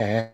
What's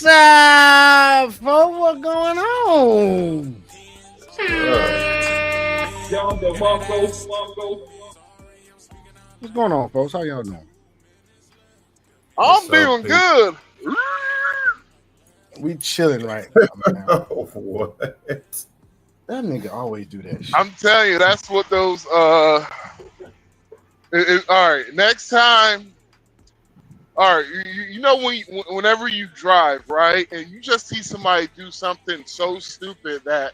up, folks? What's going on? What's going on, folks? How y'all doing? I'm doing good. We chilling right now, man. What? That nigga always do that shit. I'm telling you, that's what those. All right, next time. All right, you know whenever you drive, right, and you just see somebody do something so stupid that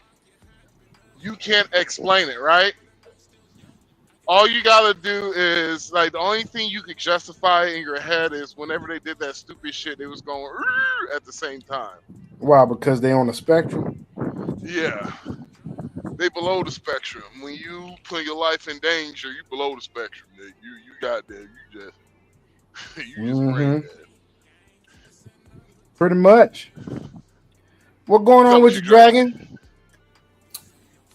you can't explain it, right? All you gotta do is like the only thing you could justify in your head is whenever they did that stupid shit, they was going at the same time. Why? Because they on the spectrum. Yeah, they below the spectrum. When you put your life in danger, you below the spectrum. You got there. You just brain dead. Pretty much. What going on with you, Dragon?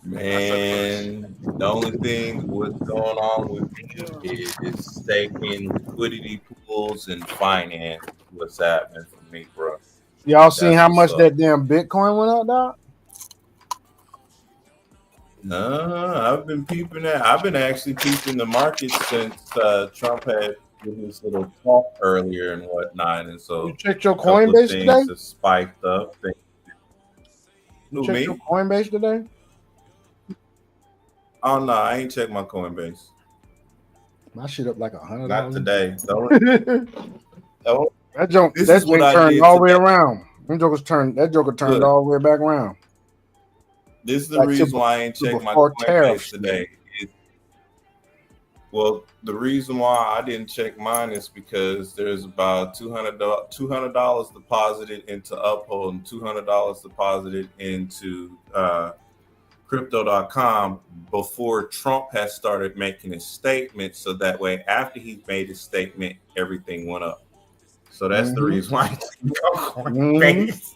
Man, the only thing what's going on with me is staking liquidity pools and finance. What's happening for me, bro? Y'all seen how much that damn Bitcoin went up, dog? No, I've been peeping that. I've been actually peeping the market since Trump had his little talk earlier and whatnot, and so you checked your Coinbase today? Have spiked up. You checked your Coinbase today? Oh no, I ain't checked my Coinbase. My shit up like $100. Not today. That joke turned all the way around. That joker turned all the way back around. This is the reason why I ain't checked my Coinbase today. Well, the reason why I didn't check mine is because there's about $200 deposited into Uphold and $200 deposited into Crypto.com before Trump has started making his statement. So that way, after he made his statement, everything went up. So that's the reason why I checked my Coinbase.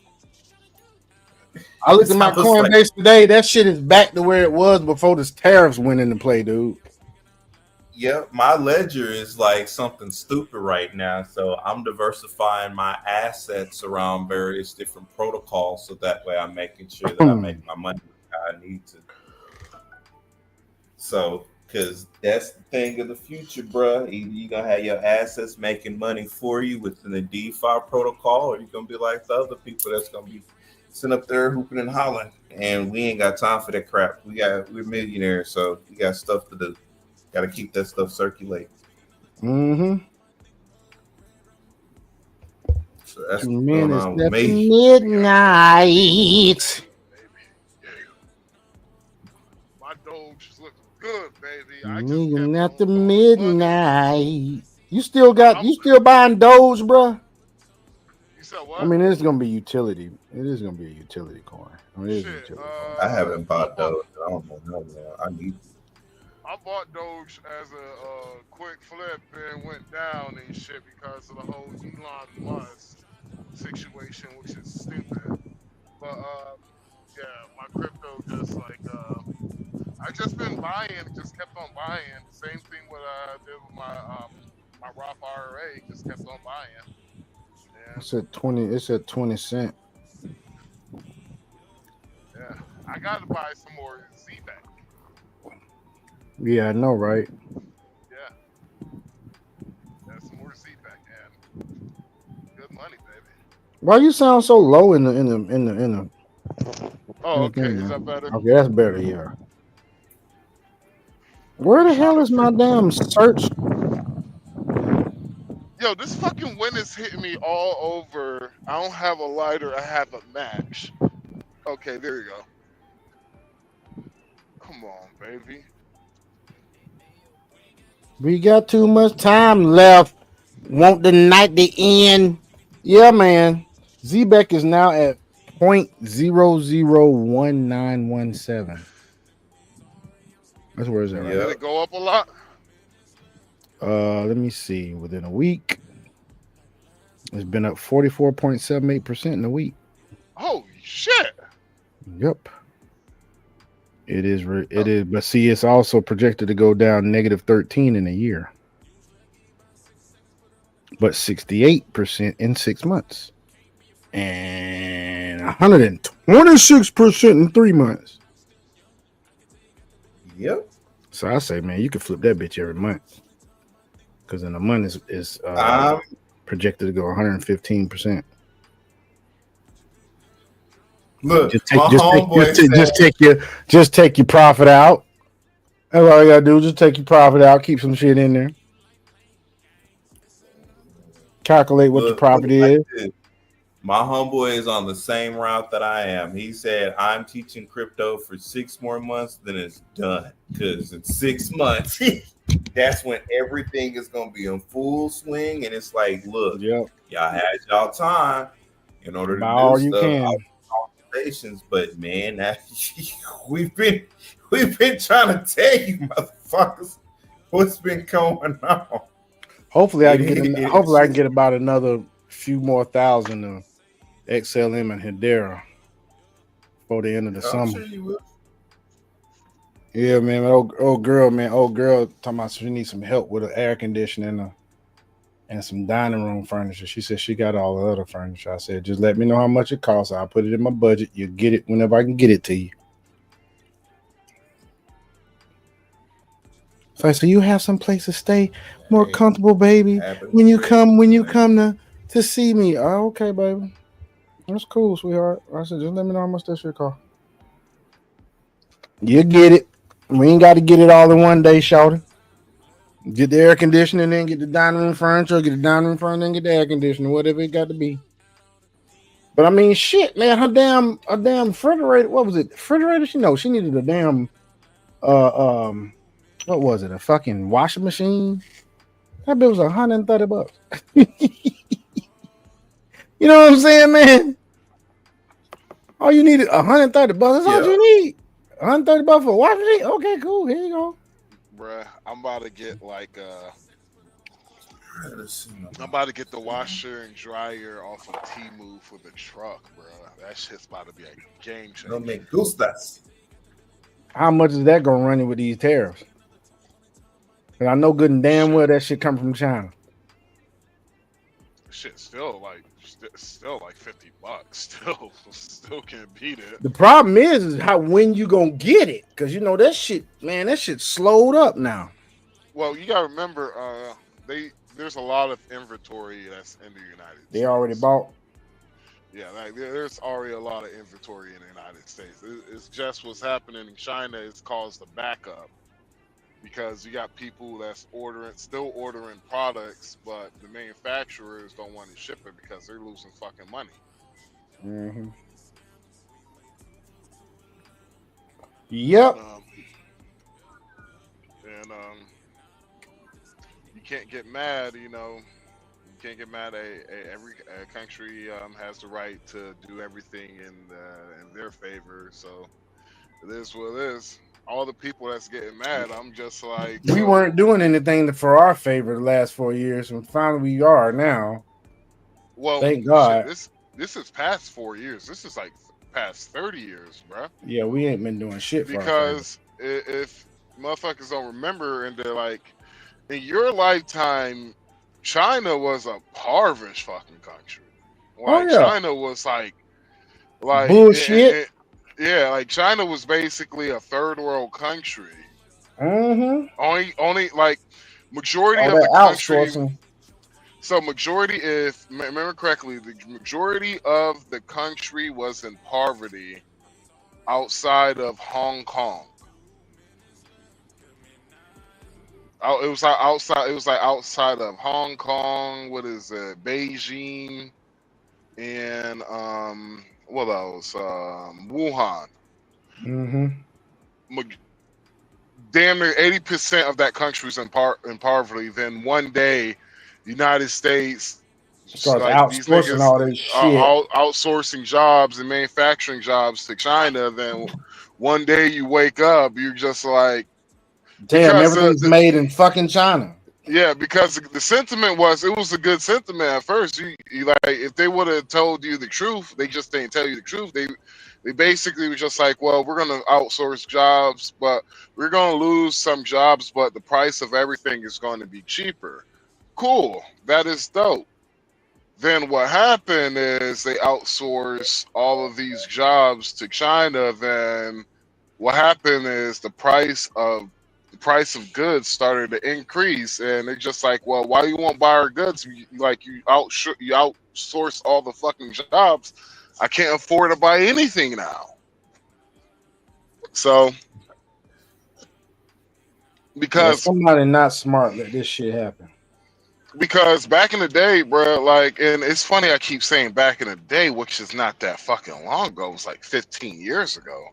I looked at my Coinbase today. That shit is back to where it was before the tariffs went into play, dude. Yeah, my ledger is like something stupid right now. So I'm diversifying my assets around various different protocols. So that way I'm making sure that I make my money how I need to. So, because that's the thing of the future, bro. Either you're going to have your assets making money for you within the DeFi protocol, or you're going to be like the other people that's going to be sitting up there hooping and hollering. And we ain't got time for that crap. We're millionaires, so we got stuff to do. Got to keep that stuff circulating. So that's midnight. My Doge looks good, baby. Nigga, at the midnight. You still buying Doge, bro? You said what? I mean, it's gonna be utility. It is gonna be a utility coin. I haven't bought Doge. I don't know. I need. I bought Doge as a quick flip and went down and shit because of the whole Elon Musk situation, which is stupid. But yeah, my crypto just like I just been buying, just kept on buying. Same thing what I did with my Roth IRA, just kept on buying. Yeah. It's at 20 cents. Yeah, I gotta buy some more Z-Back. Yeah, I know, right? Yeah. That's more Z-Back, man. Good money, baby. Why you sound so low in the Oh, okay. Is that better? Okay, that's better, yeah. Where the hell is my damn search? Yo, this fucking wind is hitting me all over. I don't have a lighter. I have a match. Okay, there you go. Come on, baby. We got too much time left. Want the night to end? Yeah, man. Z-Beck is now at 0.001917. That's where it's at right Did Yep. it go up a lot? now. Let me see. Within a week, it's been up 44.78% in a week. Holy shit. Yep. It is, but see, it's also projected to go down -13 in a year, but 68% in 6 months, and 126% in 3 months. Yep. So I say, man, you can flip that bitch every month, because in a month is projected to go 115%. Look, Just my homeboy said, just take your profit out. That's all you gotta do. Just take your profit out. Keep some shit in there. Calculate what your look profit like is. this. My homeboy is on the same route that I am. He said, I'm teaching crypto for 6 more months, then it's done. Because in 6 months, that's when everything is going to be in full swing. And it's like, look, Yep. y'all had y'all time in order to Buy do all you stuff. can. Conversations, but man, that, we've been trying to tell you motherfuckers what's been going on. Hopefully, I can get about another few more thousand of XLM and Hedera before the end of the I'm summer. sure you will. Yeah, man. Old girl talking about she needs some help with an air conditioner and some dining room furniture. She said she got all the other furniture. I said, just let me know how much it costs. I'll put it in my budget. You'll get it whenever I can get it to you. So I said, you have some place to stay more comfortable, baby. When you come to see me. Oh, okay, baby. That's cool, sweetheart. I said, just let me know how much that shit cost. You get it. We ain't got to get it all in one day, shouting. Get the air conditioning, then get the dining room furniture, get the dining room furniture, then get the air conditioner, whatever it got to be. But I mean, shit, man, her damn refrigerator. What was it? Refrigerator? She needed a damn what was it? A fucking washing machine. That bill was $130. You know what I'm saying, man? All you needed $130. That's all you need. $130 for a washing machine. Okay, cool. Here you go. Bruh, I'm about to get like I'm about to get the washer and dryer off of Temu for the truck, bruh. That shit's about to be a game changer. No me gustas. How much is that gonna run you with these tariffs? And I know good and damn well that shit come from China. Shit, still like $50. Still can't beat it. The problem is how when you gonna get it, because that shit, man, that shit slowed up now. Well, you gotta remember, there's a lot of inventory that's in the United States. They already bought. Yeah, like there's already a lot of inventory in the United States. It's just what's happening in China has caused a backup because you got people that's still ordering products, but the manufacturers don't want to ship it because they're losing fucking money. Mm-hmm. Yep. And you can't get mad, You can't get mad. Every country has the right to do everything in their favor. So it is what it is. All the people that's getting mad, I'm just like, we weren't doing anything for our favor the last 4 years, and finally we are now. Well, thank God. Shit, this is past 4 years. This is like past 30 years, bro. Yeah, we ain't been doing shit because if motherfuckers don't remember, and they're like, in your lifetime, China was a parvish fucking country. Like China was like bullshit. Yeah, like China was basically a third world country. Mm-hmm. Only like majority of the country. So majority, if remember correctly, the majority of the country was in poverty outside of Hong Kong. It was like outside. It was like outside of Hong Kong. What is it? Beijing and what else? Wuhan. Mm-hmm. Ma- Damn near 80% of that country is in poverty. Then one day, United States, Starts like these outsourcing niggas all this are shit. outsourcing jobs and manufacturing jobs to China. Then one day you wake up, you're just like, Damn, because everything's made in fucking China. yeah, because the sentiment was, it was a good sentiment at first. You like, if they would have told you the truth, they just didn't tell you the truth. They basically were just like, well, we're gonna outsource jobs, but we're gonna lose some jobs, but the price of everything is going to be cheaper. Cool, that is dope. Then what happened is they outsourced all of these jobs to China. Then what happened is the price of goods started to increase, and they're just like, well, why you won't buy our goods? You outsource all the fucking jobs. I can't afford to buy anything now. So Yeah, because somebody not smart let this shit happen. because back in the day, bro, like, and it's funny I keep saying back in the day, which is not that fucking long ago. It was like 15 years ago.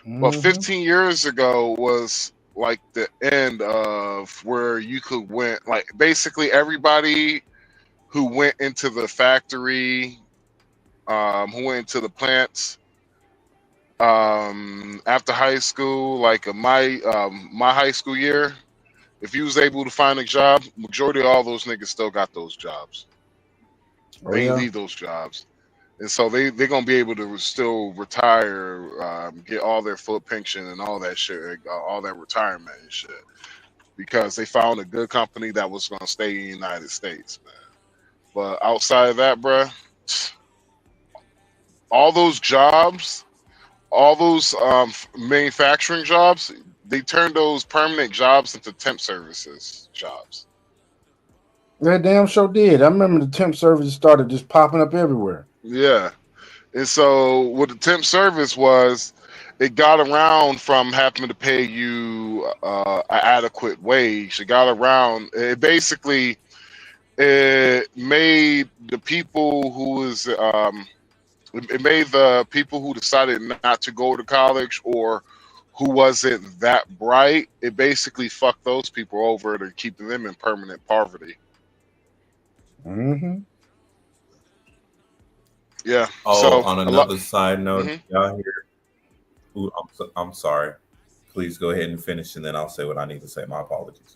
But Mm-hmm. 15 years ago was like the end of where you could win. Like basically everybody who went into the factory, who went into the plants, after high school, like my high school year, if you was able to find a job, majority of all those niggas still got those jobs. Oh They ain't yeah. leave those jobs. And so they're gonna be able to still retire, get all their full pension and all that shit, all that retirement and shit, because they found a good company that was gonna stay in the United States, man. But outside of that, bruh, all those jobs, all those manufacturing jobs, they turned those permanent jobs into temp services jobs. That damn show did. I remember the temp services started just popping up everywhere. Yeah. And so what the temp service was, it got around from having to pay you an adequate wage. It got around. It basically it made the people who was it made the people who decided not to go to college or who wasn't that bright. It basically fucked those people over to keep them in permanent poverty. Mm-hmm. Yeah. Oh, So on a lot. another side note, Mhm. y'all hear? Ooh, I'm sorry. Please go ahead and finish, and then I'll say what I need to say. My apologies.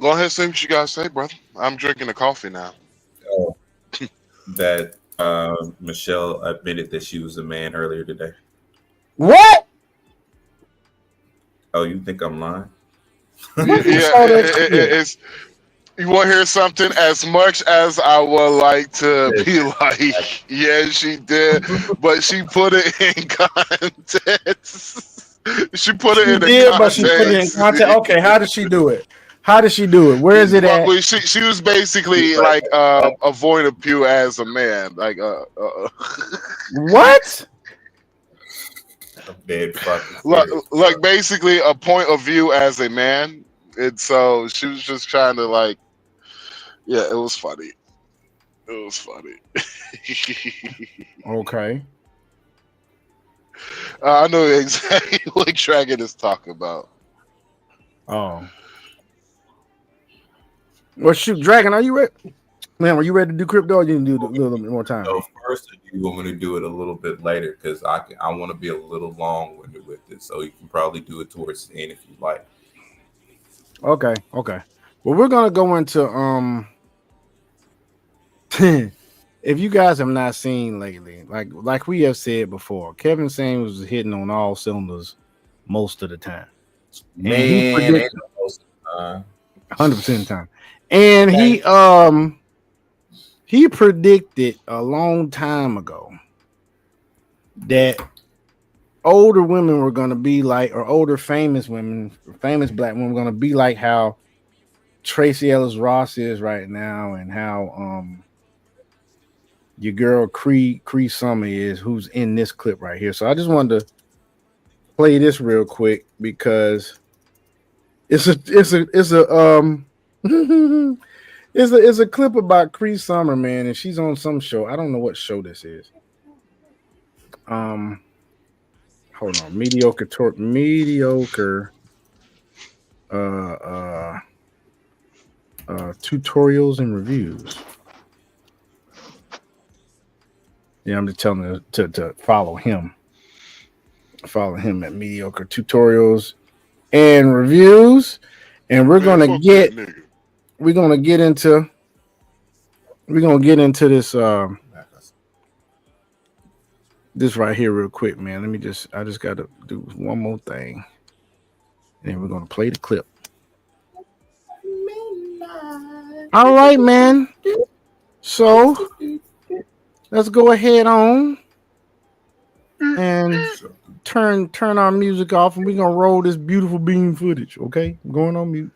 Go ahead, say what you guys say, brother. I'm drinking the coffee now. Oh, that Michelle admitted that she was a man earlier today. What? Oh, you think I'm lying? Yeah, Look at show that clip. it's. You want to hear something? As much as I would like to be like, yeah, she did, but she put it in context. She put it She in the did, but she put it in context. context. Okay, how did she do it? How did she do it? Where is it Well, at? well, she was basically Right. like avoiding Pew as a man, like What? I'm dead fucking like, serious, bro. like basically a point of view as a man, and so she was just trying to like, yeah, it was funny. It was funny. Okay. I know exactly what Dragon is talking about. Oh. Well, shoot, Dragon, are you ready? Man, are you ready to do crypto? Or you can do it a little bit more time. So first, you want me to do it a little bit later because I want to be a little long-winded with it. So you can probably do it towards the end if you like. Okay. Okay. Well, we're gonna go into if you guys have not seen lately, like we have said before, Kevin Samuels was hitting on all cylinders most of the time, and he Man, ain't predicted no most of the time. 100% of the time, and Thank he predicted a long time ago that older women were gonna be like, or older famous women, famous black women, were gonna be like how Tracy Ellis Ross is right now, and how your girl Cree Summer is, who's in this clip right here. So I just wanted to play this real quick because It's a it's a clip about Cree Summer, man, and she's on some show. I don't know what show this is. Hold on, mediocre tutorials and reviews. Yeah, I'm just telling you to follow him. Follow him at mediocre tutorials and reviews, and we're gonna get into this right here real quick, man. I just gotta do one more thing, and we're gonna play the clip. All right, man. So let's go ahead on and turn our music off, and we're gonna roll this beautiful bean footage. Okay, I'm going on mute.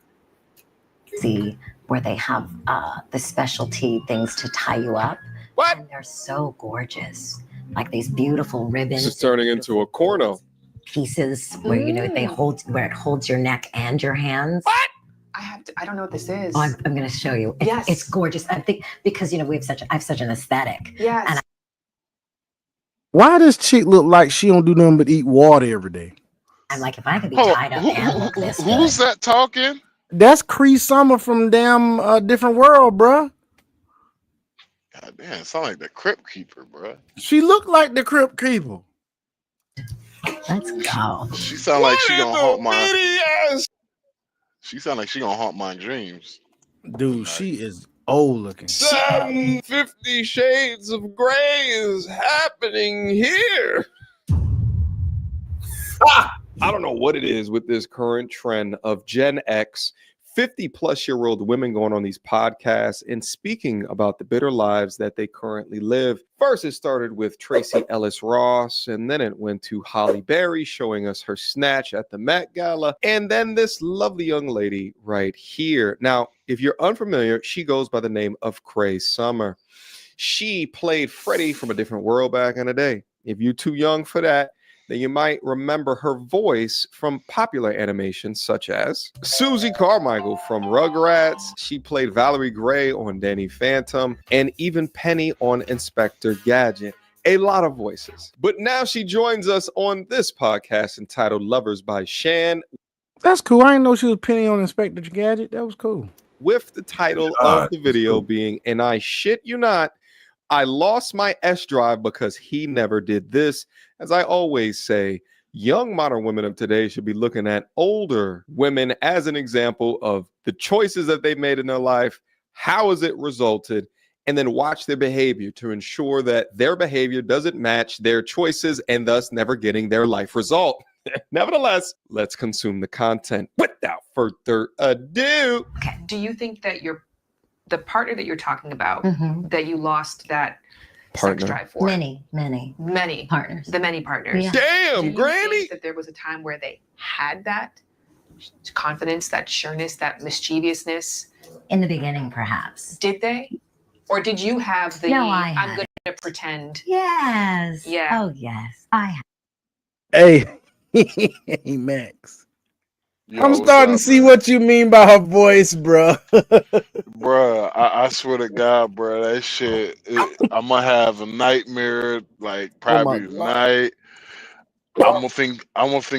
See where they have the specialty things to tie you up. What? And they're so gorgeous, like these beautiful ribbons. This is turning into a corno. Pieces where they hold where it holds your neck and your hands. What? I don't know what this is. Oh, I'm going to show you. Yes. It's gorgeous. I think because I have such an aesthetic. Yes. And Why does chick look like she don't do nothing but eat water every day? I'm like, if I could be tied up and look this good. Who's that talking? That's Cree Summer from damn Different World, bruh. God damn, it sound like the Crypt Keeper, bro. She looked like the Crypt Keeper. Let's go. She sound like she gonna haunt my. She sound like she gonna haunt my dreams. Dude, she is old looking. 50 Shades of Grey is happening here. I don't know what it is with this current trend of Gen X, 50-plus-year-old women going on these podcasts and speaking about the bitter lives that they currently live. First, it started with Tracy Ellis Ross, and then it went to Holly Berry showing us her snatch at the Met Gala, and then this lovely young lady right here. Now, if you're unfamiliar, she goes by the name of Cree Summer. She played Freddie from A Different World back in the day. If you're too young for that, then you might remember her voice from popular animations such as Susie Carmichael from Rugrats. She played Valerie Gray on Danny Phantom, and even Penny on Inspector Gadget. A lot of voices. But now she joins us on this podcast entitled Lovers by SHUN. That's cool. I didn't know she was Penny on Inspector Gadget. That was cool. With the title of the video being, and I shit you not, I lost my S drive because he never did this. As I always say, young modern women of today should be looking at older women as an example of the choices that they made in their life, how has it resulted, and then watch their behavior to ensure that their behavior doesn't match their choices and thus never getting their life result. Nevertheless, let's consume the content without further ado. Okay. Do you think that the partner that you're talking about, Mhm. that you lost that Partner. sex drive for? Many partners. The many partners. Yeah. Do Damn, you Granny. think that there was a time where they had that confidence, that sureness, that mischievousness? In the beginning, perhaps. Did they? Or did you have the No, I I'm had going to pretend? Yes. Yeah. Oh, yes. I have. Hey, hey, Max. Yo, I'm what's starting up, to see man? what you mean by her voice, bro. Bruh, I swear to God, bruh, that shit, I'm gonna have a nightmare, like probably God. tonight. I'm gonna think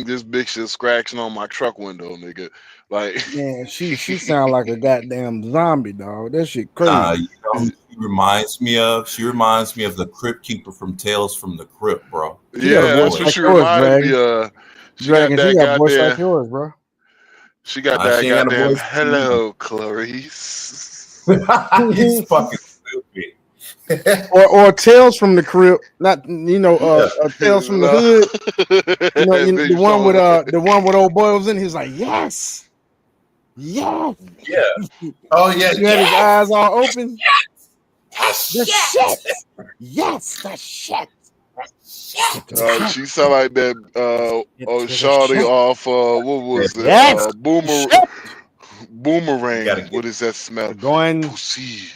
this bitch is scratching on my truck window, nigga. Like, Man, she sound like a goddamn zombie, dog. That shit crazy. You know who she reminds me of? She reminds me of the Crypt Keeper from Tales from the Crypt, bro. She got a yeah, voice that's what like she yours, reminds me of. Dragon, she got a voice like goddamn, yours, bro. she got Nah, that she ain't got a goddamn voice. hello, Clarice. It's fucking stupid. Or Tales from the Crypt, not Tales from the Hood. The one with old boy was in. He was like, yes. Yeah. Oh yeah. He had his eyes all open. Yes. The shit. Yes, the shit. She sound like that shawty off what was it? Yes. Boomerang. What is that smell? Going Pussy.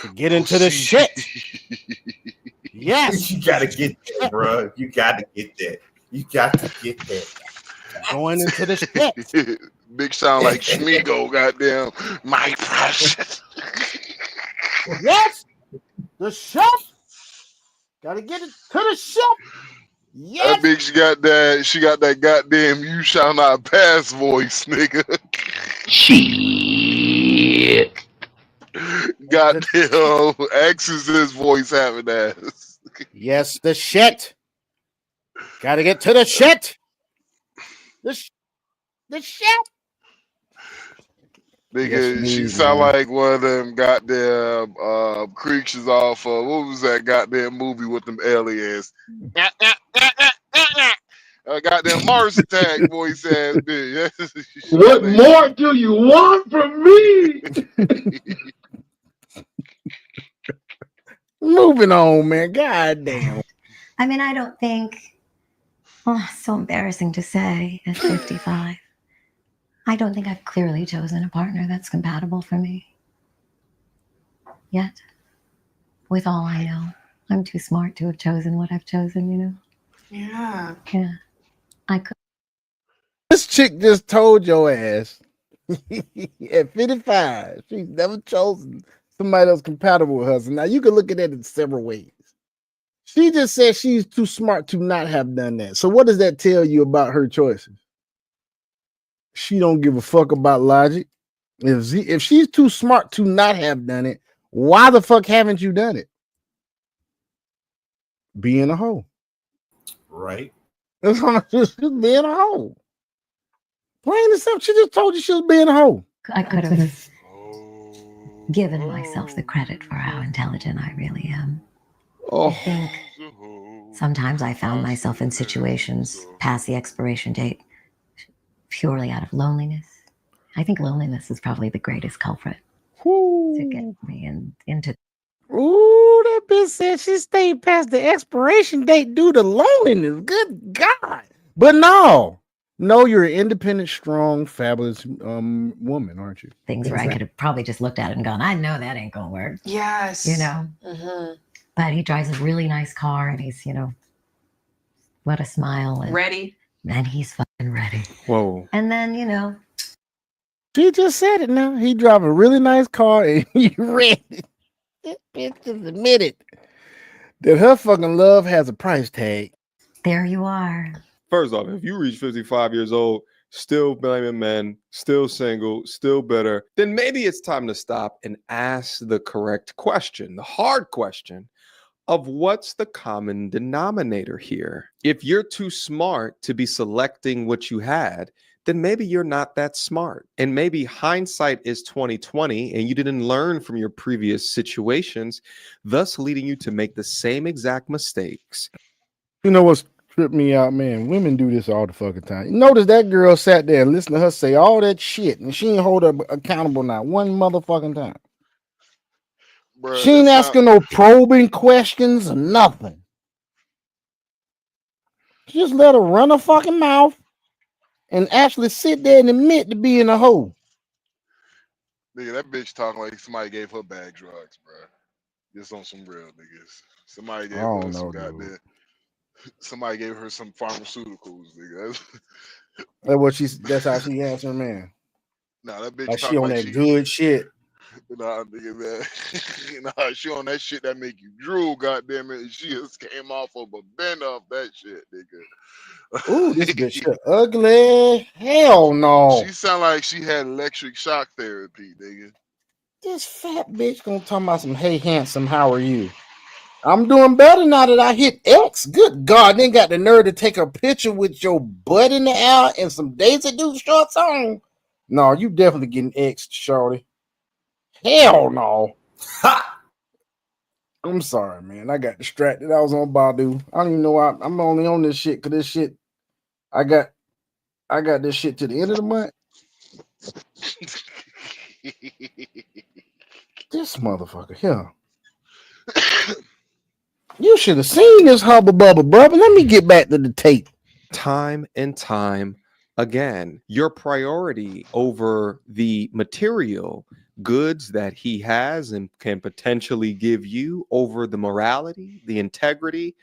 to get into the shit. Yes. You gotta get that, bro. You gotta get that. You got to get that. going into the shit. Big sound like Schmigo, goddamn. My precious. Yes, the ship. Gotta get it to the ship. That Yes. bitch she got that goddamn you shall not pass voice, nigga. Shit. Goddamn X is his voice having ass. Yes, the shit. Gotta get to the shit. The shit. Nigga, Yes, she indeed, sound man. like one of them goddamn creatures off of what was that goddamn movie with them aliens? Goddamn Mars Attack voice ass bitch. She got What that more do you want from me? Moving on, man. God damn. I mean, I don't think, so embarrassing to say at 55. I don't think I've clearly chosen a partner that's compatible for me. Yet. With all I know. I'm too smart to have chosen what I've chosen, you know? Yeah. Yeah. I could. This chick just told your ass at 55, she's never chosen somebody else compatible with her. So now you can look at it in several ways. She just said she's too smart to not have done that. So what does that tell you about her choices? She don't give a fuck about logic. If she's too smart to not have done it, why the fuck haven't you done it? Being a hoe. Right. That's what I'm just being a hoe. Plain and simple. She just told you she was being a hoe. I could have given myself the credit for how intelligent I really am. I think sometimes I found myself in situations past the expiration date purely out of loneliness. I think loneliness is probably the greatest culprit to get me into. Ooh, that bitch said she stayed past the expiration date due to loneliness. Good God. But no, you're an independent, strong, fabulous woman, aren't you? Things where I could have probably just looked at it and gone, I know that ain't gonna work. Yes. You know? Mm-hmm. But he drives a really nice car and he's, what a smile. And, Ready. and he's fucking ready. Whoa. And then, She just said it now. He drive a really nice car and he ready. That bitch just admitted that her fucking love has a price tag. there you are. First off, if you reach 55 years old, still blaming men, still single, still bitter, then maybe it's time to stop and ask the correct question, the hard question of what's the common denominator here. If you're too smart to be selecting what you had, then maybe you're not that smart. And maybe hindsight is 2020 and you didn't learn from your previous situations, thus leading you to make the same exact mistakes. You know what's tripped me out, man? Women do this all the fucking time. Notice that girl sat there and listened to her say all that shit and she ain't hold her accountable not one motherfucking time. Bruh, She ain't asking no probing questions or nothing. She just let her run her fucking mouth and actually sit there and admit to being a hoe. Nigga, that bitch talking like somebody gave her bad drugs, bruh. Just on some real niggas. Somebody gave her some goddamn. Somebody gave her some pharmaceuticals, nigga. That's how she answering, man. Nah, that bitch Like she talking on like that good shit. Nah, nigga, man. Nah, she on that shit that make you drool, goddamn it. And she just came off of a bend off that shit, nigga. Ooh, this bitch ugly. Hell no. She sound like she had electric shock therapy, nigga. This fat bitch gonna talk about some, hey, handsome, how are you? I'm doing better now that I hit X. Good God, then got the nerve to take a picture with your butt in the air and some Daisy Duke shorts on. No, you definitely getting X, shorty. Hell no. Ha! I'm sorry, man. I got distracted. I was on Badu. I don't even know why I'm only on this shit because this shit, I got this shit to the end of the month. This motherfucker here. You should have seen this hubba bubba, brother. Let me get back to the tape. Time and time again, your priority over the material goods that he has and can potentially give you over the morality, the integrity,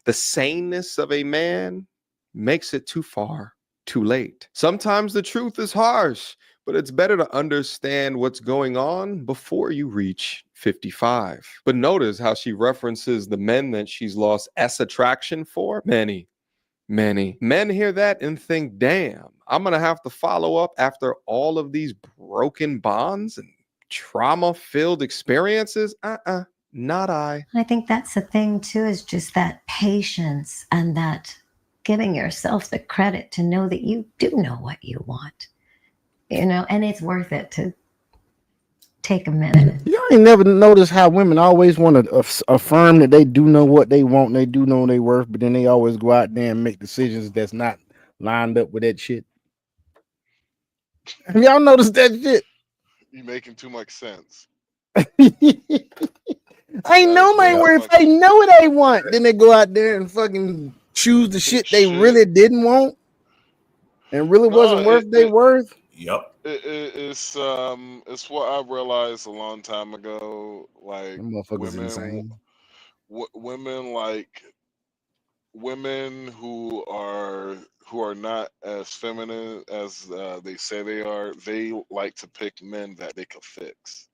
the saneness of a man makes it too far. too late. Sometimes the truth is harsh, but it's better to understand what's going on before you reach 55. But notice how she references the men that she's lost S attraction for. Many men hear that and think, damn, I'm going to have to follow up after all of these broken bonds and trauma-filled experiences. Not I. I think that's the thing too, is just that patience and that giving yourself the credit to know that you do know what you want, and it's worth it to take a minute. You ain't never noticed how women always want to affirm that they do know what they want, and they do know their worth, but then they always go out there and make decisions that's not lined up with that shit. Have y'all noticed that shit? You making too much sense. I know my worth. I know what I want. Then they go out there and fucking choose the shit they really didn't want and really wasn't worth their worth. Yep. It's what I realized a long time ago. Like women who are not as feminine as they say they are. They like to pick men that they could fix.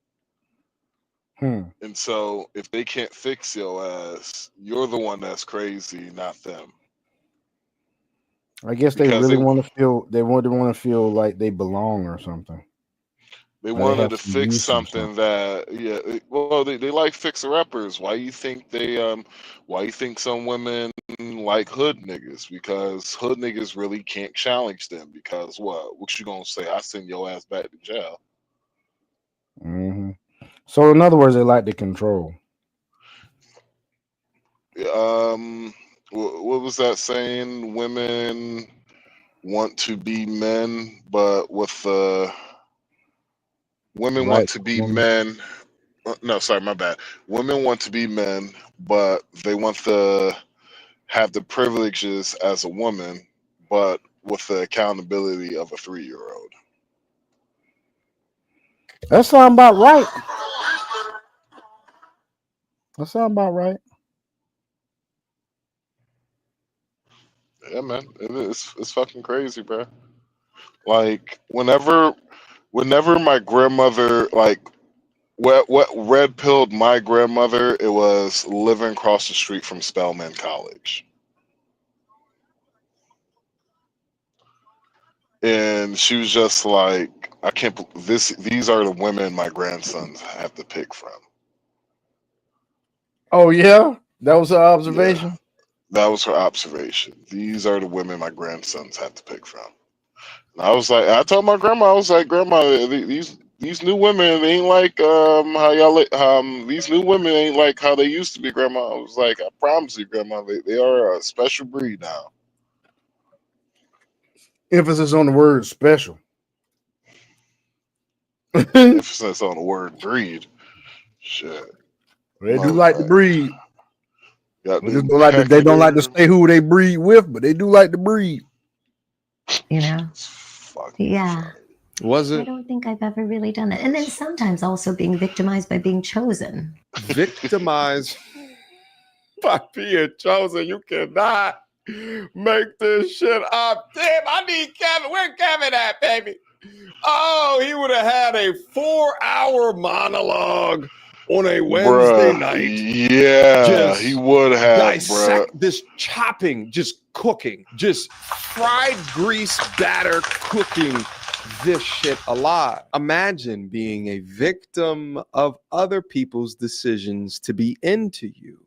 And so if they can't fix your ass, you're the one that's crazy, not them. I guess they really want to feel. They want to feel like they belong or something. They wanted to fix something that, well, they like fixer-uppers. Why you think some women like hood niggas? Because hood niggas really can't challenge them. Because what you gonna say? I send your ass back to jail. Mm-hmm. So in other words, they like the control. What was that saying? Women want to be men, but with women want to be men. No, sorry, my bad. Women want to be men, but they want to have the privileges as a woman, but with the accountability of a 3-year-old. That sounds about right. That sounds about right. Yeah, man, it's fucking crazy, bro. Like whenever my grandmother, like what red pilled my grandmother, it was living across the street from Spelman College. And she was just like, I can't believe this. These are the women my grandsons have to pick from. Oh yeah, that was her observation. Yeah, that was her observation. These are the women my grandsons have to pick from. And I was like, I told my grandma, I was like, Grandma, these new women ain't like how y'all these new women ain't like how they used to be, Grandma. I was like, I promise you, Grandma, they are a special breed now. Emphasis on the word special. Emphasis on the word breed. Shit. They do like to breed. They don't like to say who they breed with, but they do like to breed. Yeah. Was it? I don't think I've ever really done that. And then sometimes also being victimized by being chosen. Victimized by being chosen. You cannot make this shit up. Damn, I need Kevin. Where Kevin at, baby? Oh, he would have had a 4-hour monologue on a Wednesday night. Yeah, he would have. Dissect this chopping, just cooking, just fried grease batter cooking this shit alive. Imagine being a victim of other people's decisions to be into you.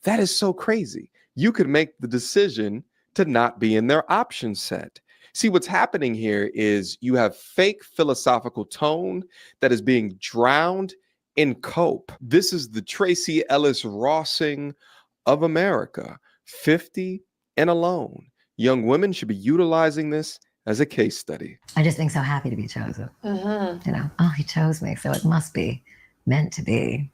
That is so crazy. You could make the decision to not be in their option set. See, what's happening here is you have fake philosophical tone that is being drowned in cope. This is the Tracy Ellis Rossing of America, 50 and alone. Young women should be utilizing this as a case study. I just think so happy to be chosen. Mm-hmm. He chose me, so it must be meant to be.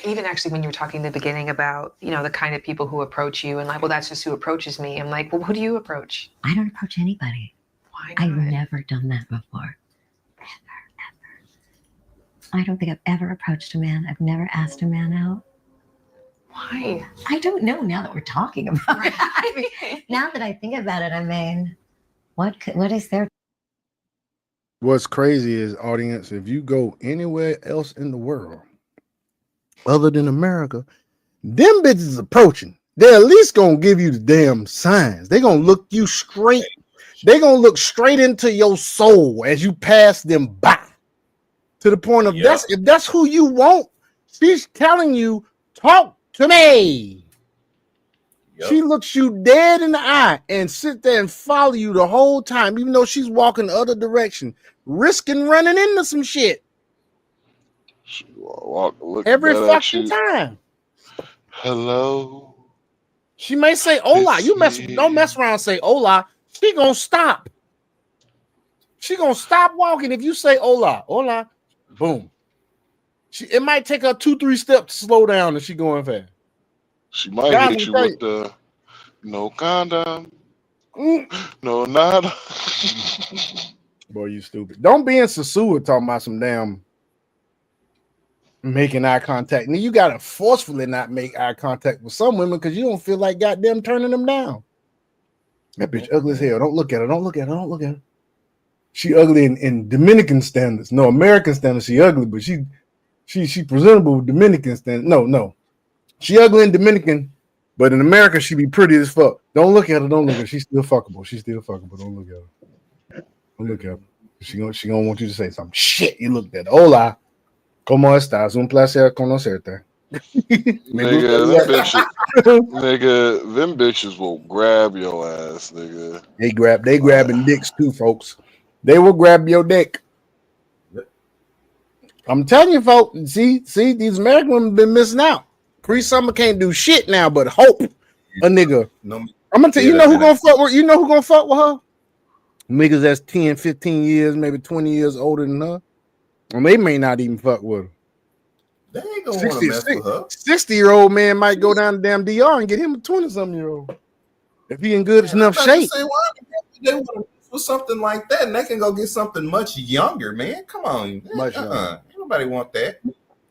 Even actually when you were talking in the beginning about, the kind of people who approach you and like, well, that's just who approaches me. I'm like, well, who do you approach? I don't approach anybody. Why not? I've never done that before. Ever. I don't think I've ever approached a man. I've never asked a man out. Why? I don't know now that we're talking about it. Now that I think about it, I mean, What is there? What's crazy is, audience, if you go anywhere else in the world other than America, them bitches approaching. They're at least gonna give you the damn signs. They're gonna look you straight. They're gonna look straight into your soul as you pass them by. To the point of if that's who you want, she's telling you, talk to me. Yep. She looks you dead in the eye and sit there and follow you the whole time, even though she's walking the other direction, risking running into some shit. She walk, every fucking time. Hello. She may say hola. Don't mess around and say hola. She gonna stop. She gonna stop walking if you say hola. Hola. Boom. It might take her 2-3 steps to slow down and she going fast. She might hit you with the no condom. No nada. Boy, you stupid. Don't be in Sasua talking about some damn making eye contact. And you gotta forcefully not make eye contact with some women because you don't feel like goddamn turning them down. That bitch ugly as hell. Don't look at her. Don't look at her. Don't look at her. She ugly in Dominican standards. No, American standards. She ugly, but she presentable with Dominican standards. No. She ugly in Dominican, but in America she be pretty as fuck. Don't look at her. Don't look at her. She's still fuckable. Don't look at her. Don't look at her. She gonna want you to say something. Shit, you looked at her. Hola. ¿Cómo estás? Un placer conocerte. Nigga, them bitches will grab your ass, nigga. They grabbing dicks too, folks. They will grab your dick. I'm telling you, folks. See, these American women been missing out. Pre-summer can't do shit now, but hope a nigga. I'm gonna tell you, who gonna fuck with. You know who gonna fuck with her? Niggas that's 10, 15 years, maybe 20 years older than her. And they may not even fuck with her. They ain't gonna want to mess with her. 60-year-old man might go down to damn DR and get him a 20-something-year-old if he in good enough shape. They want to mess with something like that, and they can go get something much younger, man. Come on, much younger. Nobody want that.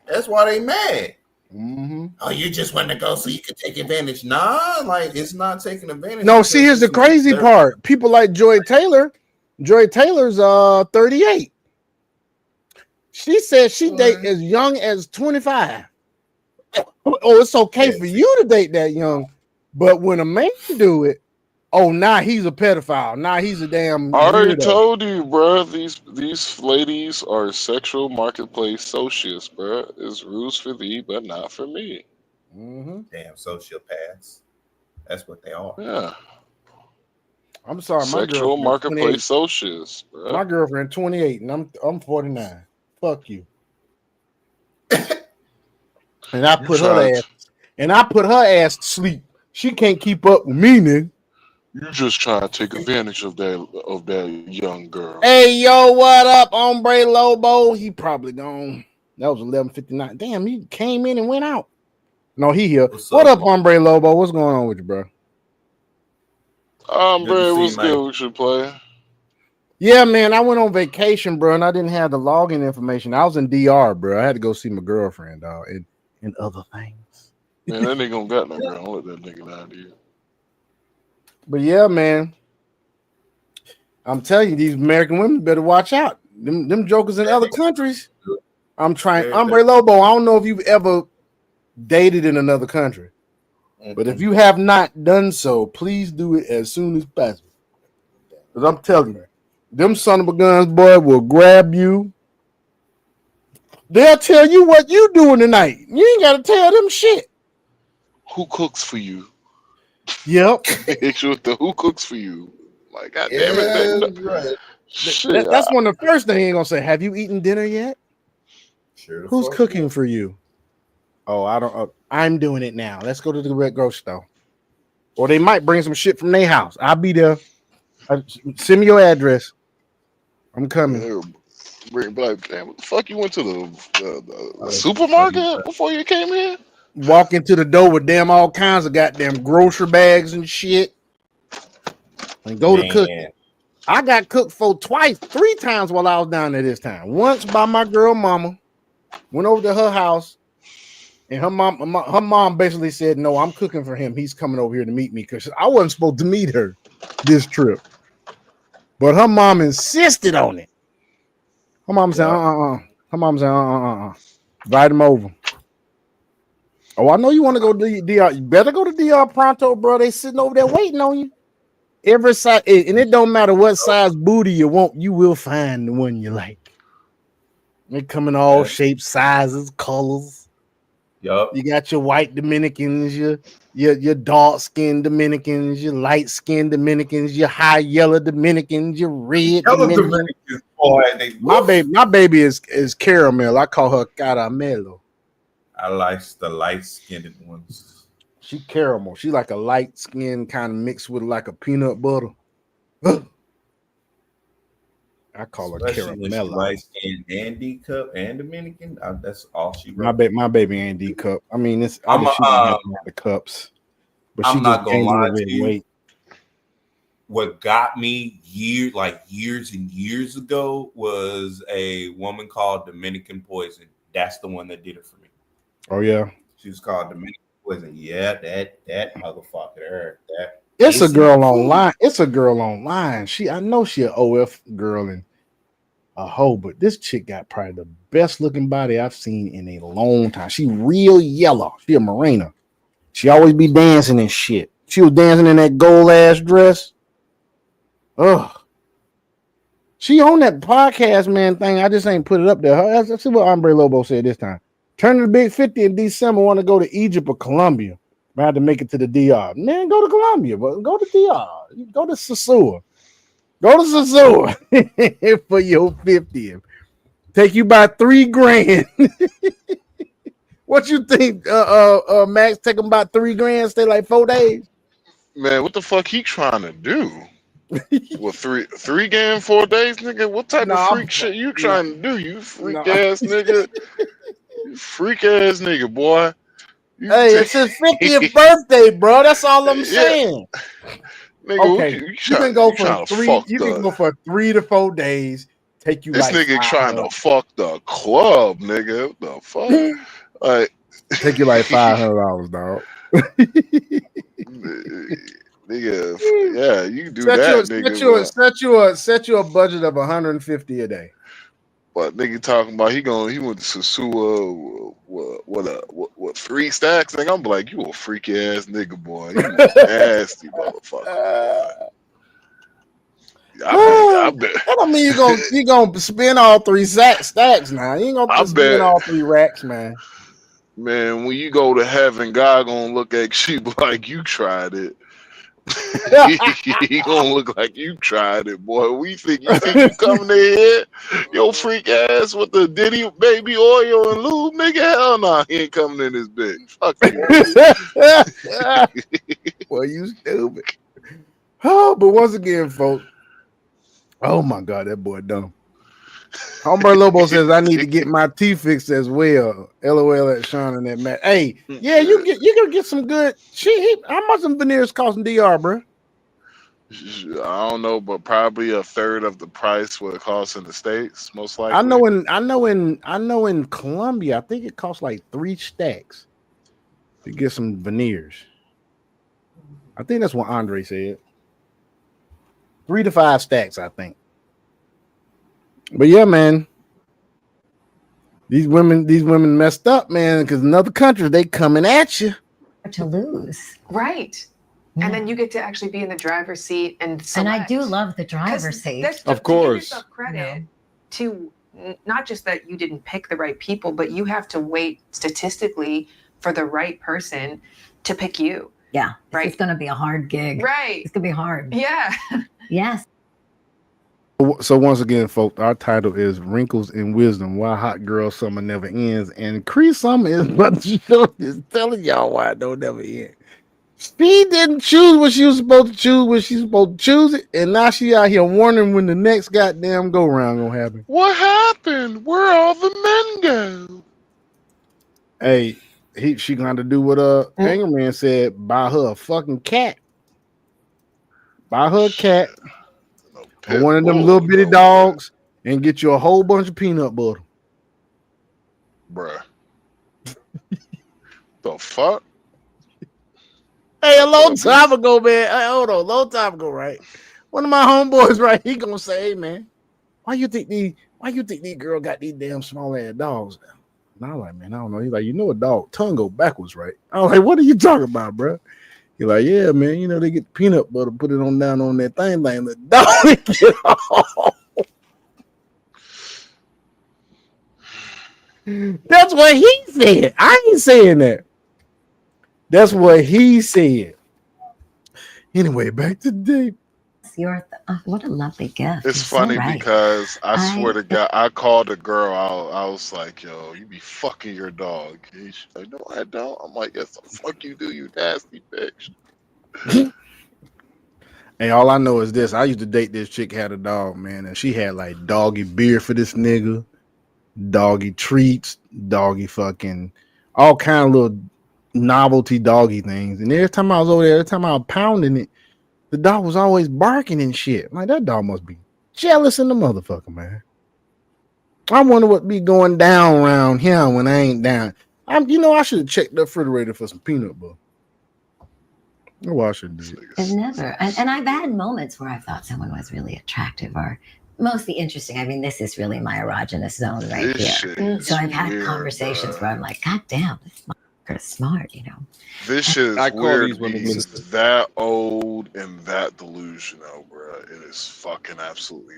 That's why they mad. Mm-hmm. Oh, you just want to go so you can take advantage? Nah, like it's not taking advantage. No, see, here's the crazy part. People like Joy Taylor. Joy Taylor's 38. She said she date as young as 25. Oh, it's okay for you to date that young, but when a man do it, now he's a pedophile. Now he's a damn. I already told you, bro. These ladies are sexual marketplace socials, bro. It's rules for thee, but not for me. Mm-hmm. Damn sociopaths. That's what they are. Yeah. I'm sorry, sexual marketplace socials, bro. My girlfriend 28, and I'm 49. Fuck you. And I put her ass to sleep. She can't keep up with me, nigga. You just trying to take advantage of that young girl. Hey, yo, what up, hombre Lobo? He probably gone. That was 11:59. Damn, he came in and went out. No, he here. What up, hombre Lobo? What's going on with you, bro? Hombre, what's good? We should play. Yeah, man, I went on vacation, bro, and I didn't have the login information. I was in DR, bro. I had to go see my girlfriend, dog, and other things. Man, that nigga don't got no girl. Don't let that nigga down to you. But yeah, man, I'm telling you, these American women better watch out. Them jokers in other countries. I'm trying. Hombre Lobo, I don't know if you've ever dated in another country, but if you have not done so, please do it as soon as possible. Because I'm telling you, them son of a guns, boy, will grab you. They'll tell you what you doing tonight. You ain't got to tell them shit. Who cooks for you? Yep. Who cooks for you? Like, God damn it. Right. Shit, that's one of the first things you're going to say. Have you eaten dinner yet? Sure. Who's cooking for you? Oh, I don't. I'm doing it now. Let's go to the red grocery store. Or they might bring some shit from their house. I'll be there. Send me your address. I'm coming. Bring back. Damn, what the fuck? You went to the supermarket before you came here? Walk into the door with damn all kinds of goddamn grocery bags and shit, and go to cooking. I got cooked for 3 times while I was down there this time. Once by my girl mama. Went over to her house, and her mom basically said, "No, I'm cooking for him. He's coming over here to meet me," because I wasn't supposed to meet her this trip. But her mom insisted on it. Her mom said, Her mom said, invite him over. Oh, I know you want to go to DR. You better go to DR pronto, bro. They sitting over there waiting on you. Every size, and it don't matter what size booty you want, you will find the one you like. They come in all shapes, sizes, colors. Yup. You got your white Dominicans, your dark skinned Dominicans, your light skinned Dominicans, your high yellow Dominicans, your red Dominicans. Boy, my baby is caramel. I call her caramelo. I like the light skinned ones. She caramel. She like a light skin kind of mixed with like a peanut butter. I call her caramel. Light skin and D cup and Dominican. That's all she wrote. My baby ain't D cup. I mean, it's I'm the cups, but I'm she not just gonna lie to you. Weight. What got me years and years ago was a woman called Dominican Poison. That's the one that did it for me. Oh yeah, she was called Dominican Poison. Yeah, that motherfucker. It's a girl online. It's a girl online. I know she an OF girl and a hoe, but this chick got probably the best looking body I've seen in a long time. She real yellow. She a Marina. She always be dancing and shit. She was dancing in that gold ass dress. Ugh. She on that podcast, man, thing. I just ain't put it up there. Let's see what Hombre Lobo said this time. Turning the big 50 in December, want to go to Egypt or Colombia. I had to make it to the DR. Man, go to Colombia, but go to DR. Go to Sasua. Go to Sasua for your 50th. Take you by $3,000. What you think, Max? Take them about $3,000, stay like 4 days. Man, what the fuck he trying to do? Well, three game 4 days, nigga. What type of freak shit you trying to do? You freak ass nigga. You freak ass nigga, boy. Hey, it's his 50th birthday, bro. That's all I'm saying. Nigga, okay, you can go for 3. You can go for 3 to 4 days. Take you. This like nigga trying to fuck the club, nigga. What the fuck? Like, take you like $500, dog. Nigga, yeah, you can do that, nigga. Set you a budget of $150 a day. But nigga talking about he went to Sasua what 3 stacks? Nigga, I'm like, you a freaky ass nigga, boy. You nasty motherfucker. I bet. That don't mean you gonna spend all 3 stacks now. You ain't gonna spend all 3 racks, man. Man, when you go to heaven, God gonna look at you like you tried it. He gonna look like you tried it, boy. You think you coming in here, yo freak ass with the Diddy baby oil and lube, nigga? Hell nah, he ain't coming in this bitch. Fuck you. Well, you stupid. Oh, but once again, folks. Oh my God, that boy dumb. Hombre Lobo says I need to get my teeth fixed as well. LOL at Sean and that Matt. Hey, yeah, you can get some good shit. How much some veneers cost in DR, bro? I don't know, but probably a third of the price what it costs in the States, most likely. I know in Colombia, I think it costs like 3 stacks to get some veneers. I think that's what Andre said. 3 to 5 stacks, I think. But yeah, man, these women messed up, man, because in other countries they coming at you to lose, right? Yeah. And then you get to actually be in the driver's seat and select. And I do love the driver's seat, of course. To give yourself credit to not just that you didn't pick the right people, but you have to wait statistically for the right person to pick you. Yeah, right. It's going to be a hard gig, right? It's going to be hard. Yeah. Yes. So once again, folks, our title is Wrinkles in Wisdom, Why Hot Girl Summer Never Ends. And Cree Summer is telling y'all why it don't never end. She didn't choose what she was supposed to choose when she's supposed to choose it. And now she out here wondering when the next goddamn go-round gonna happen. What happened? Where all the men go? Hey, she gonna have to do what Angerman said, buy her a fucking cat. Buy her a cat. Or one of them little bitty dogs and get you a whole bunch of peanut butter. Bruh. The fuck? Hey, a long time ago, man. Hold on, long time ago, right? One of my homeboys, right? He gonna say, "Hey man, why you think these girl got these damn small ass dogs?" And I was like, "Man, I don't know." He's like, "You know, a dog tongue go backwards, right?" I was like, "What are you talking about, bro?" He's like, "Yeah, man. You know they get peanut butter, put it on down on that thing, the dog get off." That's what he said. I ain't saying that. That's what he said. Anyway, back to Dave. What a lovely gift. It's You're funny so right. because I swear to God, I called a girl out. I was like, "Yo, you be fucking your dog." And she's like, "No, I don't." I'm like, "Yes, the fuck you do, you nasty bitch." Hey, all I know is this. I used to date this chick, had a dog, man, and she had like doggy beer for this nigga, doggy treats, doggy fucking all kind of little novelty doggy things. And every time I was over there, every time I was pounding it, the dog was always barking and shit. I'm like, that dog must be jealous in the motherfucker, man. I wonder what be going down around here when I ain't down. I should have checked the refrigerator for some peanut butter. Oh, I should do it. I've never, and I've had moments where I thought someone was really attracactive or mostly interesting. I mean, this is really my erogenous zone right here. So I've had conversations where I'm like, God damn, this motherfucker is smart, you know. This shit is I call weird. these women He's that old and that delusional, bro. It is fucking absolutely.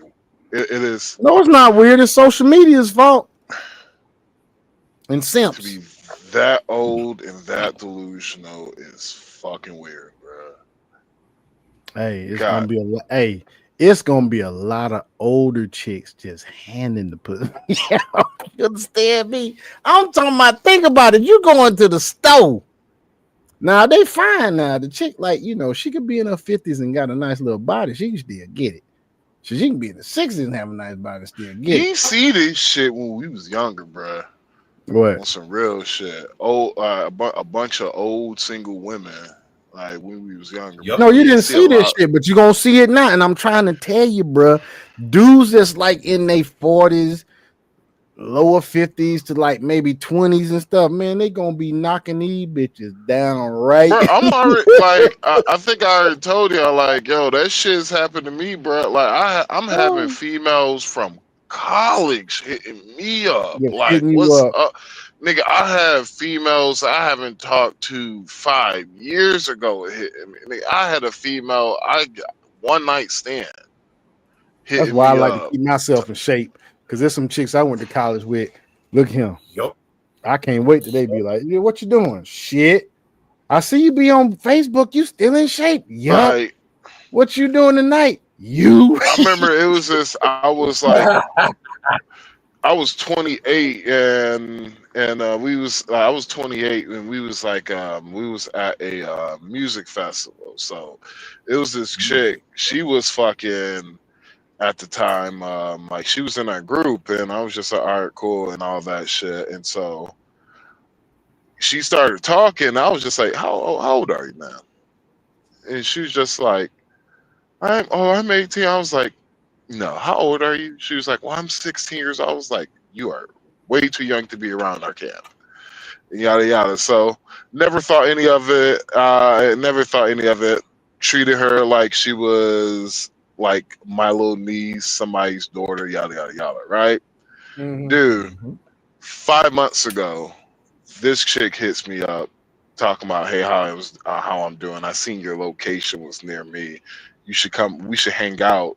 It is. No, it's not weird. It's social media's fault. And simps. To be that old and that delusional is fucking weird, bro. Hey, it's gonna be it's gonna be a lot of older chicks just handing the pussy. You understand me? I'm talking about. Think about it. You going to the store. Now they fine now. The chick, like, she could be in her 50s and got a nice little body. She can still get it. So she can be in the 60s and have a nice body and still get it. You see this shit when we was younger, bro. What? On some real shit. A bunch of old single women, like when we was younger. No, you didn't see this shit, but you gonna see it now. And I'm trying to tell you, bro, dudes that's like in their 40s, lower 50s to like maybe 20s and stuff, man, they gonna be knocking these bitches down right. Bro, I'm already like, I think I already told you, like, yo, that shit's happened to me, bro. Like, I'm having females from college hitting me up, like, what's up? Nigga, I have females I haven't talked to 5 years ago hitting me. Nigga, I had a female, one night stand. That's why I like to keep myself in shape, because there's some chicks I went to college with. Look at him. Yup. I can't wait till they be like, yeah, what you doing? Shit. I see you be on Facebook. You still in shape. Yup. Right. What you doing tonight? You. I remember it was this, I was like, I was 28 and I was 28 and we was like we was at a music festival. So it was this chick, she was fucking at the time, like she was in our group and I was just like, all right, cool and all that shit. And so she started talking. I was just like, how old are you now? And she was just like, I'm 18. I was like, no, how old are you? She was like, well, I'm 16 years old. I was like, you are way too young to be around our camp. Yada, yada. So never thought any of it. Treated her like she was like my little niece, somebody's daughter, yada, yada, yada, right? Mm-hmm. Dude, 5 months ago, this chick hits me up talking about, hey, how I'm doing. I seen your location was near me. You should come. We should hang out.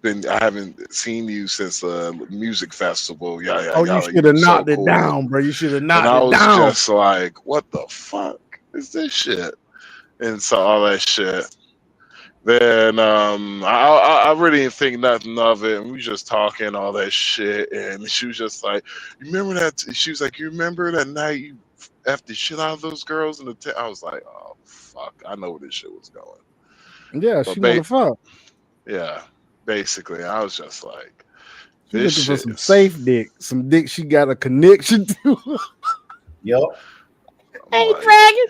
I haven't seen you since the music festival. Yeah. You should have knocked it down, bro. You should have knocked it down. And I was just like, what the fuck is this shit? And so all that shit. Then I really didn't think nothing of it. And we were just talking all that shit. And she was just like, you remember that? She was like, you remember that night you effed the shit out of those girls in the tent? I was like, oh, fuck. I know where this shit was going. Yeah, she wanna fuck. Yeah, basically. I was just like, she's looking for some safe dick. Some dick she got a connection to. Yep. Hey, like, Dragon.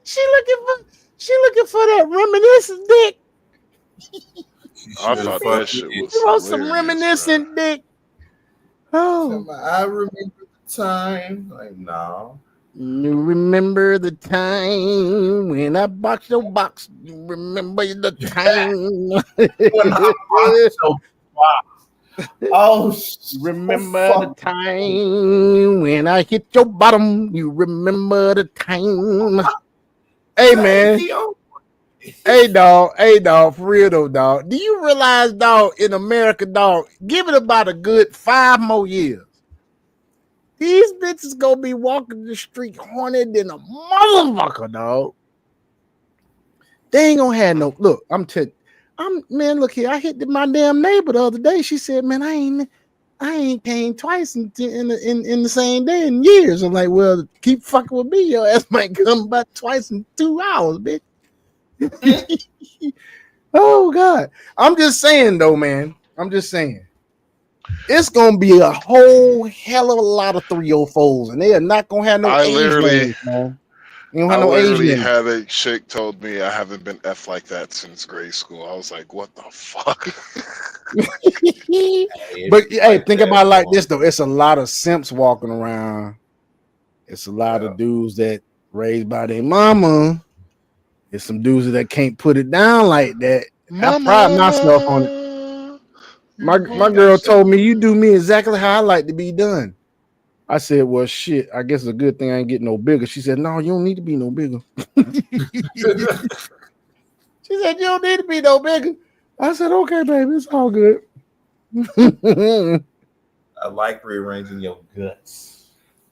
She looking for that reminiscent dick. I thought that shit was you want some reminiscent dick. Oh, I remember the time. Like, no. You remember the time when I boxed your box? You remember the time? When I boxed your box. Oh, remember the time when I hit your bottom? You remember the time? Hey, man. Hey, dog, for real though, dog. Do you realize, dog, in America, dog, give it about a good 5 more years, these bitches gonna be walking the street horny than a motherfucker, dog. They ain't gonna have no look. Man, look here. I hit my damn neighbor the other day. She said, "Man, I ain't came twice in the same day in years." I'm like, "Well, keep fucking with me. Your ass might come about twice in 2 hours, bitch." Oh God, I'm just saying though, man. I'm just saying. It's gonna be a whole hell of a lot of 304s, and they are not gonna have no age range, man. You don't have no age limit. Had a chick told me I haven't been F like that since grade school. I was like, what the fuck? But hey, think about it like this though. It's a lot of simps walking around. It's a lot of dudes that raised by their mama. It's some dudes that can't put it down like that. I pride myself on it. My girl told me, "You do me exactly how I like to be done." I said, "Well, shit, I guess it's a good thing I ain't getting no bigger." She said, "No, you don't need to be no bigger." She said, "You don't need to be no bigger." I said, "Okay, baby, it's all good." I like rearranging your guts.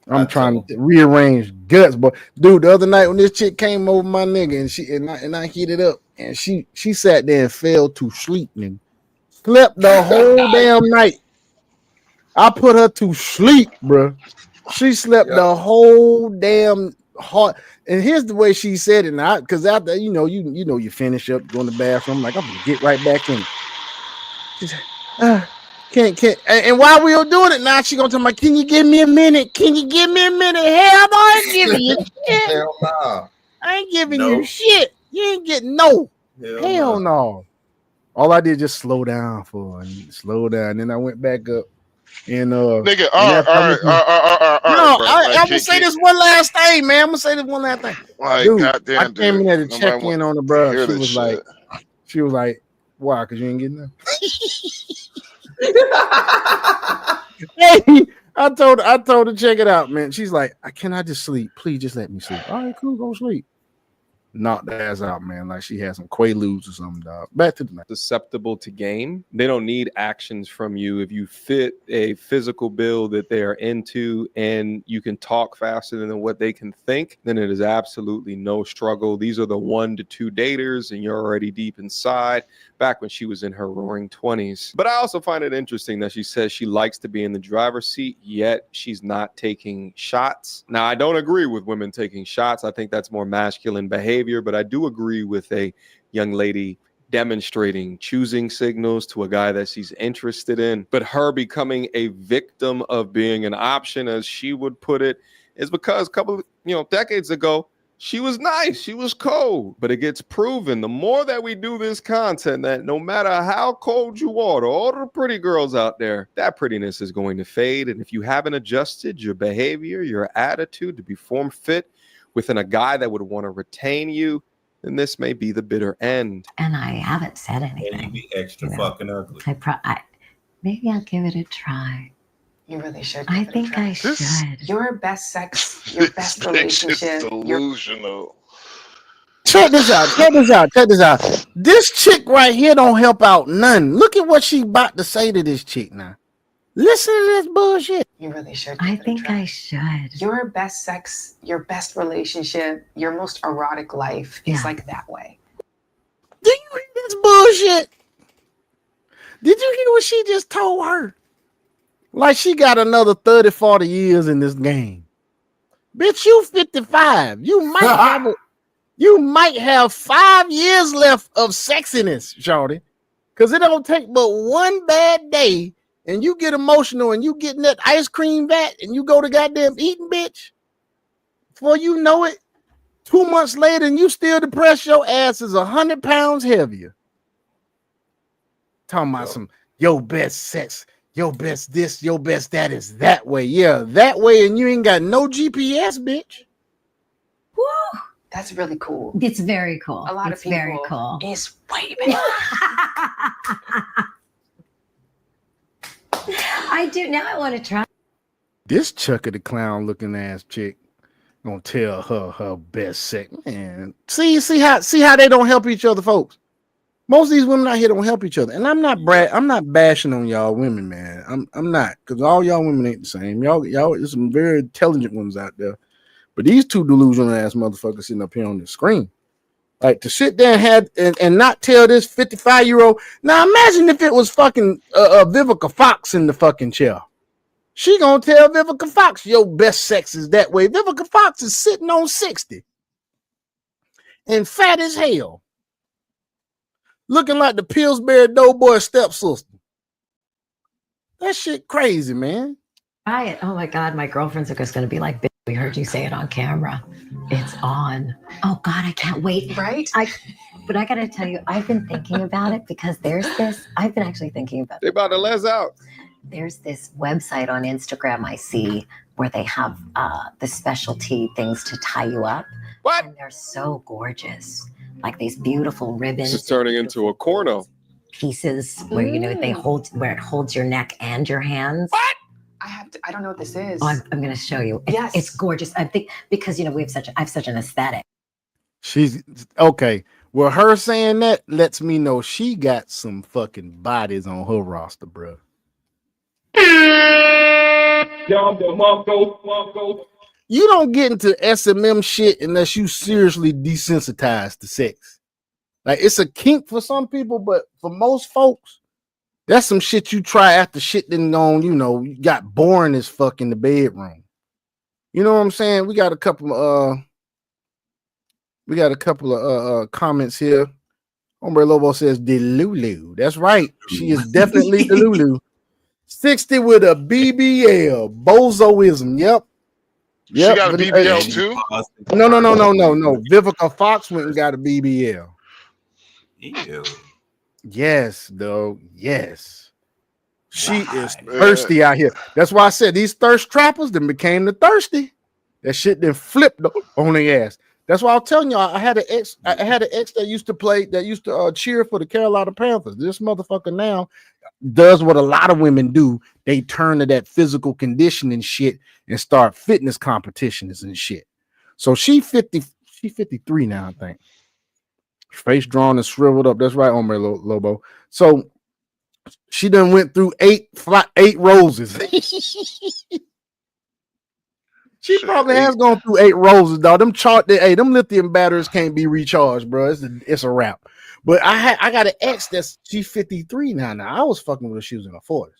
I'm trying to rearrange guts, but dude, the other night when this chick came over my nigga and I heated up and she sat there and fell to sleep and slept the whole damn night. I put her to sleep, bro. She slept the whole damn heart. And here's the way she said it now, because after you finish up going to the bathroom, I'm like, I'm gonna get right back in. She said, can't. And while we were doing it, now she gonna tell me, "Can you give me a minute? Can you give me a minute?" Hell no, I ain't giving you shit. Hell no. I ain't giving you shit. You ain't getting no. Hell no. All I did just slow down for her and slow down. Then I went back up. And nigga, I'm gonna say this one last thing, man. I'm gonna say this one last thing. Dude, I came in there to check in on the bro. She was like, "Why? Because you ain't getting nothing." Hey, I told her, check it out, man. She's like, "Can I just sleep? Please just let me sleep." All right, cool, go sleep. Knocked the ass out, man. Like she had some Quaaludes or something, dog. Back to the night. Susceptible to game. They don't need actions from you. If you fit a physical build that they are into and you can talk faster than what they can think, then it is absolutely no struggle. These are the 1 to 2 daters and you're already deep inside, back when she was in her roaring 20s. But I also find it interesting that she says she likes to be in the driver's seat, yet she's not taking shots. Now, I don't agree with women taking shots. I think that's more masculine behavior. But I do agree with a young lady demonstrating choosing signals to a guy that she's interested in. But her becoming a victim of being an option, as she would put it, is because a couple of decades ago, she was nice, she was cold. But it gets proven the more that we do this content that no matter how cold you are to all the pretty girls out there, that prettiness is going to fade. And if you haven't adjusted your behavior, your attitude to be form fit within a guy that would want to retain you, then this may be the bitter end. And I haven't said anything. And you be extra fucking ugly. Maybe I'll give it a try. You really should. I think I should. Your best sex, your best relationship. Delusional. Check this out. This chick right here don't help out none. Look at what she about to say to this chick now. Listen to this bullshit. You really should. I think I should. Your best sex, your best relationship, your most erotic life is like that way. Do you hear this bullshit? Did you hear what she just told her? Like she got another 30, 40 years in this game. Bitch, you 55. You might have 5 years left of sexiness, shorty. Because it don't take but one bad day and you get emotional and you get in that ice cream vat and you go to goddamn eating, bitch. Before you know it, 2 months later and you still depressed, your ass is 100 pounds heavier. Talking about some your best sex, your best this, your best that is that way. Yeah, that way, and you ain't got no GPS, bitch. Woo! That's really cool. It's very cool. A lot of people. Very cool. It's way better. I do. Now I want to try. This Chuck of the Clown looking ass chick gonna tell her best sex. Man, see how they don't help each other, folks. Most of these women out here don't help each other, and I'm not bashing on y'all women, man. I'm not, because all y'all women ain't the same. Y'all, there's some very intelligent ones out there, but these two delusional ass motherfuckers sitting up here on the screen, like to sit there and not tell this 55-year-old. Now imagine if it was fucking Vivica Fox in the fucking chair. She gonna tell Vivica Fox your best sex is that way. Vivica Fox is sitting on 60 and fat as hell, looking like the Pillsbury Doughboy stepsister. That shit crazy, man. Try it. Oh my God, my girlfriends are just going to be like, "We heard you say it on camera. It's on." Oh God, I can't wait. Right? But I got to tell you, I've been thinking about it because there's this. I've been actually thinking about. They about to let us out. There's this website on Instagram I see where they have the specialty things to tie you up. What? And they're so gorgeous. Like these beautiful ribbons. This is turning into a corno. Pieces where they hold, where it holds your neck and your hands. What? I don't know what this is. Oh, I'm going to show you. Yes. It's gorgeous. I think because we have I have such an aesthetic. She's okay. Well, her saying that lets me know she got some fucking bodies on her roster, bro. You don't get into SMM shit unless you seriously desensitized to sex. Like, it's a kink for some people, but for most folks, that's some shit you try after shit didn't go on, you got boring as fuck in the bedroom. You know what I'm saying? We got a couple of comments here. Hombre Lobo says Delulu. That's right. She is definitely Delulu. 60 with a BBL. Bozoism. Yep. She got a BBL too? No. Vivica Fox went and got a BBL. Ew. Yes, though. Yes. She is thirsty out here. That's why I said these thirst trappers then became the thirsty. That shit then flipped on their ass. That's why I'm telling y'all. I had an ex that used to cheer for the Carolina Panthers. This motherfucker now does what a lot of women do. They turn to that physical conditioning shit and start fitness competitions and shit. So she 53 now, I think. Face drawn and shriveled up. That's right, Hombre Lobo. So she done went through eight roses. She probably has gone through 8 roses, dog. Them lithium batteries can't be recharged, bro. It's a wrap. But I got an ex that's she's 53 now. Now I was fucking with her. She was in her 40s,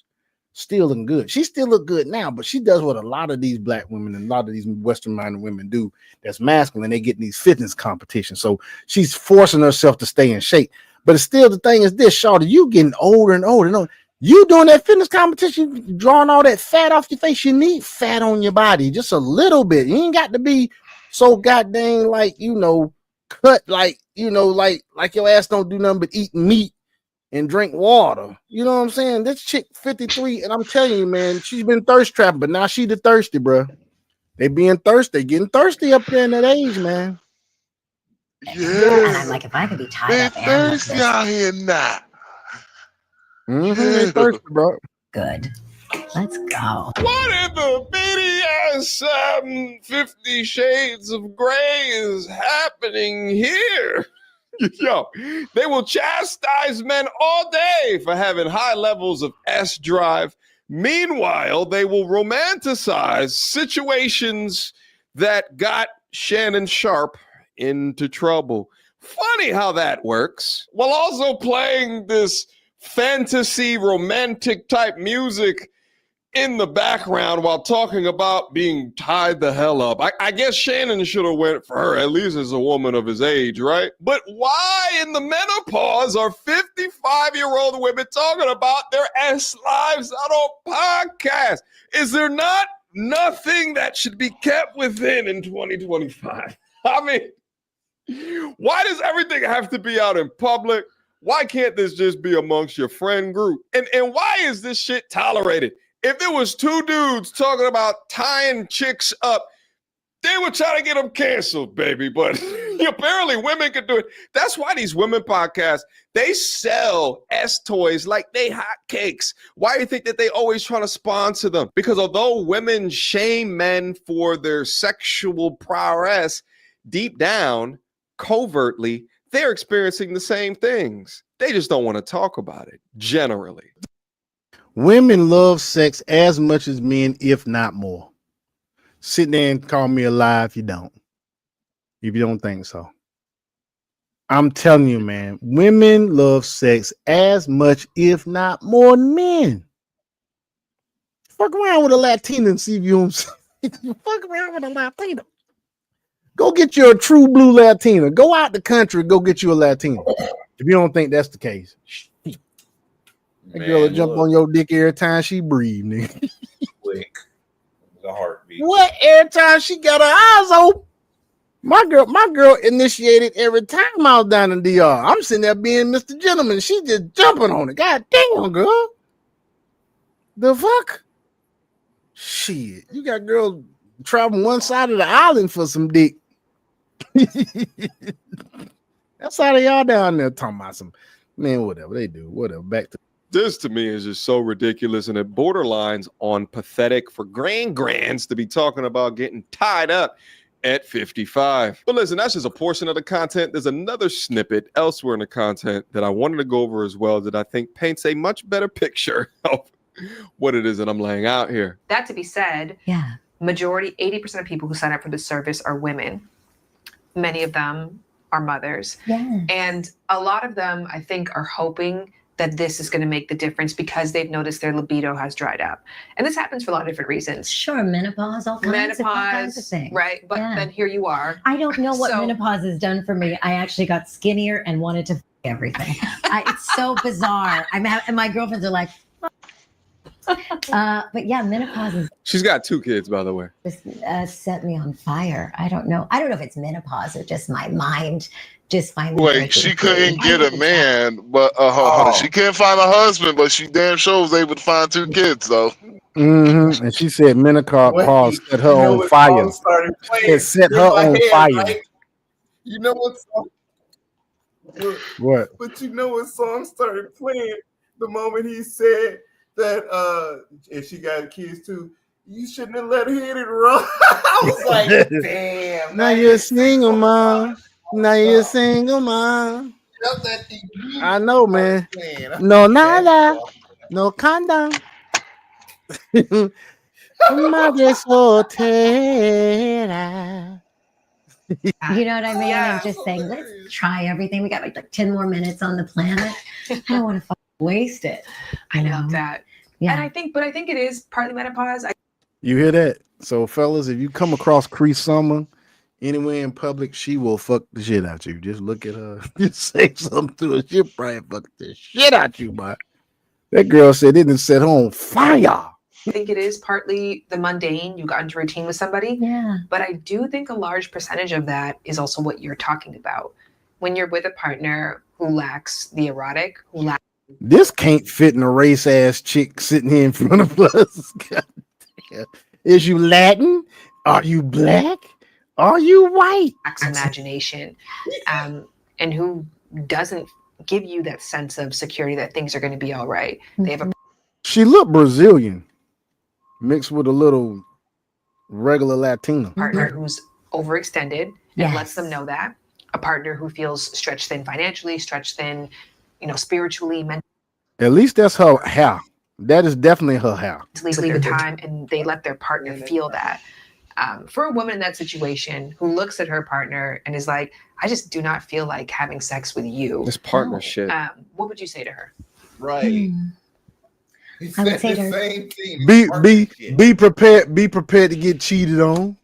still looking good. She still look good now, but she does what a lot of these black women and a lot of these Western-minded women do. That's masculine. They get in these fitness competitions, so she's forcing herself to stay in shape. But it's still the thing is this, shawty, you getting older and older. No, you doing that fitness competition, drawing all that fat off your face. You need fat on your body, just a little bit. You ain't got to be so goddamn cut like your ass don't do nothing but eat meat and drink water. You know what I'm saying? This chick 53, and I'm telling you, man, she's been thirst trapped, but now she the thirsty, bro. They being thirsty, getting thirsty up there in that age, man. Yeah. And I'm like, if I could be tied They up, thirsty out here now. They thirsty, bro. Good. Let's go. What in the BDSM 50 Shades of Grey is happening here? Yo, they will chastise men all day for having high levels of S drive. Meanwhile, they will romanticize situations that got Shannon Sharpe into trouble. Funny how that works. While also playing this fantasy romantic type music in the background while talking about being tied the hell up. I guess Shannon should have went for her, at least as a woman of his age, right? But why in the menopause are 55-year-old women talking about their S lives on a podcast? Is there nothing that should be kept within in 2025? I mean, why does everything have to be out in public? Why can't this just be amongst your friend group? And why is this shit tolerated? If there was 2 dudes talking about tying chicks up, They were trying to get them canceled, baby, but apparently women could do it. That's why these women podcasts, they sell S toys like they hotcakes. Why do you think that they always trying to sponsor them? Because although women shame men for their sexual prowess, deep down, covertly, they're experiencing the same things. They just don't want to talk about it, generally. Women love sex as much as men, if not more. Sit there and call me a lie if you don't. If you don't think so. I'm telling you, man, women love sex as much, if not more, than men. Fuck around with a Latina and see if you don't. Fuck around with a Latina. Go get you a true blue Latina. Go out the country, go get you a Latina. If you don't think that's the case. That girl will jump on your dick every time she breathes, nigga. Quick. The heartbeat. What? Every time she got her eyes open. My girl initiated every time I was down in DR. I'm sitting there being Mr. Gentleman. She just jumping on it. God damn, girl. The fuck? Shit. You got girls traveling one side of the island for some dick. That's how they all down there talking about some, man, whatever they do. Whatever. Back to This to me is just so ridiculous, and it borderlines on pathetic for grands to be talking about getting tied up at 55. But listen, that's just a portion of the content. There's another snippet elsewhere in the content that I wanted to go over as well that I think paints a much better picture of what it is that I'm laying out here. That to be said, Yeah. majority, 80% of people who sign up for this service are women. Many of them are mothers. Yeah. And a lot of them, I think, are hoping that this is going to make the difference because they've noticed their libido has dried up. And this happens for a lot of different reasons. Sure, menopause, all kinds of things. Right? But then here you are. I don't know what So- menopause has done for me. I actually got skinnier and wanted to everything. It's so bizarre. And my girlfriends are like, but yeah, menopause is She's got 2 kids, by the way. just set me on fire. I don't know if it's menopause or just my mind just finally. Wait, breaking she free. couldn't I get think a it's man, but she can't find a husband, but she damn sure was able to find 2 kids though. and she said menopause Wait, set her you know on what fire. song started playing It set in her my on head, fire. right? You know what song? What? But you know what song started playing the moment he said that if she got kids too, you shouldn't have let her hit it wrong. I was like, damn. Now you're a single mom. Now you're a single mom. I know, man. No nada. No condom. Madre soltera. You know what I mean? Yeah. I'm just saying, let's try everything. We got like 10 more minutes on the planet. I don't want to waste it. I love that. Yeah. And I think it is partly menopause. You hear that? So, fellas, if you come across Cree Summer anywhere in public, she will fuck the shit out you. Just look at her. Just say something to her. She'll probably fuck the shit out you, boy. That girl said it didn't set her on fire. I think it is partly the mundane. You got into routine with somebody. Yeah. But I do think a large percentage of that is also what you're talking about. When you're with a partner who lacks the erotic, who lacks. This can't fit in a race ass chick sitting here in front of us. God damn. Is you Latin? Are you black? Are you white? Imagination, and who doesn't give you that sense of security that things are going to be all right. They have a She looked Brazilian mixed with a little regular Latina. partner who's overextended and Yes. lets them know that. A partner who feels stretched thin financially, stretched thin, spiritually, mentally At least that's her hair. That is definitely her hair. with their time, and they let their partner feel that. For a woman in that situation who looks at her partner and is like, I just do not feel like having sex with you. This partner shit. What would you say to her? Right. He I would said say the to- same thing. Be prepared. Be prepared to get cheated on.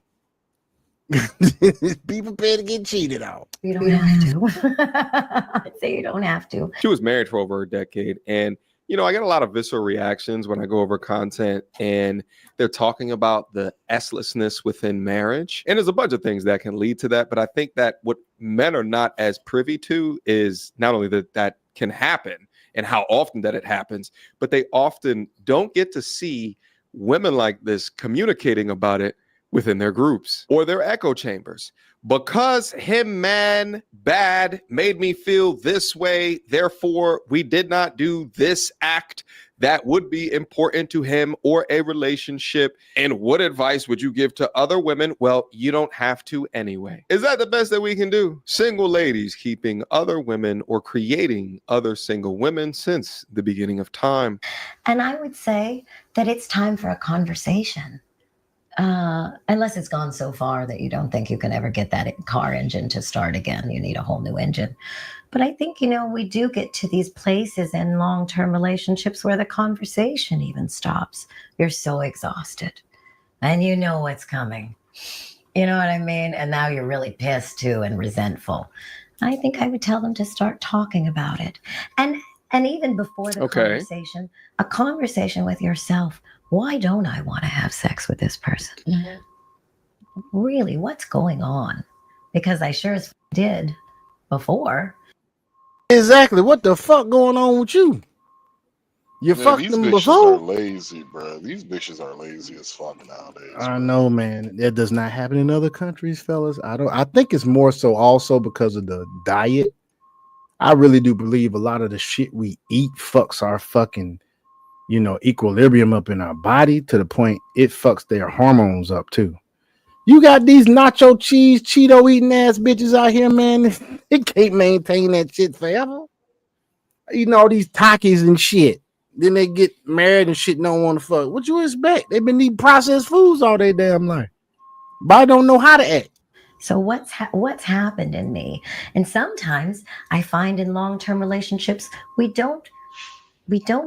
Be prepared to get cheated on. You don't have to. I'd say you don't have to. She was married for over a decade, and I get a lot of visceral reactions when I go over content and they're talking about the S-lessness within marriage. And there's a bunch of things that can lead to that. But I think that what men are not as privy to is not only that can happen and how often that it happens, but they often don't get to see women like this communicating about it within their groups or their echo chambers. Because him man bad made me feel this way, therefore we did not do this act that would be important to him or a relationship. And what advice would you give to other women? Well, you don't have to anyway. Is that the best that we can do? Single ladies keeping other women or creating other single women since the beginning of time. And I would say that it's time for a conversation. Unless it's gone so far that you don't think you can ever get that car engine to start again. You need a whole new engine. But I think, we do get to these places in long-term relationships where the conversation even stops. You're so exhausted and you know what's coming. You know what I mean? And now you're really pissed too and resentful. I think I would tell them to start talking about it. And even before the conversation, a conversation with yourself. Why don't I want to have sex with this person? Mm-hmm. Really, what's going on? Because I sure as did before. Exactly. What the fuck going on with you? You fucked them before? These bitches are lazy, bro. These bitches are lazy as fuck nowadays. I know, man. That does not happen in other countries, fellas. I think it's more so also because of the diet. I really do believe a lot of the shit we eat fucks our fucking equilibrium up in our body to the point it fucks their hormones up too. You got these nacho cheese, Cheeto eating ass bitches out here, man. It can't maintain that shit forever. Eating all these Takis and shit. Then they get married and shit don't want to fuck. What you expect? They've been eating processed foods all their damn life. But I don't know how to act. So what's happened in me? And sometimes I find in long-term relationships, we don't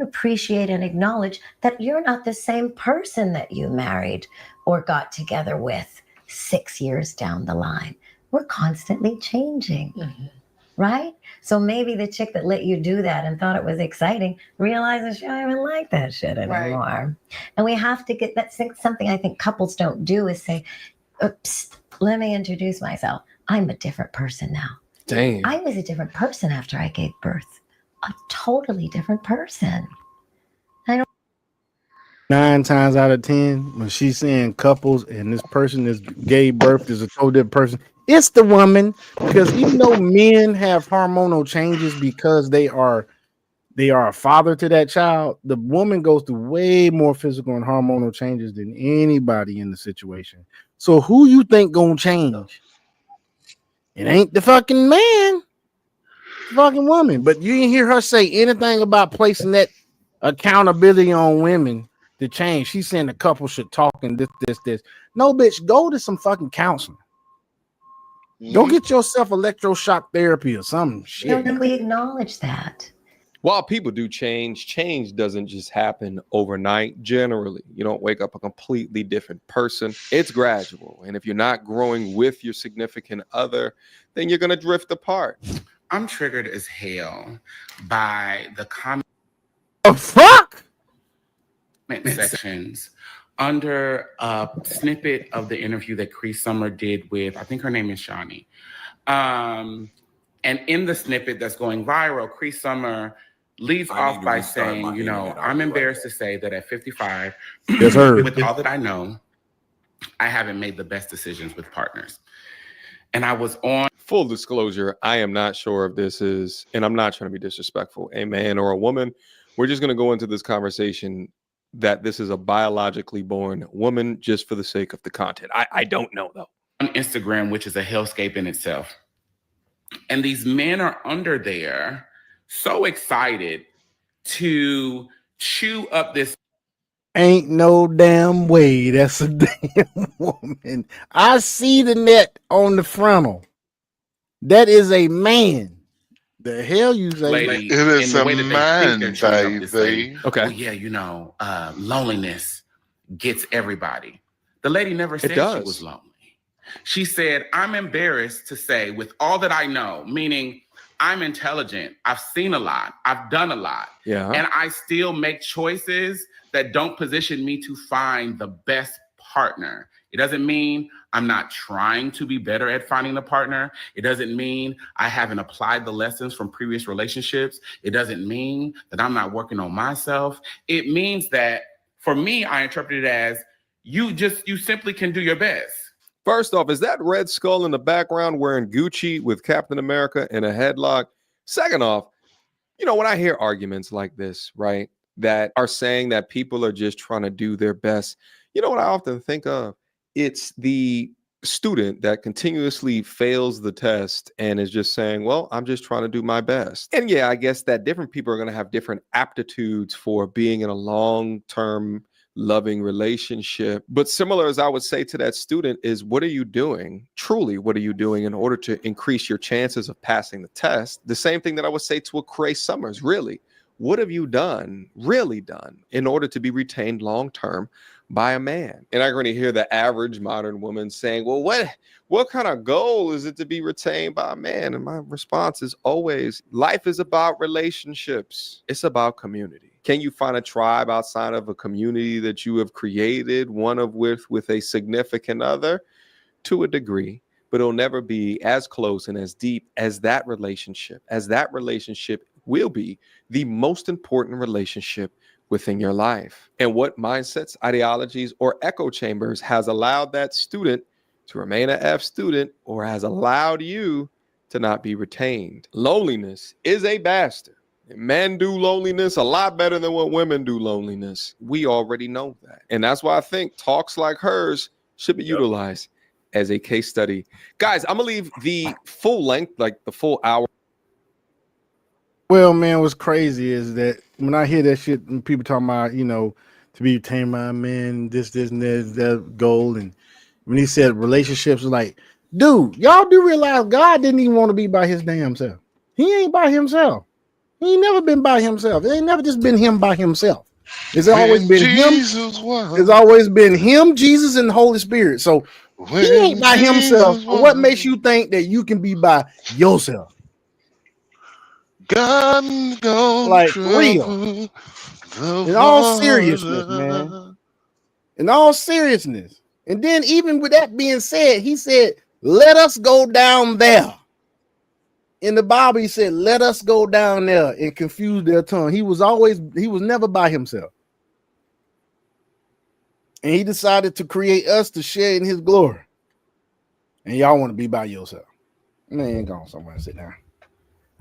appreciate and acknowledge that you're not the same person that you married or got together with 6 years down the line. We're constantly changing, right? So maybe the chick that let you do that and thought it was exciting realizes she don't even like that shit anymore. Right. And we have to get that's something I think couples don't do is say, oops, let me introduce myself. I'm a different person now. Damn. I was a different person after I gave birth. A totally different person. 9 times out of 10, when she's saying couples and this person is gave birth is a totally different person, it's the woman. Because even though men have hormonal changes because they are a father to that child, the woman goes through way more physical and hormonal changes than anybody in the situation. So who you think gonna change? It ain't the fucking man. Fucking woman. But you didn't hear her say anything about placing that accountability on women to change. She's saying the couple should talk and this. No, bitch, go to some fucking counseling. Go get yourself electroshock therapy or some shit. I don't think we acknowledge that. While people do change doesn't just happen overnight. Generally, you don't wake up a completely different person. It's gradual. And if you're not growing with your significant other, then you're going to drift apart. I'm triggered as hell by the comment sections under a snippet of the interview that Cree Summer did with, I think her name is Shawnee. And in the snippet that's going viral, Cree Summer leads off by saying, I'm embarrassed to say that at 55, with all that I know, I haven't made the best decisions with partners. And I was on. Full disclosure, I am not sure if this is, and I'm not trying to be disrespectful, a man or a woman. We're just going to go into this conversation that this is a biologically born woman just for the sake of the content. I don't know, though. On Instagram, which is a hellscape in itself. And these men are under there so excited to chew up this. Ain't no damn way that's a damn woman. I see the net on the frontal. That is a man. The hell you say? Lady, it is a man, baby. Okay. Well, yeah, loneliness gets everybody. The lady never said she was lonely. She said, I'm embarrassed to say with all that I know, meaning I'm intelligent. I've seen a lot. I've done a lot. Yeah. And I still make choices that don't position me to find the best partner. It doesn't mean I'm not trying to be better at finding the partner. It doesn't mean I haven't applied the lessons from previous relationships. It doesn't mean that I'm not working on myself. It means that for me, I interpret it as You simply can do your best. First off, is that Red Skull in the background wearing Gucci with Captain America in a headlock? Second off, you know, when I hear arguments like this, right, that are saying that people are just trying to do their best, you know what I often think of? It's the student that continuously fails the test and is just saying, well, I'm just trying to do my best. And yeah, I guess that different people are going to have different aptitudes for being in a long-term loving relationship. But similar, as I would say to that student, is what are you doing? Truly, what are you doing in order to increase your chances of passing the test? The same thing that I would say to a Cray Summers, really. What have you done, really done, in order to be retained long-term by a man? And I'm going to hear the average modern woman saying, well, what kind of goal is it to be retained by a man? And my response is always, life is about relationships. It's about community. Can you find a tribe outside of a community that you have created, one of with a significant other? To a degree, but it'll never be as close and as deep as that relationship, will be the most important relationship within your life. And what mindsets, ideologies, or echo chambers has allowed that student to remain an F student, or has allowed you to not be retained? Loneliness is a bastard. Men do loneliness a lot better than what women do loneliness. We already know that. And that's why I think talks like hers should be utilized as a case study. Guys, I'm going to leave the full length, like the full hour. Well, man, what's crazy is that when I hear that shit, and people talking about, you know, to be retained by a man, this, and that goal. And when he said relationships, like, dude, y'all do realize God didn't even want to be by his damn self. He ain't by himself. He ain't never been by himself. It ain't never just been him by himself. It's always been Jesus him. was. It's always been him, Jesus, and the Holy Spirit. So he ain't by himself. So what makes you think that you can be by yourself? God like real. In all seriousness, man. In all seriousness. And then even with that being said, he said, let us go down there. In the Bible, he said, let us go down there and confuse their tongue. He was never by himself. And he decided to create us to share in his glory. And y'all want to be by yourself. Man, go on somewhere, sit down.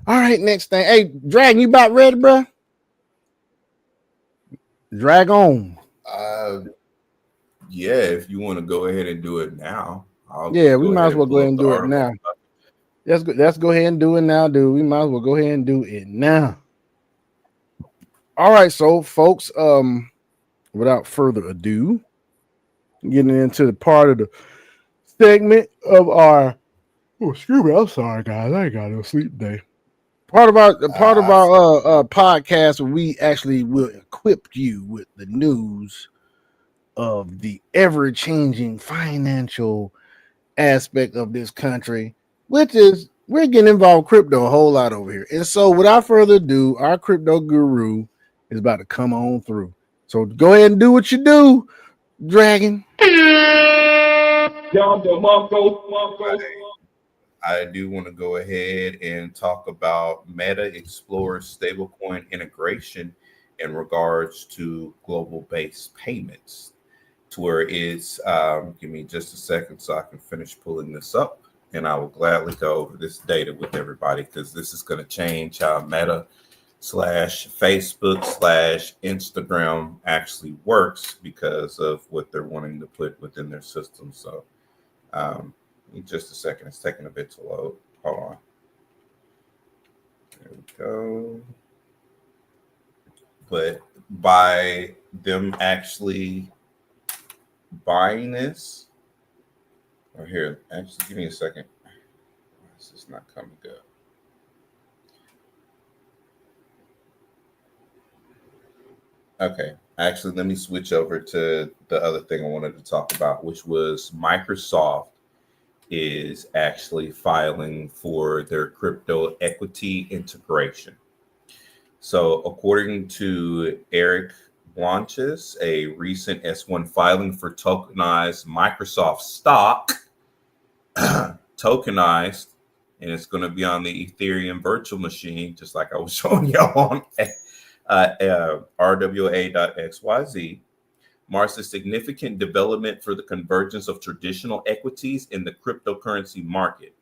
All right, next thing. Hey, Dragon, you about ready, bro? Drag on. Yeah, if you want to go ahead and do it now. We might as well go ahead and do it now. Let's go ahead and do it now, dude. We might as well go ahead and do it now. All right, so folks, without further ado, getting into the part of the segment of our excuse me, I'm sorry, guys. I ain't got no sleep today. Part of our podcast where we actually will equip you with the news of the ever-changing financial aspect of this country, which is we're getting involved with crypto a whole lot over here. And so without further ado, our crypto guru is about to come on through. So go ahead and do what you do, Dragon. I do want to go ahead and talk about Meta Explorer stablecoin integration in regards to global-based payments, to where it's, give me just a second so I can finish pulling this up, and I will gladly go over this data with everybody, because this is going to change how Meta /Facebook/Instagram actually works because of what they're wanting to put within their system. So just a second, it's taking a bit to load. Hold on. There we go. But by them actually buying this, or here, actually give me a second. This is not coming up. Okay, actually, let me switch over to the other thing I wanted to talk about, which was Microsoft is actually filing for their crypto equity integration. So according to Eric Blanches, a recent S1 filing for tokenized Microsoft stock, tokenized, and it's going to be on the Ethereum virtual machine, just like I was showing y'all on RWA.xyz. marks a significant development for the convergence of traditional equities in the cryptocurrency market.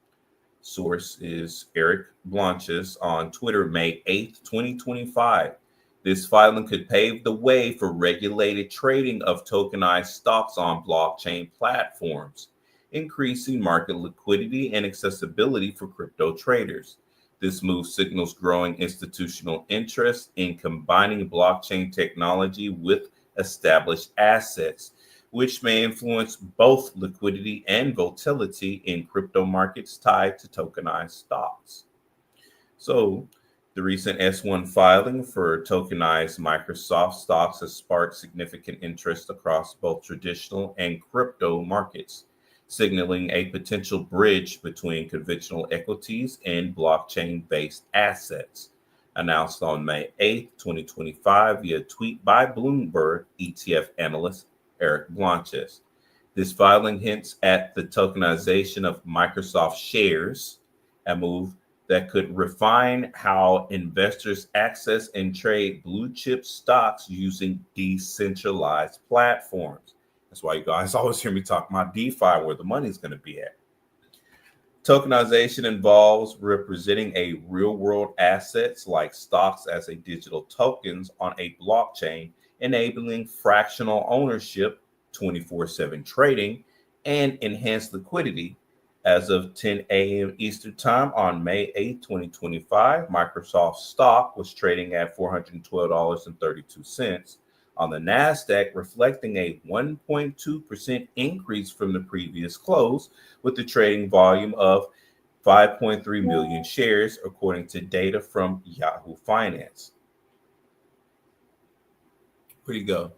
Source is Eric Blanches on Twitter, May 8th, 2025. This filing could pave the way for regulated trading of tokenized stocks on blockchain platforms, increasing market liquidity and accessibility for crypto traders. This move signals growing institutional interest in combining blockchain technology with established assets, which may influence both liquidity and volatility in crypto markets tied to tokenized stocks. So, the recent S1 filing for tokenized Microsoft stocks has sparked significant interest across both traditional and crypto markets, signaling a potential bridge between conventional equities and blockchain-based assets. Announced on May 8, 2025 via tweet by Bloomberg ETF analyst Eric Blanches. This filing hints at the tokenization of Microsoft shares, a move that could refine how investors access and trade blue chip stocks using decentralized platforms. That's why you guys always hear me talk about DeFi, where the money's going to be at. Tokenization involves representing a real-world assets like stocks as a digital tokens on a blockchain, enabling fractional ownership, 24/7 trading, and enhanced liquidity. As of 10 a.m. Eastern Time on May 8, 2025, Microsoft stock was trading at $412.32 on the NASDAQ, reflecting a 1.2% increase from the previous close, with the trading volume of 5.3 million shares, according to data from Yahoo Finance. Where'd he go?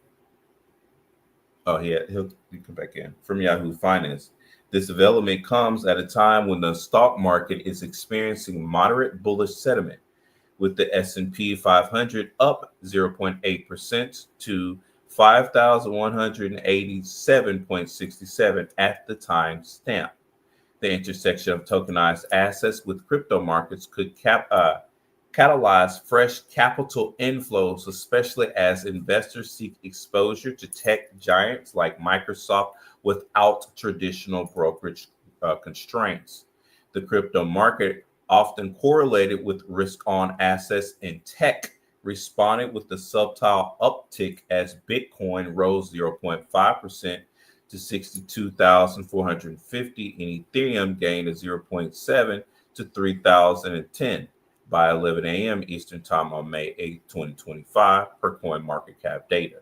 Oh, yeah, he'll come back in. From Yahoo Finance. This development comes at a time when the stock market is experiencing moderate bullish sentiment, with the S&P 500 up 0.8% to 5,187.67 at the time stamp. The intersection of tokenized assets with crypto markets could catalyze fresh capital inflows, especially as investors seek exposure to tech giants like Microsoft without traditional brokerage constraints. The crypto market, often correlated with risk-on assets in tech, responded with a subtle uptick as Bitcoin rose 0.5% to 62,450 and Ethereum gained a 0.7 to 3,010 by 11 a.m. Eastern Time on May 8, 2025, per CoinMarketCap data.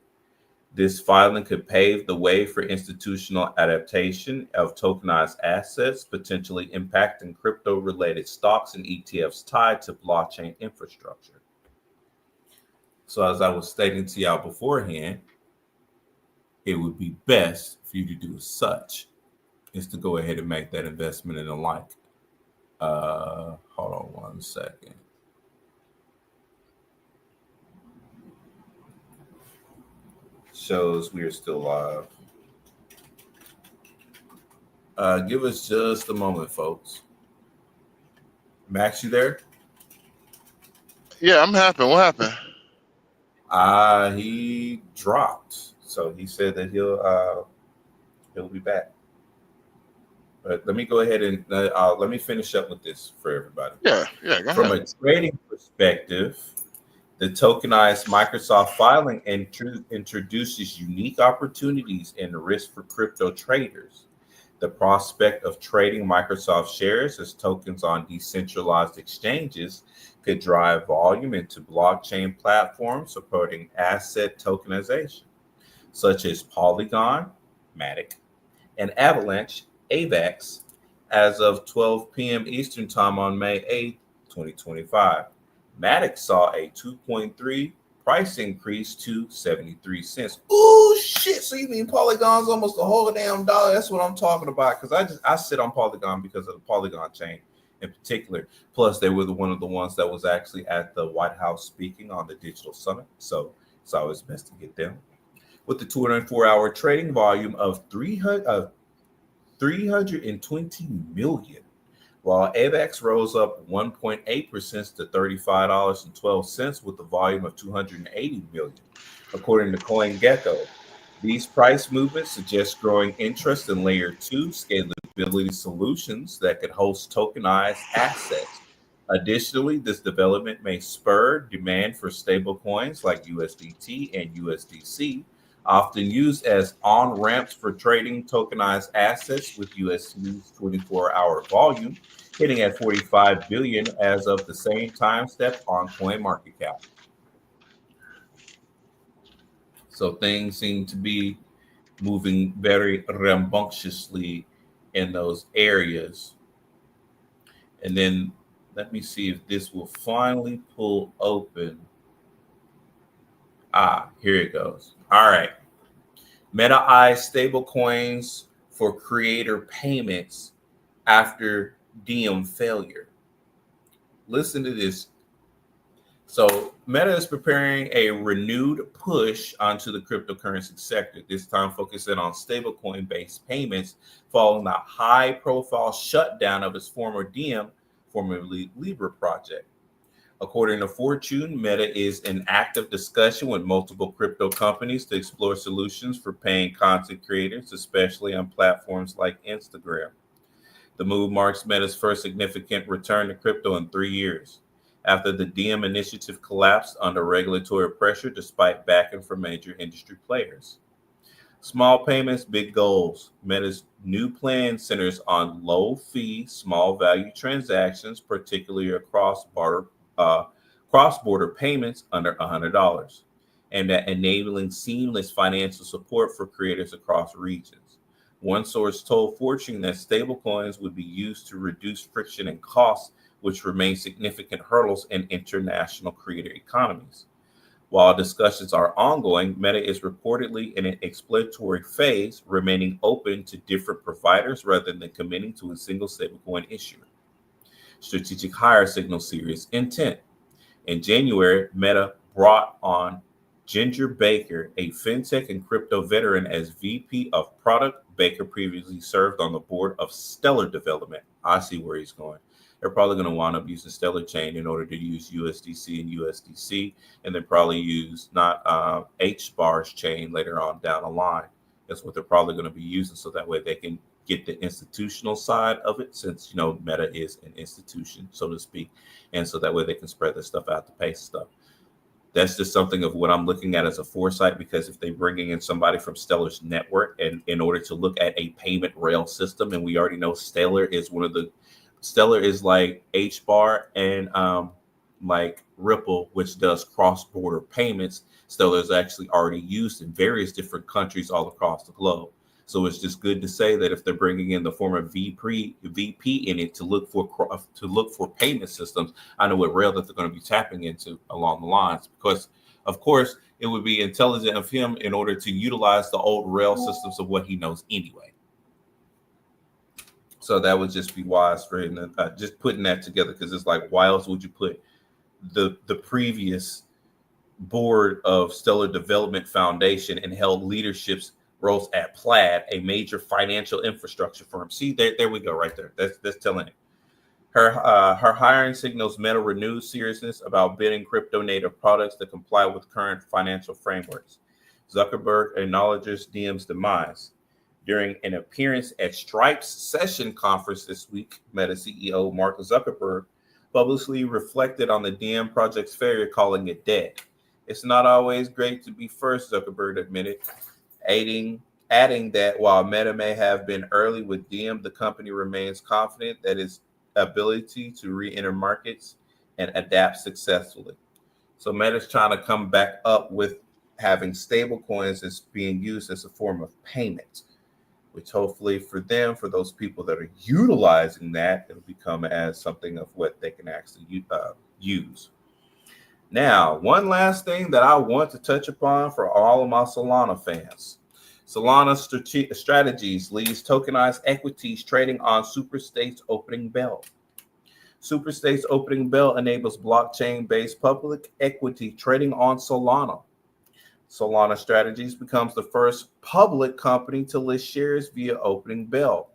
This filing could pave the way for institutional adaptation of tokenized assets, potentially impacting crypto-related stocks and ETFs tied to blockchain infrastructure. So as I was stating to y'all beforehand, it would be best for you to do as such is to go ahead and make that investment in the like. Hold on one second. Shows we are still live. Give us just a moment, folks. Max, you there? Yeah, I'm happy. What happened? He dropped. So he said that he'll be back. But let me go ahead and let me finish up with this for everybody. Yeah, go From ahead. a trading perspective, the tokenized Microsoft filing introduces unique opportunities and risk for crypto traders. The prospect of trading Microsoft shares as tokens on decentralized exchanges could drive volume into blockchain platforms supporting asset tokenization, such as Polygon, Matic, and Avalanche, AVAX, as of 12 p.m. Eastern Time on May 8, 2025. Matic saw a 2.3 price increase to 73 cents. Ooh, shit. So you mean Polygon's almost a whole damn dollar? That's what I'm talking about. Because I sit on Polygon because of the Polygon chain in particular. Plus, they were one of the ones that was actually at the White House speaking on the digital summit. So it's always best to get them. With the 204-hour trading volume of 320 million, while AVAX rose up 1.8% to $35.12 with a volume of 280 million, according to CoinGecko. These price movements suggest growing interest in layer 2 scalability solutions that could host tokenized assets. Additionally, this development may spur demand for stablecoins like USDT and USDC, often used as on ramps for trading tokenized assets, with USD's 24-hour volume hitting at 45 billion as of the same time step on CoinMarketCap. So things seem to be moving very rambunctiously in those areas. And then let me see if this will finally pull open. Here it goes. All right. Meta eyes stablecoins for creator payments after Diem failure. Listen to this. So Meta is preparing a renewed push onto the cryptocurrency sector, this time focusing on stablecoin-based payments following the high-profile shutdown of its former Diem, formerly Libra project. According to Fortune, Meta is in active discussion with multiple crypto companies to explore solutions for paying content creators, especially on platforms like Instagram. The move marks Meta's first significant return to crypto in 3 years, after the Diem initiative collapsed under regulatory pressure despite backing from major industry players. Small payments, big goals. Meta's new plan centers on low-fee, small-value transactions, particularly across cross-border payments under $100, and at enabling seamless financial support for creators across regions. One source told Fortune that stablecoins would be used to reduce friction and costs, which remain significant hurdles in international creator economies. While discussions are ongoing, Meta is reportedly in an exploratory phase, remaining open to different providers rather than committing to a single stablecoin issuer. Strategic hire signals serious intent. In January, Meta brought on Ginger Baker, a fintech and crypto veteran, as VP of Product. Baker previously served on the board of Stellar Development. I see where he's going. They're probably going to wind up using Stellar Chain in order to use USDC and USDC, and then probably use not HBAR's chain later on down the line. That's what they're probably going to be using, so that way they can get the institutional side of it, since Meta is an institution, so to speak, and so that way they can spread their stuff out to pay stuff. That's just something of what I'm looking at as a foresight, because if they're bringing in somebody from Stellar's network, and in order to look at a payment rail system, and we already know Stellar is like HBAR and like Ripple, which does cross-border payments. Stellar is actually already used in various different countries all across the globe. So it's just good to say that if they're bringing in the former VP in it to look for payment systems, I know what rail that they're going to be tapping into along the lines, because of course it would be intelligent of him in order to utilize the old rail systems of what he knows anyway. So that would just be wise for him, just putting that together, because it's like, why else would you put the previous board of Stellar Development Foundation and held leaderships roles at Plaid, a major financial infrastructure firm? See, there we go, right there. That's telling it. Her hiring signals Meta renewed seriousness about building crypto native products that comply with current financial frameworks. Zuckerberg acknowledges Diem's demise. During an appearance at Stripe's session conference this week, Meta CEO Mark Zuckerberg publicly reflected on the Diem project's failure, calling it dead. It's not always great to be first, Zuckerberg admitted, adding that while Meta may have been early with Diem, the company remains confident that its ability to re-enter markets and adapt successfully. So Meta's trying to come back up with having stablecoins as being used as a form of payment, which hopefully for them, for those people that are utilizing that, it'll become as something of what they can actually use. Now, one last thing that I want to touch upon for all of my Solana fans. Solana Strategies leads tokenized equities trading on Superstate's opening bell. Superstate's opening bell enables blockchain-based public equity trading on Solana. Solana Strategies becomes the first public company to list shares via Opening Bell.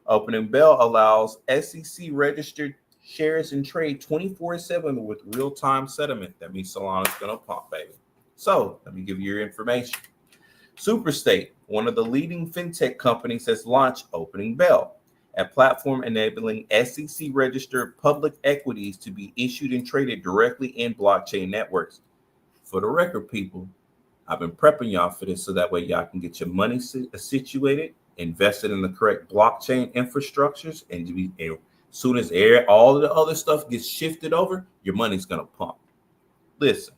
Opening Bell allows SEC-registered shares in trade 24/7 with real-time settlement. That means Solana's going to pump, baby. So let me give you your information. Superstate, one of the leading fintech companies, has launched Opening Bell, a platform enabling SEC-registered public equities to be issued and traded directly in blockchain networks. For the record, people, I've been prepping y'all for this so that way y'all can get your money situated, invested in the correct blockchain infrastructures, and as soon as all of the other stuff gets shifted over, your money's going to pump. Listen.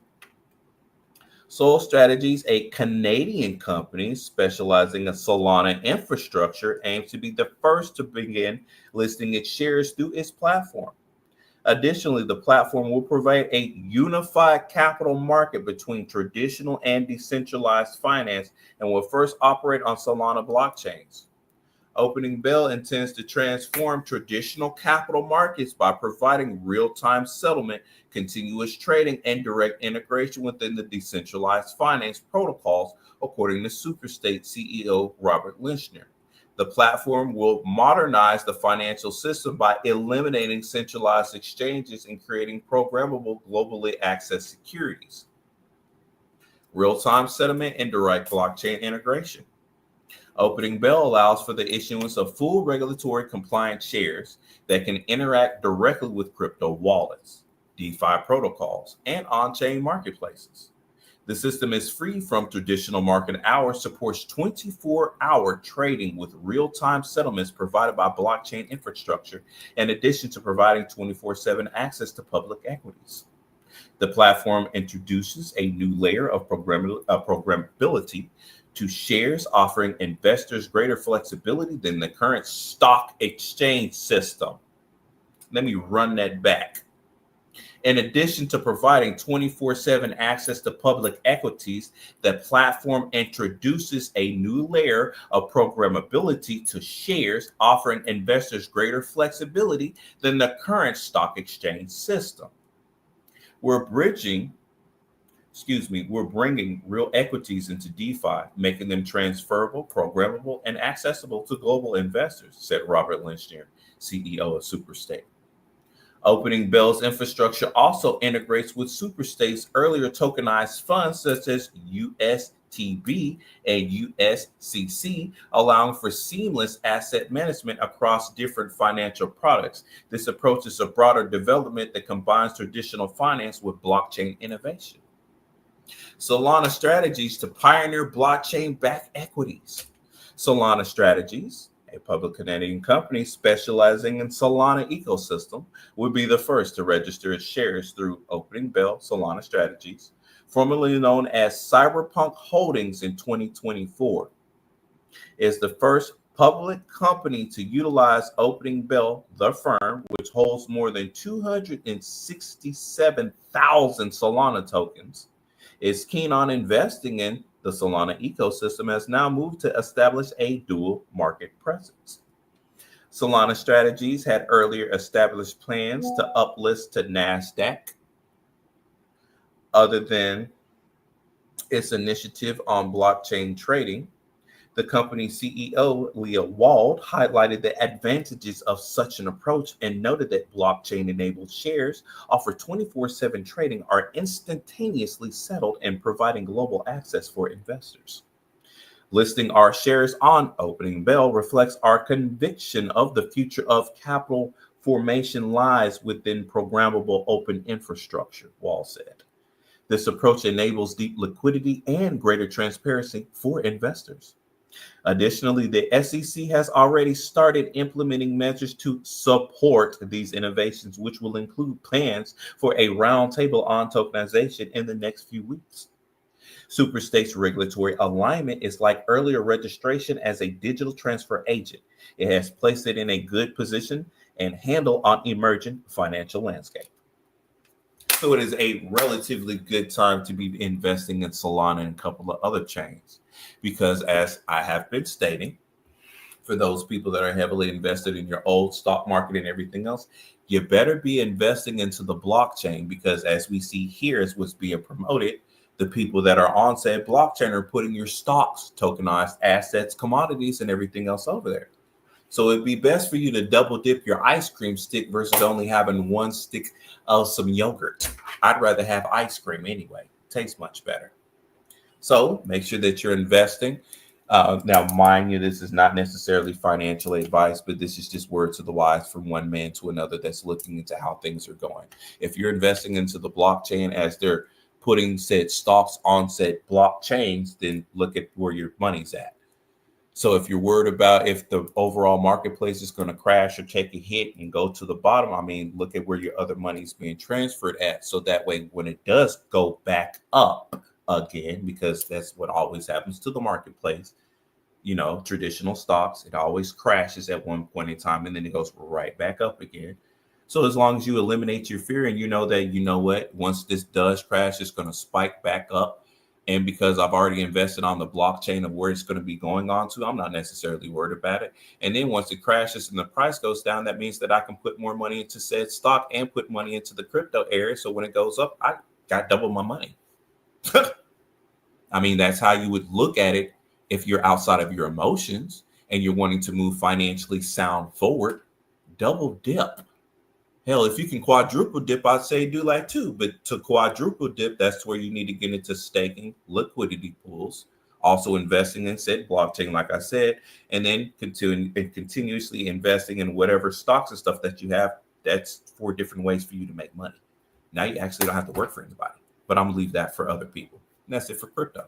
Sol Strategies, a Canadian company specializing in Solana infrastructure, aims to be the first to begin listing its shares through its platform. Additionally, the platform will provide a unified capital market between traditional and decentralized finance and will first operate on Solana blockchains. Opening Bell intends to transform traditional capital markets by providing real-time settlement, continuous trading, and direct integration within the decentralized finance protocols, according to Superstate CEO Robert Lynchner. The platform will modernize the financial system by eliminating centralized exchanges and creating programmable, globally accessed securities, real-time settlement, and direct blockchain integration. Opening Bell allows for the issuance of full regulatory compliant shares that can interact directly with crypto wallets, DeFi protocols, and on-chain marketplaces. The system is free from traditional market hours, supports 24-hour trading with real-time settlements provided by blockchain infrastructure, in addition to providing 24/7 access to public equities. The platform introduces a new layer of programmability to shares, offering investors greater flexibility than the current stock exchange system. Let me run that back. In addition to providing 24/7 access to public equities, the platform introduces a new layer of programmability to shares, offering investors greater flexibility than the current stock exchange system. We're bringing real equities into DeFi, making them transferable, programmable, and accessible to global investors, said Robert Lynchner, CEO of Superstate. Opening Bell's infrastructure also integrates with Superstate's earlier tokenized funds such as USTB and USCC, allowing for seamless asset management across different financial products. This approach is a broader development that combines traditional finance with blockchain innovation. Solana Strategies to pioneer blockchain-backed equities. Solana Strategies, a public Canadian company specializing in Solana ecosystem, would be the first to register its shares through Opening Bell Solana Strategies, formerly known as Cyberpunk Holdings in 2024. It is the first public company to utilize Opening Bell, the firm, which holds more than 267,000 Solana tokens, is keen on investing in the Solana ecosystem, has now moved to establish a dual market presence. Solana Strategies had earlier established plans to uplist to NASDAQ. Other than its initiative on blockchain trading, the company's CEO, Leah Wald, highlighted the advantages of such an approach and noted that blockchain-enabled shares offer 24/7 trading, are instantaneously settled, and providing global access for investors. Listing our shares on Opening Bell reflects our conviction of the future of capital formation lies within programmable open infrastructure, Wald said. This approach enables deep liquidity and greater transparency for investors. Additionally, the SEC has already started implementing measures to support these innovations, which will include plans for a roundtable on tokenization in the next few weeks. Superstate's regulatory alignment is like earlier registration as a digital transfer agent. It has placed it in a good position and handle on emerging financial landscape. So it is a relatively good time to be investing in Solana and a couple of other chains. Because as I have been stating, for those people that are heavily invested in your old stock market and everything else, you better be investing into the blockchain, because as we see here is what's being promoted, the people that are on said blockchain are putting your stocks, tokenized assets, commodities, and everything else over there. So it'd be best for you to double dip your ice cream stick versus only having one stick of some yogurt. I'd rather have ice cream anyway. Tastes much better. So make sure that you're investing. Now, mind you, this is not necessarily financial advice, but this is just words of the wise from one man to another that's looking into how things are going. If you're investing into the blockchain as they're putting said stocks on said blockchains, then look at where your money's at. So if you're worried about if the overall marketplace is going to crash or take a hit and go to the bottom, I mean, look at where your other money is being transferred at. So that way, when it does go back up again, because that's what always happens to the marketplace, you know, traditional stocks, it always crashes at one point in time and then it goes right back up again. So as long as you eliminate your fear and you know that, you know what, once this does crash, it's going to spike back up. And because I've already invested on the blockchain of where it's going to be going on to, I'm not necessarily worried about it. And then once it crashes and the price goes down, that means that I can put more money into said stock and put money into the crypto area. So when it goes up, I got double my money. I mean, that's how you would look at it if you're outside of your emotions and you're wanting to move financially sound forward. Double dip. Hell, if you can quadruple dip, I'd say do like two. But to quadruple dip, that's where you need to get into staking, liquidity pools, also investing in said blockchain, like I said, and then continuously investing in whatever stocks and stuff that you have. That's 4 different ways for you to make money. Now you actually don't have to work for anybody, but I'm gonna leave that for other people. And that's it for crypto.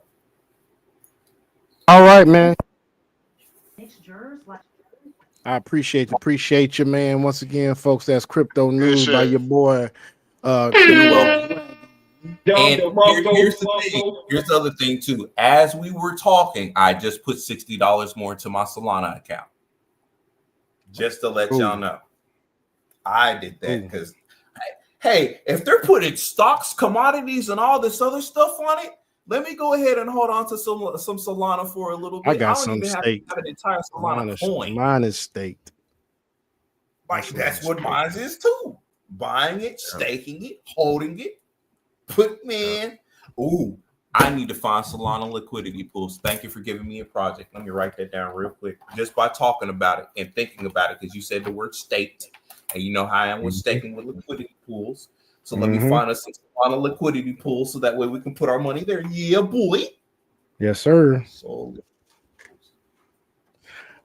All right, man. I appreciate you, man. Once again, folks, that's Crypto News by your boy. You're welcome. And here's the thing. Here's the other thing too. As we were talking, I just put $60 more into my Solana account. Just to let y'all know. I did that because, hey, if they're putting stocks, commodities, and all this other stuff on it, let me go ahead and hold on to some Solana for a little bit. I got don't some even staked. have an entire Solana coin. Mine is staked. Like that's what mine is too. Buying it, staking it, holding it. I need to find Solana liquidity pools. Thank you for giving me a project. Let me write that down real quick. Just by talking about it and thinking about it, because you said the word staked, and you know how I am with staking with liquidity pools. So let me find us a liquidity pool so that way we can put our money there. Yeah, boy. Yes, sir. So,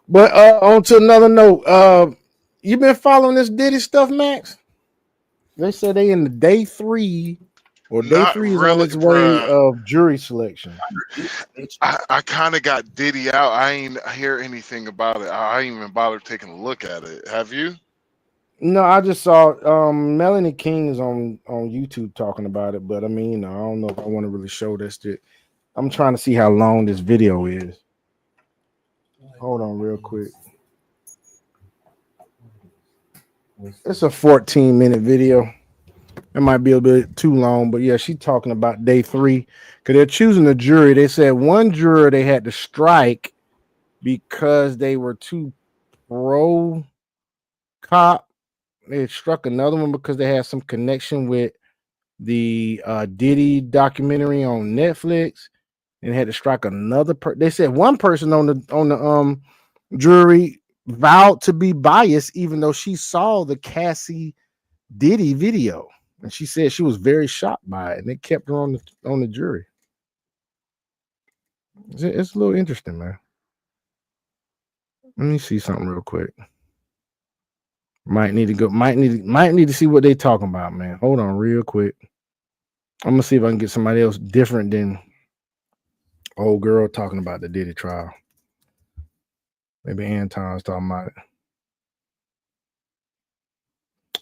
but on to another note, you been following this Diddy stuff, Max? They said they in the day 3, or day Not 3 is really, on its way bruh. of jury selection. I kind of got Diddy out. I ain't hear anything about it. I ain't even bothered taking a look at it. Have you? No, I just saw Melanie King is on YouTube talking about it, but I mean, you know, I don't know if I want to really show this. I'm trying to see how long this video is. Hold on real quick. It's a 14-minute video. It might be a bit too long, but yeah, she's talking about day 3 because they're choosing a jury. They said one juror they had to strike because they were too pro cop. They struck another one because they had some connection with the Diddy documentary on Netflix, and had to strike another. They said one person on the jury vowed to be biased, even though she saw the Cassie Diddy video, and she said she was very shocked by it, and they kept her on the jury. It's a little interesting, man. Let me see something real quick. Might need to see what they talking about, man. Hold on real quick. I'm gonna see if I can get somebody else different than old girl talking about the Diddy trial. Maybe Anton's talking about it.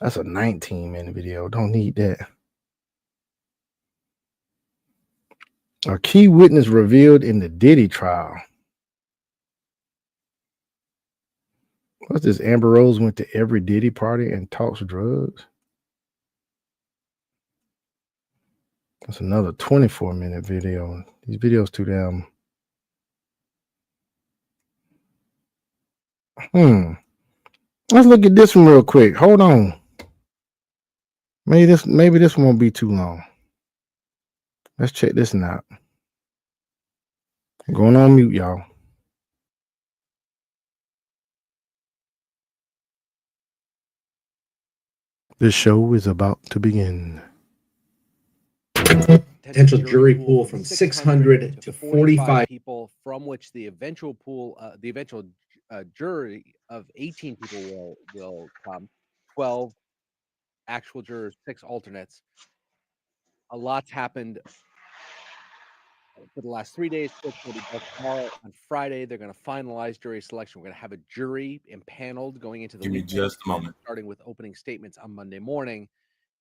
That's a 19-minute video. Don't need that. A key witness revealed in the Diddy trial. What's this? Amber Rose went to every Diddy party and talks drugs. That's another 24-minute video. These videos too damn. Let's look at this one real quick. Hold on. Maybe this won't be too long. Let's check this one out. I'm going on mute, y'all. This show is about to begin. potential jury pool from 600 to 45 people, from which the eventual pool, jury of 18 people will come. 12 actual jurors, 6 alternates. A lot's happened for the last 3 days. Tomorrow on Friday, they're going to finalize jury selection. We're going to have a jury impaneled going into the Give me weekend, just a moment. starting with opening statements on Monday morning.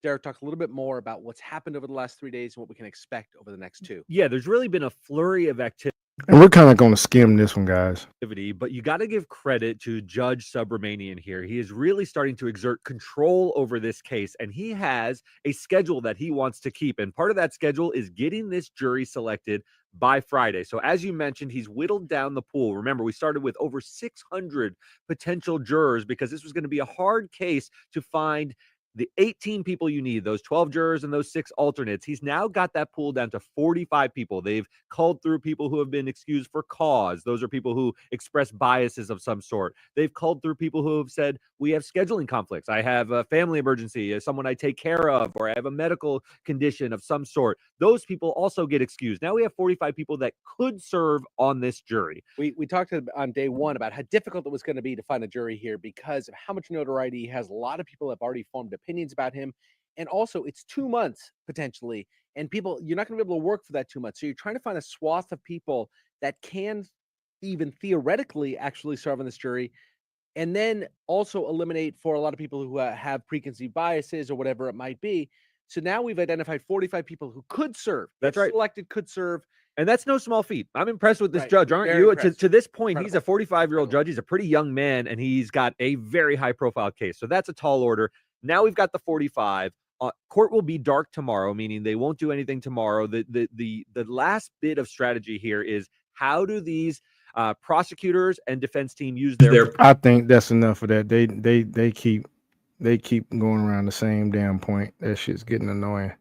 Derek, talk a little bit more about what's happened over the last 3 days and what we can expect over the next 2. Yeah, there's really been a flurry of activity. And we're kind of going to skim this one, guys. But you got to give credit to Judge Subramanian here. He is really starting to exert control over this case, and he has a schedule that he wants to keep. And part of that schedule is getting this jury selected by Friday. So as you mentioned, he's whittled down the pool. Remember, we started with over 600 potential jurors because this was going to be a hard case to find the 18 people you need, those 12 jurors and those 6 alternates. He's now got that pool down to 45 people. They've culled through people who have been excused for cause. Those are people who express biases of some sort. They've culled through people who have said, we have scheduling conflicts. I have a family emergency, someone I take care of, or I have a medical condition of some sort. Those people also get excused. Now we have 45 people that could serve on this jury. We talked on day 1 about how difficult it was going to be to find a jury here because of how much notoriety he has. A lot of people have already formed opinions about him. And also, it's 2 months potentially. And people, you're not going to be able to work for that 2 months. So you're trying to find a swath of people that can even theoretically actually serve on this jury. And then also eliminate for a lot of people who have preconceived biases or whatever it might be. So now we've identified 45 people who could serve. That's right. Selected could serve. And that's no small feat. I'm impressed with this Right. judge, aren't Very you? impressed. To this point, Incredible. he's a 45-year-old judge. He's a pretty young man, and he's got a very high-profile case. So that's a tall order. Now we've got the 45. Court will be dark tomorrow, meaning they won't do anything tomorrow. The last bit of strategy here is how do these prosecutors and defense team use their... I think that's enough of that. They keep going around the same damn point. That shit's getting annoying.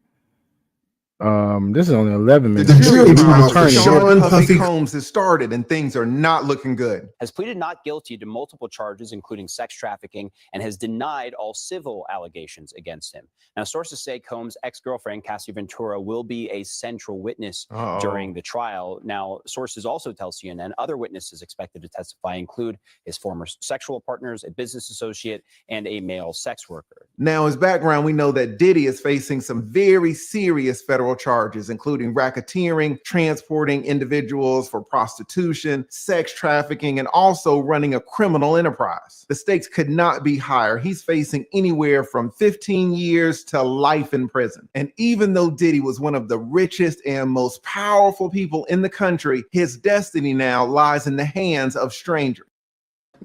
This is only 11 minutes. The jury trial for Sean Puffy Combs has started and things are not looking good. Has pleaded not guilty to multiple charges, including sex trafficking, and has denied all civil allegations against him. Now, sources say Combs' ex-girlfriend, Cassie Ventura, will be a central witness during the trial. Now, sources also tell CNN other witnesses expected to testify include his former sexual partners, a business associate, and a male sex worker. Now, as background, we know that Diddy is facing some very serious federal charges, including racketeering, transporting individuals for prostitution, sex trafficking, and also running a criminal enterprise. The stakes could not be higher. He's facing anywhere from 15 years to life in prison. And even though Diddy was one of the richest and most powerful people in the country, his destiny now lies in the hands of strangers.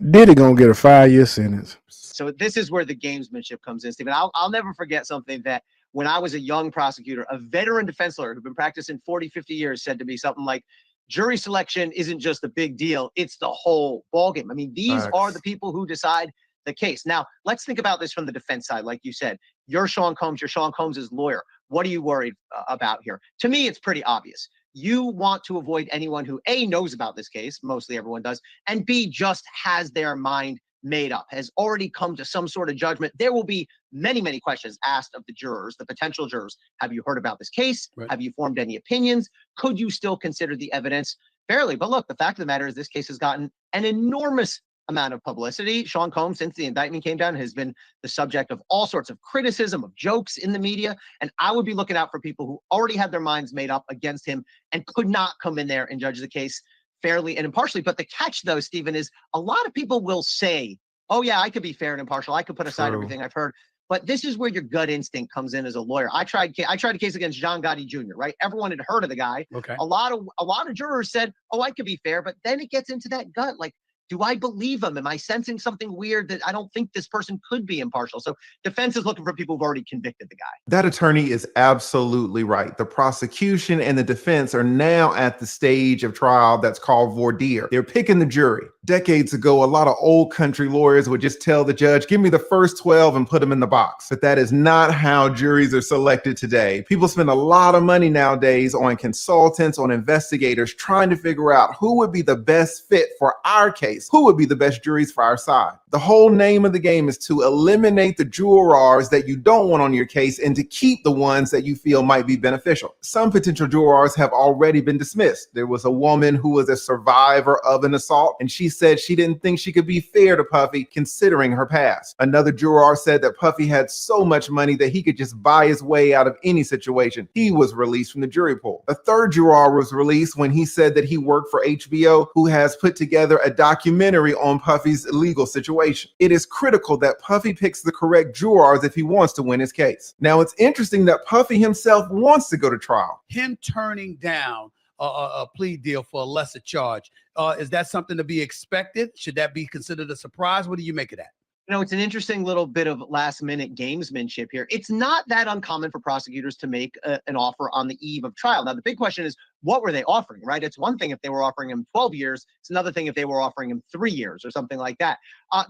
Diddy gonna get a 5-year sentence. So this is where the gamesmanship comes in, Stephen. I'll never forget something that when I was a young prosecutor, a veteran defense lawyer who'd been practicing 40, 50 years said to me something like, jury selection isn't just a big deal, it's the whole ballgame. I mean, these are the people who decide the case. Now, let's think about this from the defense side. Like you said, you're Sean Combs' lawyer. What are you worried about here? To me, it's pretty obvious. You want to avoid anyone who A, knows about this case, mostly everyone does, and B, just has their mind made up, has already come to some sort of judgment. There will be many, many questions asked of the jurors, the potential jurors. Have you heard about this case? Right. Have you formed any opinions? Could you still consider the evidence fairly? But look, the fact of the matter is this case has gotten an enormous amount of publicity. Sean Combs, since the indictment came down, has been the subject of all sorts of criticism, of jokes in the media. And I would be looking out for people who already had their minds made up against him and could not come in there and judge the case fairly and impartially. But the catch, though, Stephen, is a lot of people will say, oh, yeah, I could be fair and impartial. I could put aside everything I've heard. But this is where your gut instinct comes in as a lawyer. I tried a case against John Gotti Jr., right? Everyone had heard of the guy. Okay. A lot of jurors said, oh, I could be fair. But then it gets into that gut. Like, do I believe him? Am I sensing something weird that I don't think this person could be impartial? So defense is looking for people who've already convicted the guy. That attorney is absolutely right. The prosecution and the defense are now at the stage of trial that's called voir dire. They're picking the jury. Decades ago, a lot of old country lawyers would just tell the judge, give me the first 12 and put them in the box. But that is not how juries are selected today. People spend a lot of money nowadays on consultants, on investigators, trying to figure out who would be the best fit for our case, who would be the best juries for our side. The whole name of the game is to eliminate the jurors that you don't want on your case and to keep the ones that you feel might be beneficial. Some potential jurors have already been dismissed. There was a woman who was a survivor of an assault, and she said she didn't think she could be fair to Puffy considering her past. Another juror said that Puffy had so much money that he could just buy his way out of any situation. He was released from the jury pool. A third juror was released when he said that he worked for HBO, who has put together a documentary on Puffy's legal situation. It is critical that Puffy picks the correct jurors if he wants to win his case. Now, it's interesting that Puffy himself wants to go to trial. Him turning down a plea deal for a lesser charge, is that something to be expected? Should that be considered a surprise? What do you make of that? You know, it's an interesting little bit of last-minute gamesmanship here. It's not that uncommon for prosecutors to make an offer on the eve of trial. Now, the big question is, what were they offering, right? It's one thing if they were offering him 12 years. It's another thing if they were offering him 3 years or something like that.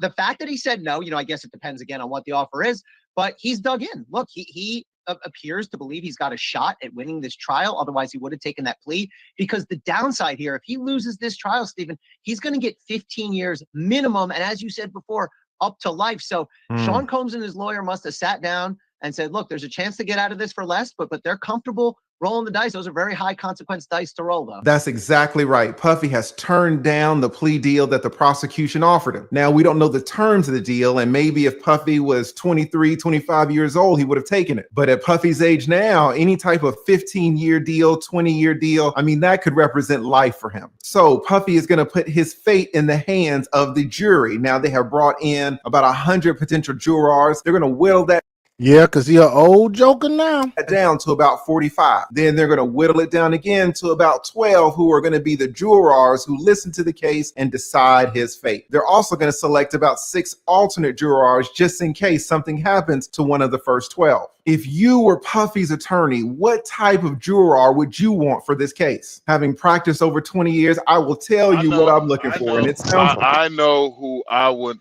The fact that he said no, you know, I guess it depends again on what the offer is, but he's dug in. Look, he appears to believe he's got a shot at winning this trial. Otherwise, he would have taken that plea, because the downside here, if he loses this trial, Stephen, he's going to get 15 years minimum. And as you said before, up to life. So Sean Combs and his lawyer must have sat down and said, look, there's a chance to get out of this for less, but they're comfortable rolling the dice. Those are very high consequence dice to roll, though. That's exactly right. Puffy has turned down the plea deal that the prosecution offered him. Now, we don't know the terms of the deal, and maybe if Puffy was 23, 25 years old, he would have taken it. But at Puffy's age now, any type of 15-year deal, 20-year deal, I mean, that could represent life for him. So Puffy is going to put his fate in the hands of the jury. Now, they have brought in about 100 potential jurors. They're going to whittle that Yeah, because he an old joker now. down to about 45. Then they're going to whittle it down again to about 12, who are going to be the jurors who listen to the case and decide his fate. They're also going to select about 6 alternate jurors just in case something happens to one of the first 12. If you were Puffy's attorney, what type of juror would you want for this case? Having practiced over 20 years, I will tell you what I'm looking for. And it sounds I know who I would.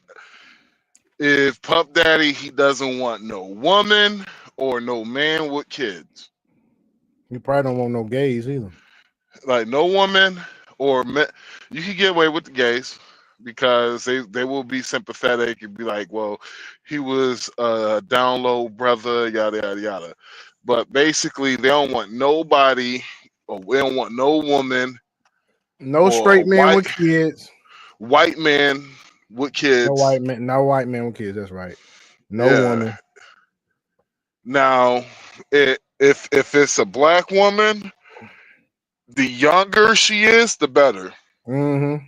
If Puff Daddy, he doesn't want no woman or no man with kids. You probably don't want no gays either. Like no woman or men. You can get away with the gays because they will be sympathetic and be like, well, he was a down low brother, yada, yada, yada. But basically, they don't want nobody, or we don't want no woman. No straight man with kids. White man with kids. No white man with kids. That's right. No woman. Now, if it's a black woman, the younger she is, the better. Mm-hmm.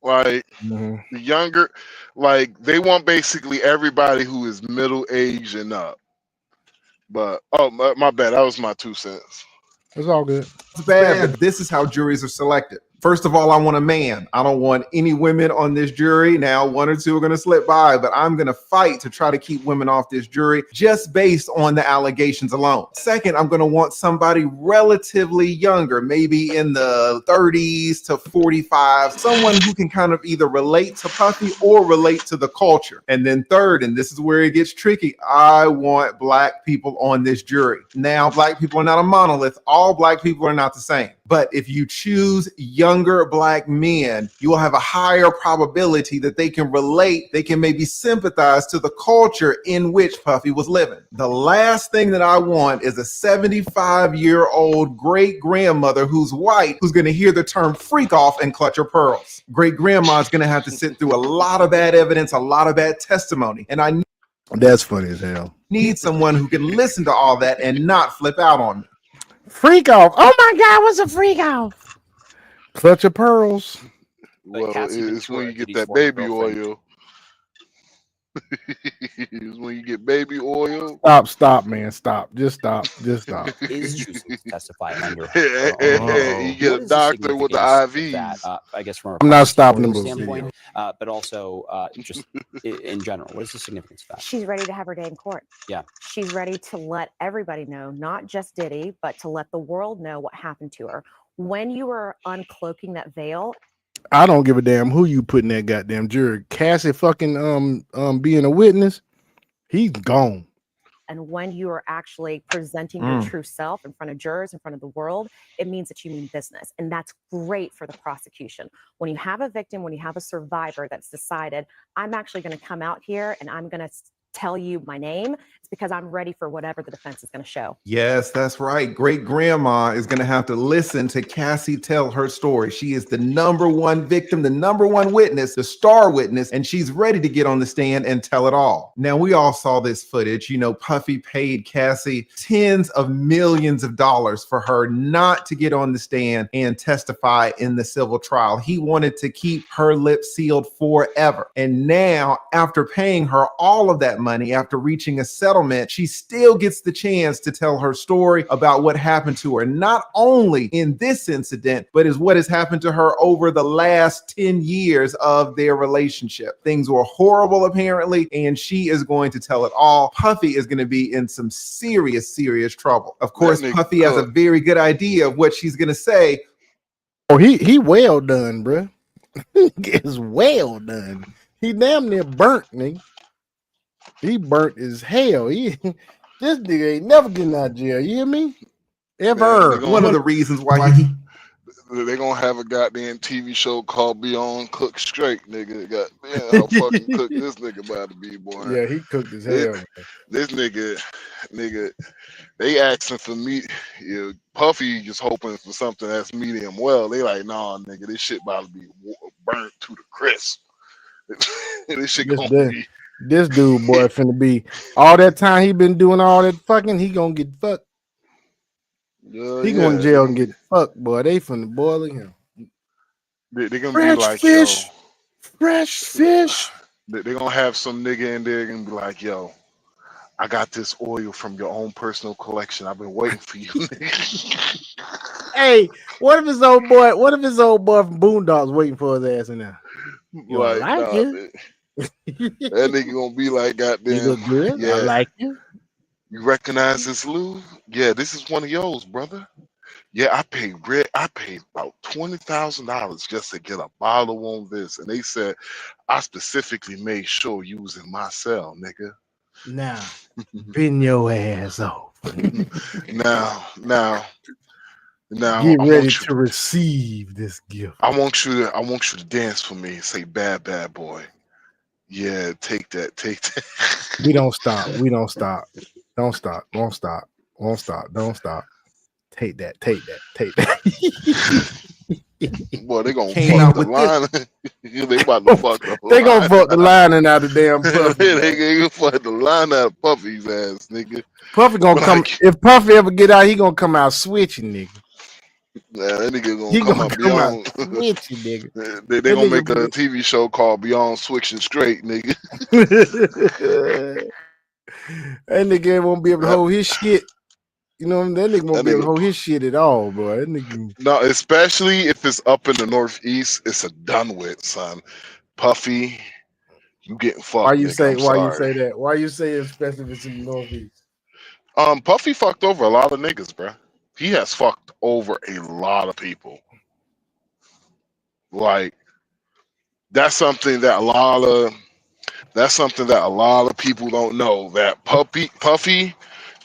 Like the younger, like they want basically everybody who is middle aged and up. But my bad, that was my 2 cents. It's all good. It's bad, but this is how juries are selected. First of all, I want a man. I don't want any women on this jury. Now, 1 or 2 are going to slip by, but I'm going to fight to try to keep women off this jury just based on the allegations alone. Second, I'm going to want somebody relatively younger, maybe in the 30s to 45, someone who can kind of either relate to Puffy or relate to the culture. And then third, and this is where it gets tricky, I want black people on this jury. Now, black people are not a monolith. All black people are not the same. But if you choose younger black men, you will have a higher probability that they can relate, they can maybe sympathize to the culture in which Puffy was living. The last thing that I want is a 75-year-old great-grandmother who's white, who's going to hear the term freak off and clutch her pearls. Great-grandma is going to have to sit through a lot of bad evidence, a lot of bad testimony. And that's funny as hell. Need someone who can listen to all that and not flip out on me. Freak off. Oh my God, what's a freak off? Clutch of pearls. Well, it's when you get that baby oil. It's when you get baby oil. Stop, man. Stop. Just stop. Is choosing to testify under you get a doctor with the IVs. That, I guess from I'm not stopping the standpoint, but also just in general, what is the significance of that? She's ready to have her day in court. Yeah. She's ready to let everybody know, not just Diddy, but to let the world know what happened to her. When you are uncloaking that veil. I don't give a damn who you put in that goddamn jury. Cassie fucking being a witness, he's gone. And when you are actually presenting your true self in front of jurors, in front of the world, it means that you mean business. And that's great for the prosecution. When you have a victim, when you have a survivor that's decided, I'm actually going to come out here and I'm going to tell you my name, it's because I'm ready for whatever the defense is going to show. Yes, that's right. Great grandma is going to have to listen to Cassie tell her story. She is the #1 victim, the #1 witness, the star witness, and she's ready to get on the stand and tell it all. Now, we all saw this footage. You know, Puffy paid Cassie tens of millions of dollars for her not to get on the stand and testify in the civil trial. He wanted to keep her lips sealed forever. And now, after paying her all of that money, after reaching a settlement, she still gets the chance to tell her story about what happened to her, not only in this incident, but is what has happened to her over the last 10 years of their relationship. Things were horrible, apparently, and she is going to tell it all. Puffy is going to be in some serious, serious trouble. Of course, Puffy has a very good idea of what she's going to say. Oh, he well done, bro. It's well done. He damn near burnt, nigga. He burnt as hell. This nigga ain't never getting out of jail. You hear me? Ever. One of the reasons why he they're gonna have a goddamn TV show called Beyond Cook Straight, nigga. Goddamn, how fucking cook this nigga about to be, boy. Yeah, he cooked as hell. This nigga, they asking for meat. You know, Puffy just hoping for something that's medium well. They like, nah, nigga, this shit about to be burnt to the crisp. This shit gonna be. This dude, boy, finna be all that time he been doing all that fucking. He gonna get fucked. He going to jail and get fucked, boy. They finna boil him. They're gonna be like, fish, yo, fresh fish. They're gonna have some nigga in there and be like, yo, I got this oil from your own personal collection. I've been waiting for you, nigga. Hey, what if his old boy? What if his old boy from Boondocks waiting for his ass in there? You Like, like nah, it? that nigga gonna be like, goddamn, You look good. yeah. I like you. You recognize this lube? Yeah, this is one of yours, brother. Yeah, I paid about $20,000 just to get a bottle on this, and they said I specifically made sure you was in my cell, nigga. Now, bend your ass off. now, get ready to receive this gift. I want you to dance for me. Say, bad boy. Yeah, take that. We don't stop. Don't stop. Won't stop. Don't stop. Take that. Boy, they gonna fuck the line. They about to fuck the line. They gonna fuck the lining out of damn Puffy. They gonna fuck the line out of Puffy's ass, nigga. Puffy gonna come. If Puffy ever get out, he gonna come out switching, nigga. Yeah, that nigga gonna come out beyond. Switching, nigga. They gonna make a TV show called Beyond Switching Straight, nigga. That nigga won't be able to hold his shit. You know, that nigga won't be able to hold his shit at all, bro. That nigga. No, especially if it's up in the Northeast, it's a done with, son. Puffy, you getting fucked. Why you nigga, say? I'm Why sorry. you say that? Why you say especially if it's in the Northeast? Puffy fucked over a lot of niggas, bro. He has fucked over a lot of people. Like, that's something that a lot of people don't know. That Puffy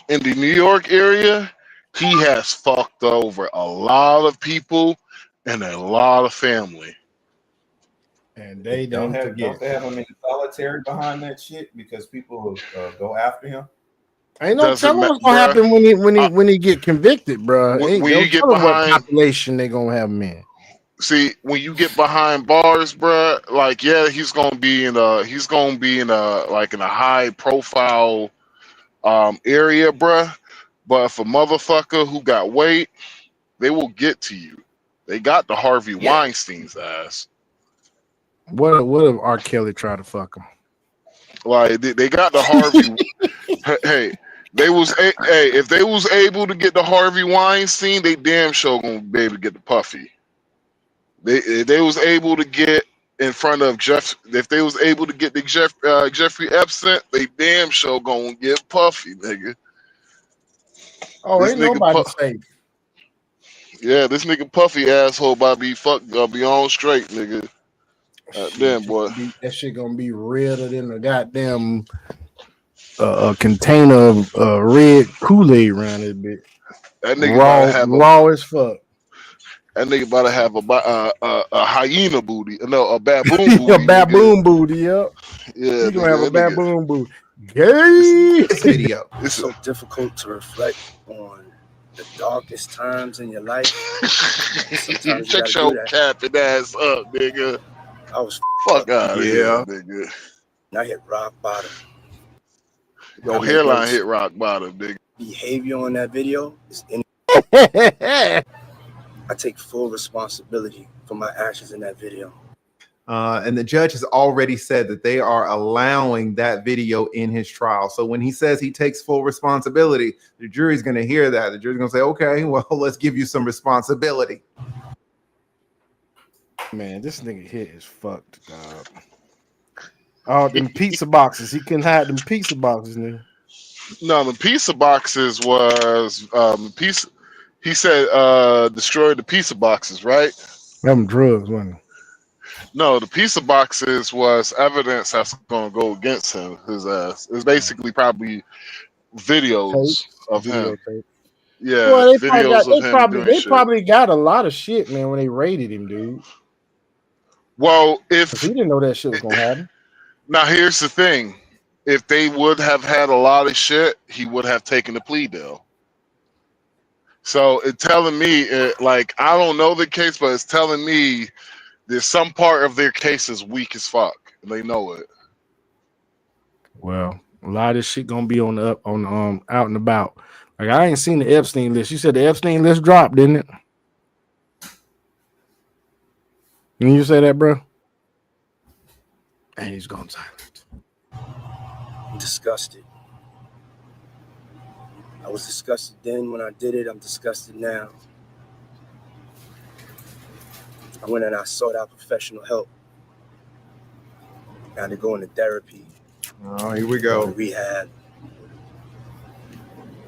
in the New York area, he has fucked over a lot of people and a lot of family. And they Don't don't they have him in solitary behind that shit because people go after him? Ain't no telling what's gonna happen when he get convicted, bro. When you get what behind population they gonna have him in. See, when you get behind bars, bro, like, yeah, he's gonna be in a high profile area, bro. But if a motherfucker who got weight, they will get to you. They got the Harvey Weinstein's ass. What if R. Kelly tried to fuck him? Like, they got the Harvey. If they was able to get the Harvey Weinstein, they damn sure gonna be able to get the Puffy. They was able to get in front of Jeff. If they was able to get the Jeffrey Epstein, they damn sure gonna get Puffy, nigga. Oh, ain't nobody safe. Yeah, this nigga Puffy asshole about to be be on straight, nigga. Damn, boy. That shit gonna be redder than a goddamn a container of red Kool-Aid around this bitch. That nigga about to have Raw as fuck. That nigga about to have a hyena booty. No, a baboon A booty, nigga. baboon booty, yep. Yeah, He gonna have a nigga. That nigga. baboon booty. Gay. This video. It's so difficult to reflect on the darkest times in your life. Sometimes you Check gotta do your that. capping ass up, nigga. I was Fuck out of here, yeah. nigga. And I hit rock bottom. Your hairline hit rock bottom, nigga. Behavior on that video is in. I take full responsibility for my actions in that video. And the judge has already said that they are allowing that video in his trial. So when he says he takes full responsibility, the jury's going to hear that. The jury's going to say, okay, well, let's give you some responsibility. Man, this nigga here is fucked, dog. Oh, them pizza boxes. He couldn't hide them pizza boxes, nigga. No, the pizza boxes was piece. He said destroy the pizza boxes, right? Them drugs, wasn't it? No, the pizza boxes was evidence that's gonna go against him, his ass. It's basically probably videos of him. Videotape. Yeah, Well, they videos of him doing shit. probably got a lot of shit, man, when they raided him, dude. Well, if he didn't know that shit was gonna happen. Now here's the thing. If they would have had a lot of shit, he would have taken the plea deal. So it's telling me, like, I don't know the case, but it's telling me there's some part of their case is weak as fuck, and they know it. Well, a lot of this shit gonna be on the up on out and about. Like, I ain't seen the Epstein list. You said the Epstein list dropped, didn't it? Didn't you say that, bro? And he's gone silent. I'm disgusted. I was disgusted then when I did it. I'm disgusted now. I went and I sought out professional help. I had to go into therapy. Oh, here we go. Rehab.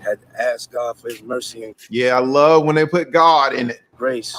Had to ask God for his mercy and Yeah, I love when they put God in it. grace.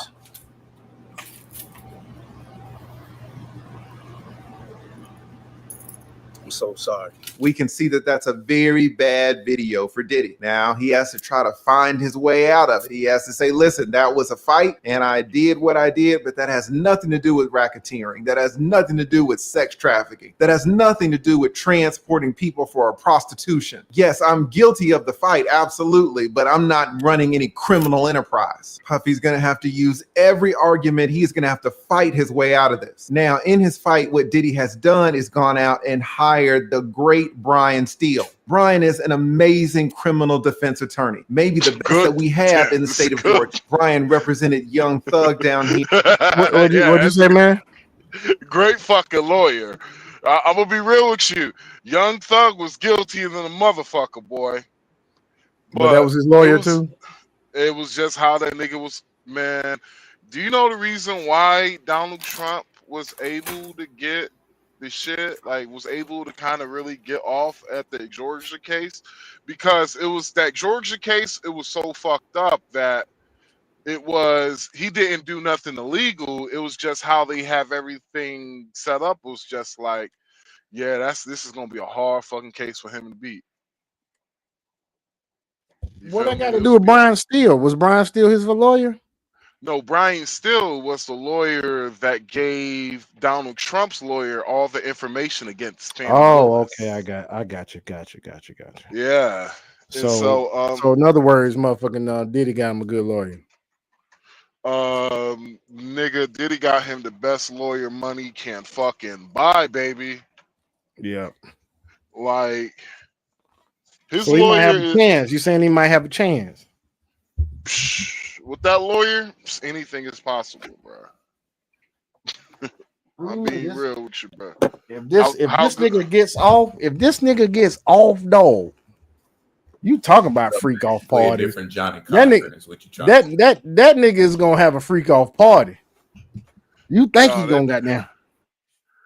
I'm so sorry. We can see that that's a very bad video for Diddy. Now he has to try to find his way out of it. He has to say, listen, that was a fight and I did what I did, but that has nothing to do with racketeering. That has nothing to do with sex trafficking. That has nothing to do with transporting people for a prostitution. Yes, I'm guilty of the fight, absolutely, but I'm not running any criminal enterprise. Puffy's gonna have to use every argument. He's gonna have to fight his way out of this. Now, in his fight, what Diddy has done is gone out and hired the great Brian Steele. Brian is an amazing criminal defense attorney, maybe the best that we have in the state of Georgia. Brian represented Young Thug down here. What'd you say, man? Great fucking lawyer. I'm gonna be real with you. Young Thug was guilty than a motherfucker, boy. But that was his lawyer too. It was just how that nigga was, man. Do you know the reason why Donald Trump was able to get the shit, like was able to kind of really get off at the Georgia case? Because it was that Georgia case, it was so fucked up that it was, he didn't do nothing illegal. It was just how they have everything set up was just like, yeah, this is gonna be a hard fucking case for him to beat. What I got to do with Brian Steele? Was Brian Steele his lawyer? No, Brian Steele was the lawyer that gave Donald Trump's lawyer all the information against Fannie Willis. Okay, I got you. Yeah. So in other words, motherfucking Diddy got him a good lawyer. Nigga, Diddy got him the best lawyer money can fucking buy, baby. Yeah. Like his so he lawyer might have a chance. You saying he might have a chance? With that lawyer, anything is possible, bro. I'm being real with you, bro. If this nigga gets off, dog, you talking about freak off party? Different Johnny Cochran is what you trying. That nigga is gonna have a freak off party. You think he's gonna goddamn?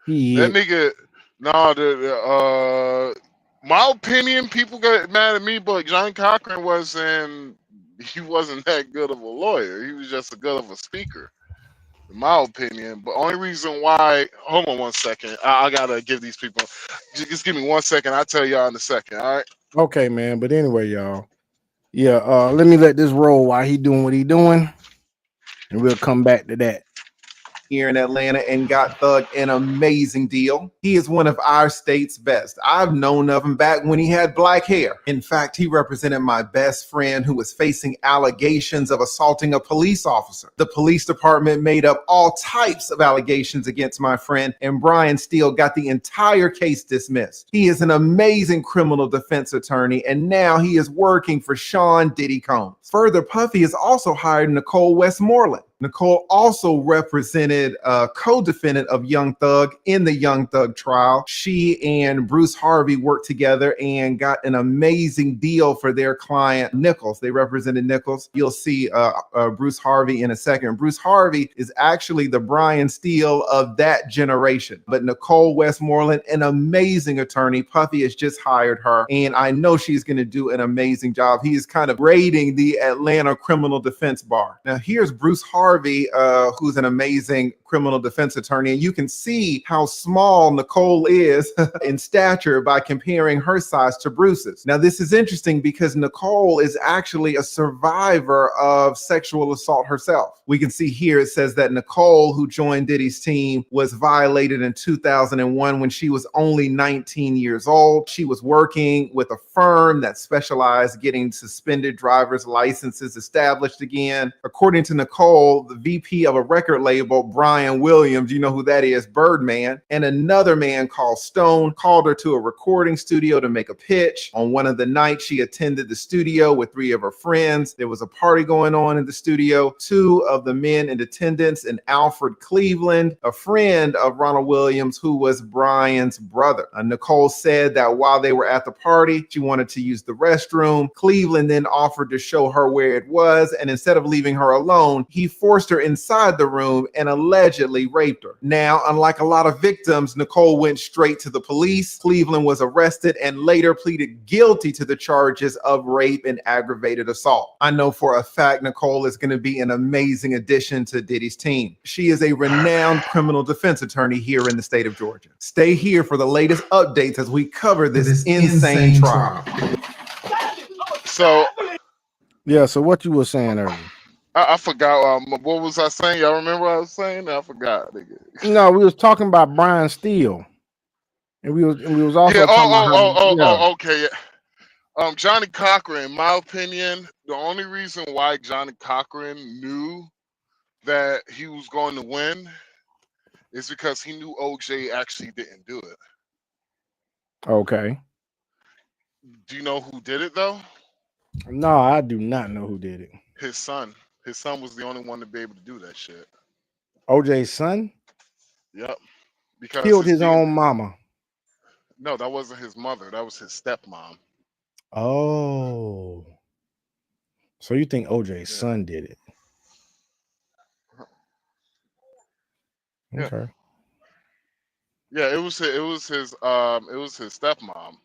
That nigga, my opinion, people got mad at me, but Johnny Cochran wasn't He wasn't that good of a lawyer. He was just a good of a speaker, in my opinion. But only reason why, hold on 1 second. I gotta give these people. Just give me 1 second. I'll tell y'all in a second. All right. Okay, man. But anyway, y'all. Yeah, let me let this roll while he doing what he doing, and we'll come back to that. Here in Atlanta and got Thug an amazing deal. He is one of our state's best. I've known of him back when he had black hair. In fact, he represented my best friend who was facing allegations of assaulting a police officer. The police department made up all types of allegations against my friend, and Brian Steele got the entire case dismissed. He is an amazing criminal defense attorney, and now he is working for SHUN Diddy Combs. Further, Puffy has also hired Nicole Westmoreland. Nicole also represented a co-defendant of Young Thug in the Young Thug trial. She and Bruce Harvey worked together and got an amazing deal for their client, Nichols. They represented Nichols. You'll see Bruce Harvey in a second. Bruce Harvey is actually the Brian Steele of that generation. But Nicole Westmoreland, an amazing attorney. Puffy has just hired her, and I know she's going to do an amazing job. He is kind of raiding the Atlanta criminal defense bar. Now, here's Bruce Harvey, who's an amazing criminal defense attorney, and you can see how small Nicole is in stature by comparing her size to Bruce's. Now, this is interesting because Nicole is actually a survivor of sexual assault herself. We can see here it says that Nicole, who joined Diddy's team, was violated in 2001 when she was only 19 years old. She was working with a firm that specialized getting suspended driver's licenses established again. According to Nicole, the VP of a record label, Brian Williams, you know who that is, Birdman, and another man called Stone called her to a recording studio to make a pitch. On one of the nights, she attended the studio with 3 of her friends. There was a party going on in the studio. 2 of the men in attendance, and Alfred Cleveland, a friend of Ronald Williams, who was Brian's brother. Nicole said that while they were at the party, she wanted to use the restroom. Cleveland then offered to show her where it was, and instead of leaving her alone, he forced her inside the room and allegedly raped her. Now, unlike a lot of victims, Nicole went straight to the police. Cleveland was arrested and later pleaded guilty to the charges of rape and aggravated assault. I know for a fact Nicole is going to be an amazing addition to Diddy's team. She is a renowned criminal defense attorney here in the state of Georgia. Stay here for the latest updates as we cover this insane trial. So, yeah. So what you were saying earlier? I forgot. What was I saying? Y'all remember what I was saying? I forgot. Nigga. No, we was talking about Brian Steele, and we was also talking about okay. Yeah. Johnny Cochran, in my opinion, the only reason why Johnny Cochran knew that he was going to win is because he knew OJ actually didn't do it. Okay. Do you know who did it though? No, I do not know who did it. His son. His son was the only one to be able to do that shit. OJ's son? Yep. Because killed his own mama. No, that wasn't his mother. That was his stepmom. Oh. So you think OJ's son did it? Yeah. Okay. Yeah, it was his stepmom.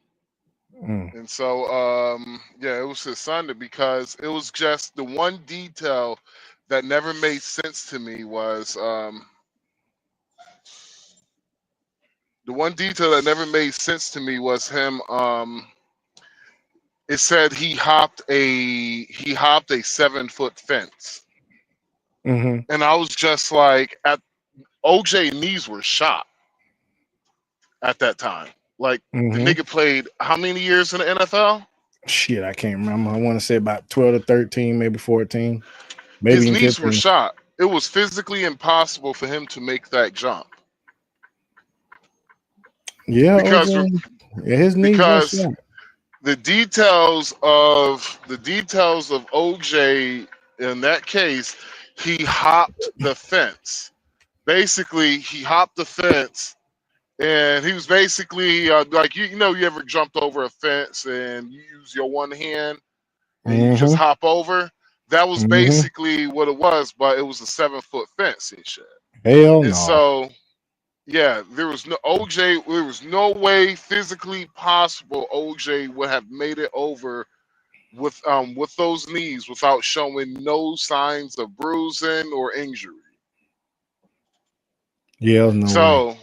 And so yeah, it was his son because it was just the one detail that never made sense to me was him it said he hopped a 7-foot fence. Mm-hmm. And I was just like, at OJ knees were shot at that time. Like the nigga played how many years in the NFL? Shit, I can't remember. I want to say about 12 to 13, maybe 14. Maybe his even knees 15. were shot. It was physically impossible for him to make that jump. Yeah, because his knees were shot. the details of OJ in that case, he hopped the fence. Basically, he hopped the fence, and he was basically like you ever jumped over a fence and you use your one hand and you just hop over. That was basically what it was, but it was a 7-foot fence and shit. Hell and no. So yeah, there was no way physically possible OJ would have made it over with those knees without showing no signs of bruising or injury. Yeah, no way. So,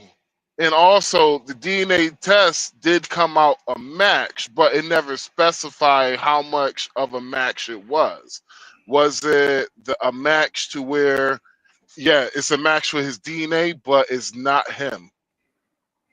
and also the DNA test did come out a match, but it never specified how much of a match it was. Was it a match to where, yeah, it's a match for his DNA, but it's not him.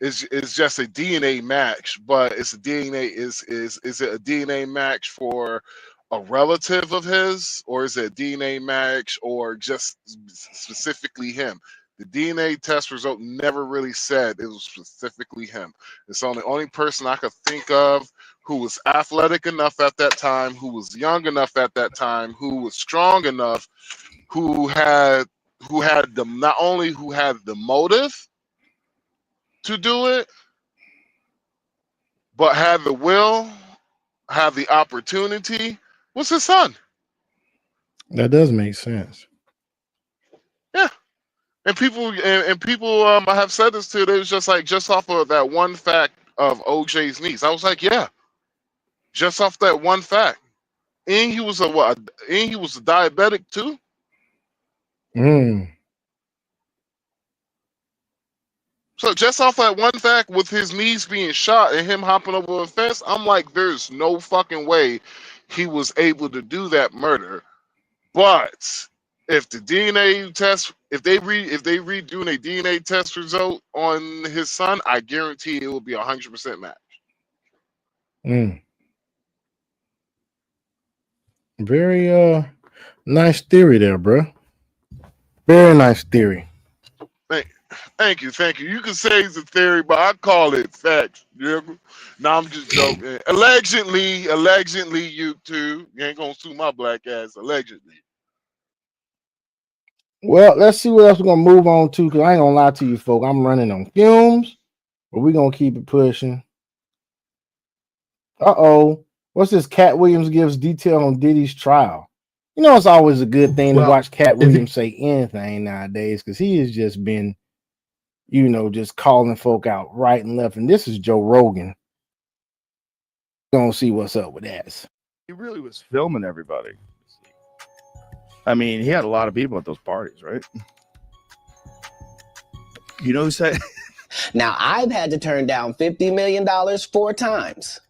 It's just a DNA match, but it's a DNA is it a DNA match for a relative of his, or is it a DNA match or just specifically him? The DNA test result never really said it was specifically him. It's the only person I could think of who was athletic enough at that time, who was young enough at that time, who was strong enough, who had the not only who had the motive to do it, but had the will, had the opportunity, was his son. That does make sense. Yeah. And people I have said this too, they was just like, just off of that one fact of OJ's niece. I was like, yeah, just off that one fact. And he was a what? And he was a diabetic too. So just off that one fact, with his knees being shot and him hopping over a fence, I'm like, there's no fucking way he was able to do that murder. But if the DNA test, if they redoing a DNA test result on his son, I guarantee it will be 100% match. Very nice theory there, bro. Very nice theory. Thank you. You can say it's a theory, but I call it facts. No, I'm just joking. Allegedly, you two, you ain't gonna sue my black ass. Allegedly. Well, let's see what else we're gonna move on to, because I ain't gonna lie to you, folk. I'm running on fumes, but we're gonna keep it pushing. What's this? Cat Williams gives detail on Diddy's trial. You know, it's always a good thing to watch Cat Williams say anything nowadays, because he has just been, you know, just calling folk out right and left. And this is Joe Rogan. We're gonna see what's up with that. He really was filming everybody. I mean, he had a lot of people at those parties, right? You know who said? Now, I've had to turn down $50 million 4 times.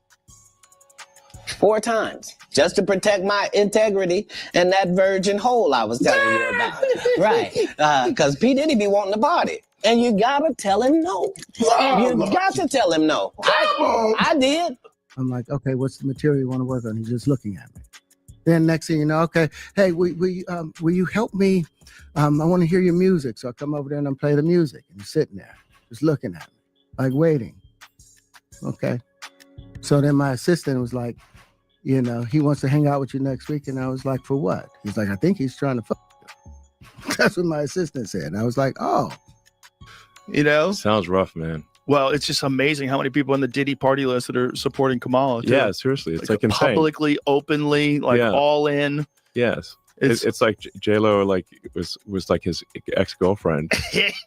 4 times. Just to protect my integrity and that virgin hole I was telling you about. Right. Because P. Diddy be wanting to party. And you gotta tell him no. You got to tell him no. I did. I'm like, okay, what's the material you want to work on? He's just looking at me. Then next thing you know, okay, hey, will you help me? I want to hear your music. So I come over there and I play the music. And he's sitting there, just looking at me, like waiting. Okay. So then my assistant was like, you know, he wants to hang out with you next week. And I was like, for what? He's like, I think he's trying to fuck you. That's what my assistant said. And I was like, oh. You know? Sounds rough, man. Well, it's just amazing how many people on the Diddy party list that are supporting Kamala. Too. Yeah, seriously. It's like insane. Publicly, openly, like all in. Yes. It's like J-Lo like was like his ex-girlfriend.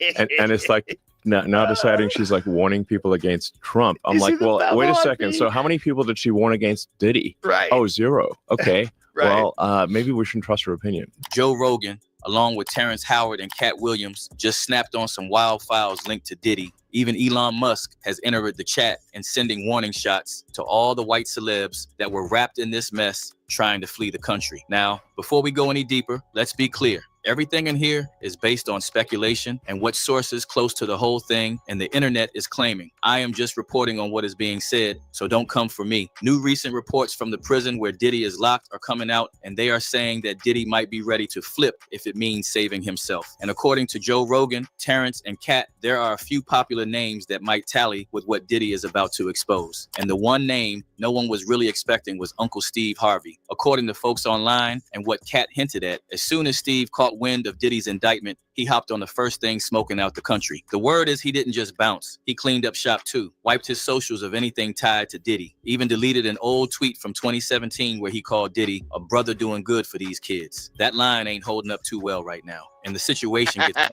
and it's like now deciding she's like warning people against Trump. I'm like, well, wait a second. So how many people did she warn against Diddy? Right. Oh, 0. Okay. Right. Well, maybe we shouldn't trust her opinion. Joe Rogan, along with Terrence Howard and Cat Williams, just snapped on some wild files linked to Diddy. Even Elon Musk has entered the chat and sending warning shots to all the white celebs that were wrapped in this mess trying to flee the country. Now, before we go any deeper, let's be clear. Everything in here is based on speculation and what sources close to the whole thing and the internet is claiming. I am just reporting on what is being said, so don't come for me. New recent reports from the prison where Diddy is locked are coming out, and they are saying that Diddy might be ready to flip if it means saving himself. And according to Joe Rogan, Terrence, and Kat, there are a few popular names that might tally with what Diddy is about to expose. And the one name no one was really expecting was Uncle Steve Harvey. According to folks online and what Kat hinted at, as soon as Steve caught wind of Diddy's indictment, he hopped on the first thing smoking out the country. The word is he didn't just bounce. He cleaned up shop too, wiped his socials of anything tied to Diddy, even deleted an old tweet from 2017 where he called Diddy a brother doing good for these kids. That line ain't holding up too well right now. And the situation gets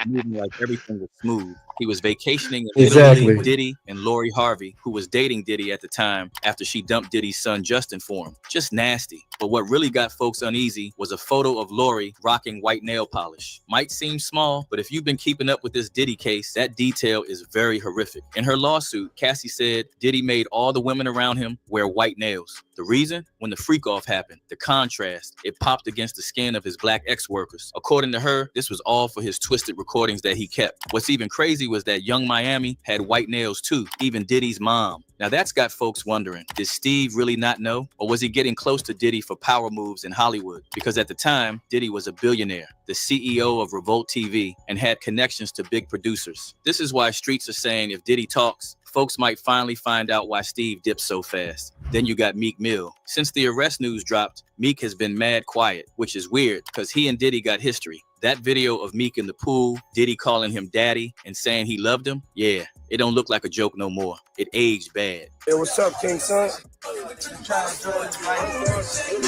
moving like everything was smooth. He was vacationing in Exactly. Italy with Diddy and Lori Harvey, who was dating Diddy at the time after she dumped Diddy's son Justin for him. Just nasty. But what really got folks uneasy was a photo of Lori rocking white nail polish. Might seem small, but if you've been keeping up with this Diddy case, that detail is very horrific. In her lawsuit, Cassie said Diddy made all the women around him wear white nails. The reason? When the freak-off happened, the contrast, it popped against the skin of his black ex-workers. According to her, this was all for his twisted recordings that he kept. What's even crazy was that Young Miami had white nails too, even Diddy's mom. Now that's got folks wondering, did Steve really not know? Or was he getting close to Diddy for power moves in Hollywood? Because at the time, Diddy was a billionaire, the CEO of Revolt TV, and had connections to big producers. This is why streets are saying if Diddy talks, folks might finally find out why Steve dipped so fast. Then you got Meek Mill. Since the arrest news dropped, Meek has been mad quiet, which is weird because he and Diddy got history. That video of Meek in the pool, Diddy calling him daddy and saying he loved him, yeah, it don't look like a joke no more. It aged bad. Hey, what's up, King Son?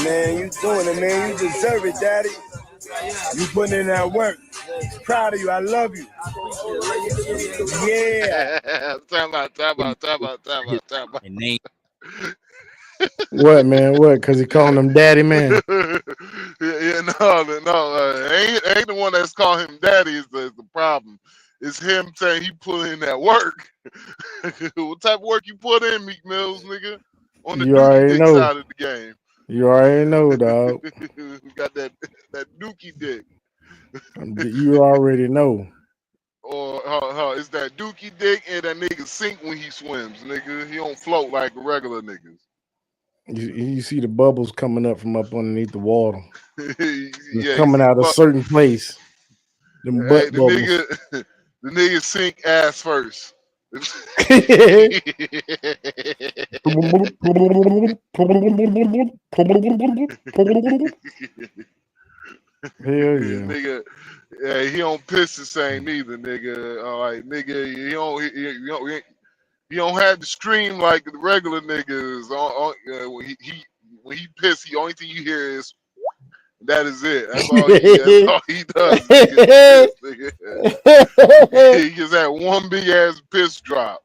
Man, you doing it, man. You deserve it, daddy. You putting in that work. Proud of you. I love you. Yeah. Time out. And name. What, man? What? Because he calling him daddy, man. Yeah, no. Ain't the one that's calling him daddy is the problem. It's him saying he put in that work. What type of work you put in, Meek Mills, nigga? On the You already dick know. side of the game. You already know, dog. We got that dookie dick. You already know. Or it's that dookie dick and that nigga sink when he swims, nigga. He don't float like regular niggas. You see the bubbles coming up from up underneath the water. Yeah, coming out a certain place. Them butt the bubbles. the nigga sink ass first. Hell yeah. Nigga, he don't piss the same neither, nigga. All right, nigga, he don't have to scream like the regular niggas. When he piss, the only thing you hear is that is it. That's all he does. Nigga. He just had one big ass piss drop.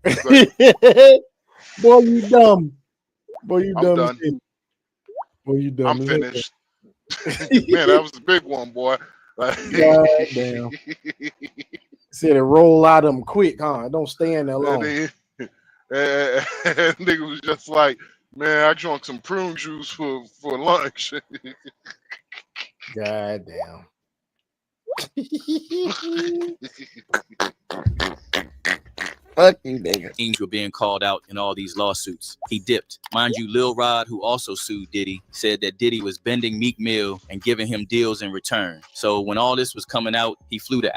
Like, boy, you dumb. Boy, you I'm dumb. done. Boy, you dumb. I'm finished. Man, that was a big one, boy. Like, God damn. Said it roll out of them quick, huh? Don't stay in there long. Nigga was just like, man, I drank some prune juice for lunch. God damn. Fuck you, nigga. Things were being called out in all these lawsuits. He dipped. Mind you, Lil Rod, who also sued Diddy, said that Diddy was bending Meek Mill and giving him deals in return. So when all this was coming out, he flew to...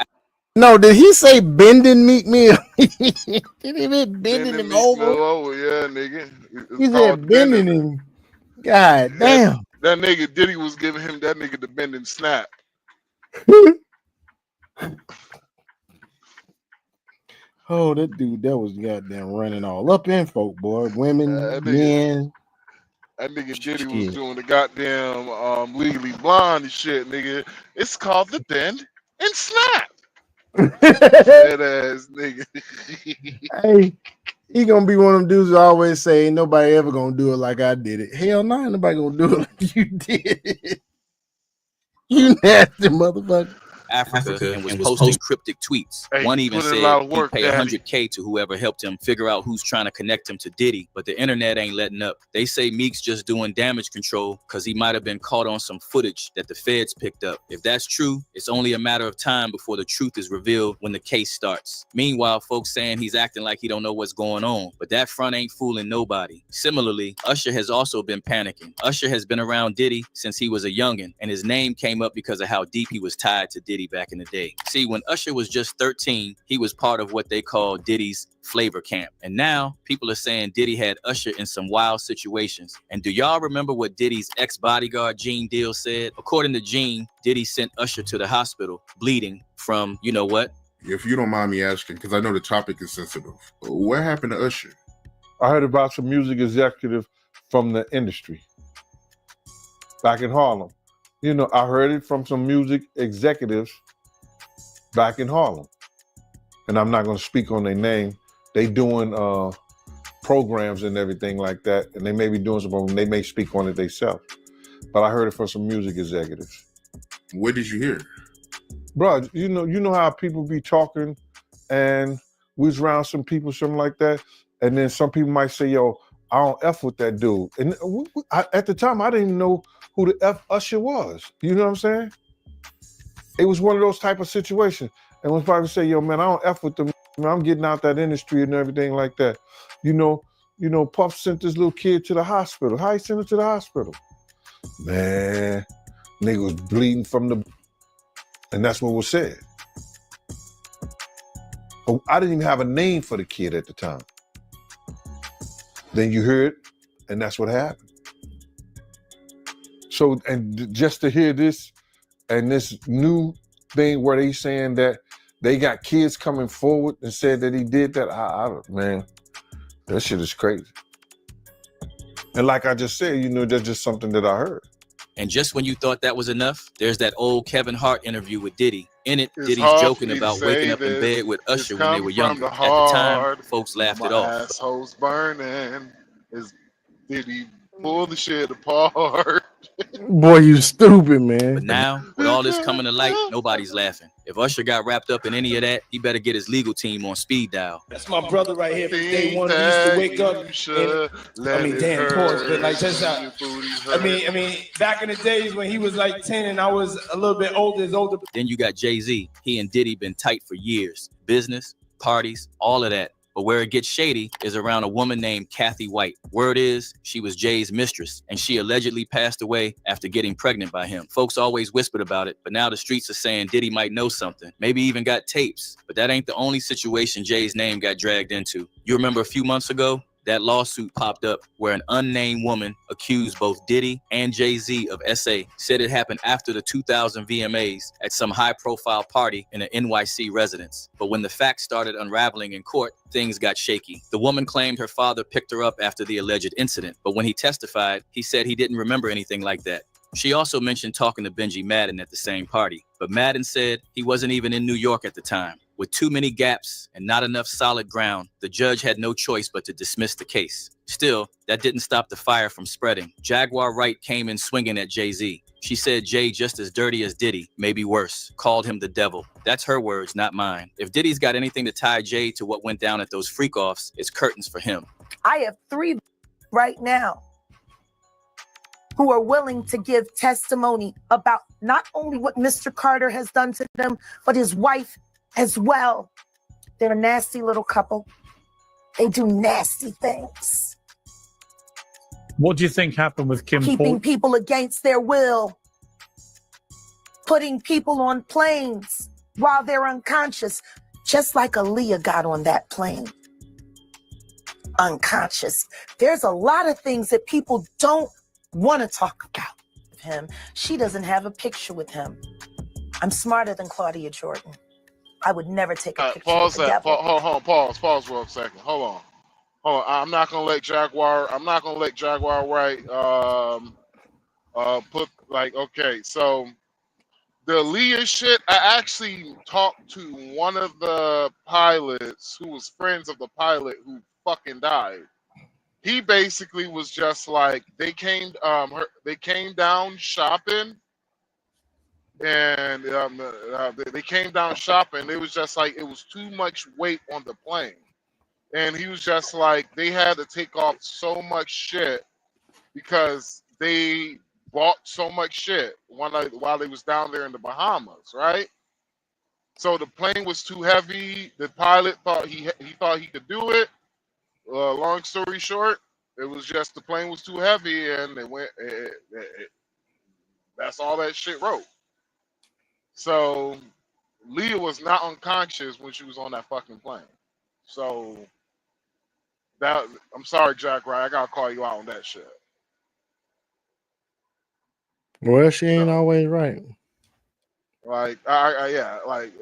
No, did he say bending Meek Mill? Did he mean bending him over? Yeah, nigga. He said bending him. God damn. That nigga Diddy was giving him that nigga the bend and snap. Oh, that dude, that was goddamn running all up in folk, boy. Women, men. That nigga Diddy was doing the goddamn Legally Blonde and shit, nigga. It's called the bend and snap. That ass nigga. Hey, he gonna be one of them dudes who always say, ain't nobody ever gonna do it like I did it. Hell no, ain't nobody gonna do it like you did it. You nasty motherfucker. Africa and was posting cryptic tweets. Hey, One even put in said a lot of he'd work, pay Daddy. $100K to whoever helped him figure out who's trying to connect him to Diddy, but the internet ain't letting up. They say Meek's just doing damage control because he might have been caught on some footage that the feds picked up. If that's true, it's only a matter of time before the truth is revealed when the case starts. Meanwhile, folks saying he's acting like he don't know what's going on, but that front ain't fooling nobody. Similarly, Usher has also been panicking. Usher has been around Diddy since he was a youngin', and his name came up because of how deep he was tied to Diddy back in the day. See, when Usher was just 13, he was part of what they call Diddy's flavor camp. And now people are saying Diddy had Usher in some wild situations. And do y'all remember what Diddy's ex-bodyguard Gene Deal said? According to Gene, Diddy sent Usher to the hospital bleeding from, you know what? If you don't mind me asking, because I know the topic is sensitive, what happened to Usher? I heard about some music executive from the industry back in Harlem. You know, I heard it from some music executives back in Harlem. And I'm not going to speak on their name. They doing programs and everything like that, and they may be doing some. They may speak on it themselves. But I heard it from some music executives. Where did you hear it? Bro, you know how people be talking, and we was around some people, something like that, and then some people might say, "Yo, I don't F with that dude." And at the time, I didn't even know who the F Usher was. You know what I'm saying? It was one of those type of situations. And when people say, "Yo, man, I don't F with them. I'm getting out that industry and everything like that." You know, Puff sent this little kid to the hospital. How he sent him to the hospital? Man, nigga was bleeding from the, and that's what was said. But I didn't even have a name for the kid at the time. Then you hear it, and that's what happened. So, and just to hear this, and this new thing where they saying that they got kids coming forward and said that he did that, man, that shit is crazy. And like I just said, that's just something that I heard. And just when you thought that was enough, there's that old Kevin Hart interview with Diddy. In it, It's Diddy's hard for joking me to about waking say up in this. bed with It's Usher when they coming were from younger. the At the time, heart. folks laughed My it off. asshole's burning. Did he pull the shit apart? Boy, you stupid, man. But now, with all this coming to light, nobody's laughing. If Usher got wrapped up in any of that, he better get his legal team on speed dial. That's my brother right here from day Think one. He used to that wake up. you should let it Damn, pause, but like, hurt. check this out. Your booty I hurt. mean, back in the days when he was like 10 and I was a little bit older, Then you got Jay-Z. He and Diddy been tight for years. Business, parties, all of that. But where it gets shady is around a woman named Kathy White. Word is, she was Jay's mistress, and she allegedly passed away after getting pregnant by him. Folks always whispered about it, but now the streets are saying Diddy might know something. Maybe even got tapes. But that ain't the only situation Jay's name got dragged into. You remember a few months ago? That lawsuit popped up where an unnamed woman accused both Diddy and Jay-Z of SA, said it happened after the 2000 VMAs at some high-profile party in an NYC residence. But when the facts started unraveling in court, things got shaky. The woman claimed her father picked her up after the alleged incident, but when he testified, he said he didn't remember anything like that. She also mentioned talking to Benji Madden at the same party, but Madden said he wasn't even in New York at the time. With too many gaps and not enough solid ground, the judge had no choice but to dismiss the case. Still, that didn't stop the fire from spreading. Jaguar Wright came in swinging at Jay-Z. She said Jay just as dirty as Diddy, maybe worse, called him the devil. That's her words, not mine. If Diddy's got anything to tie Jay to what went down at those freak-offs, it's curtains for him. I have 3 right now who are willing to give testimony about not only what Mr. Carter has done to them, but his wife as well. They're a nasty little couple. They do nasty things. What do you think happened with Kim Keeping Porter? people against their will. Putting people on planes while they're unconscious. Just like Aaliyah got on that plane. Unconscious. There's a lot of things that people don't want to talk about with him. She doesn't have a picture with him. I'm smarter than Claudia Jordan. I would never take a picture Pause with the that. devil. Hold on. Pause for a second. Hold on. I'm not gonna let Jaguar Wright put okay. So the Aaliyah shit. I actually talked to one of the pilots who was friends of the pilot who fucking died. He basically was just like they came down shopping. And they came down shopping. It was just like it was too much weight on the plane, and he was just like they had to take off so much shit because they bought so much shit while they was down there in the Bahamas, right? So the plane was too heavy. The pilot thought he thought he could do it. Long story short, it was just the plane was too heavy, and it went. That's all that shit wrote. So Leah was not unconscious when she was on that fucking plane. So that I'm sorry, Jack Wright, I gotta call you out on that shit. Well, she ain't always right. Like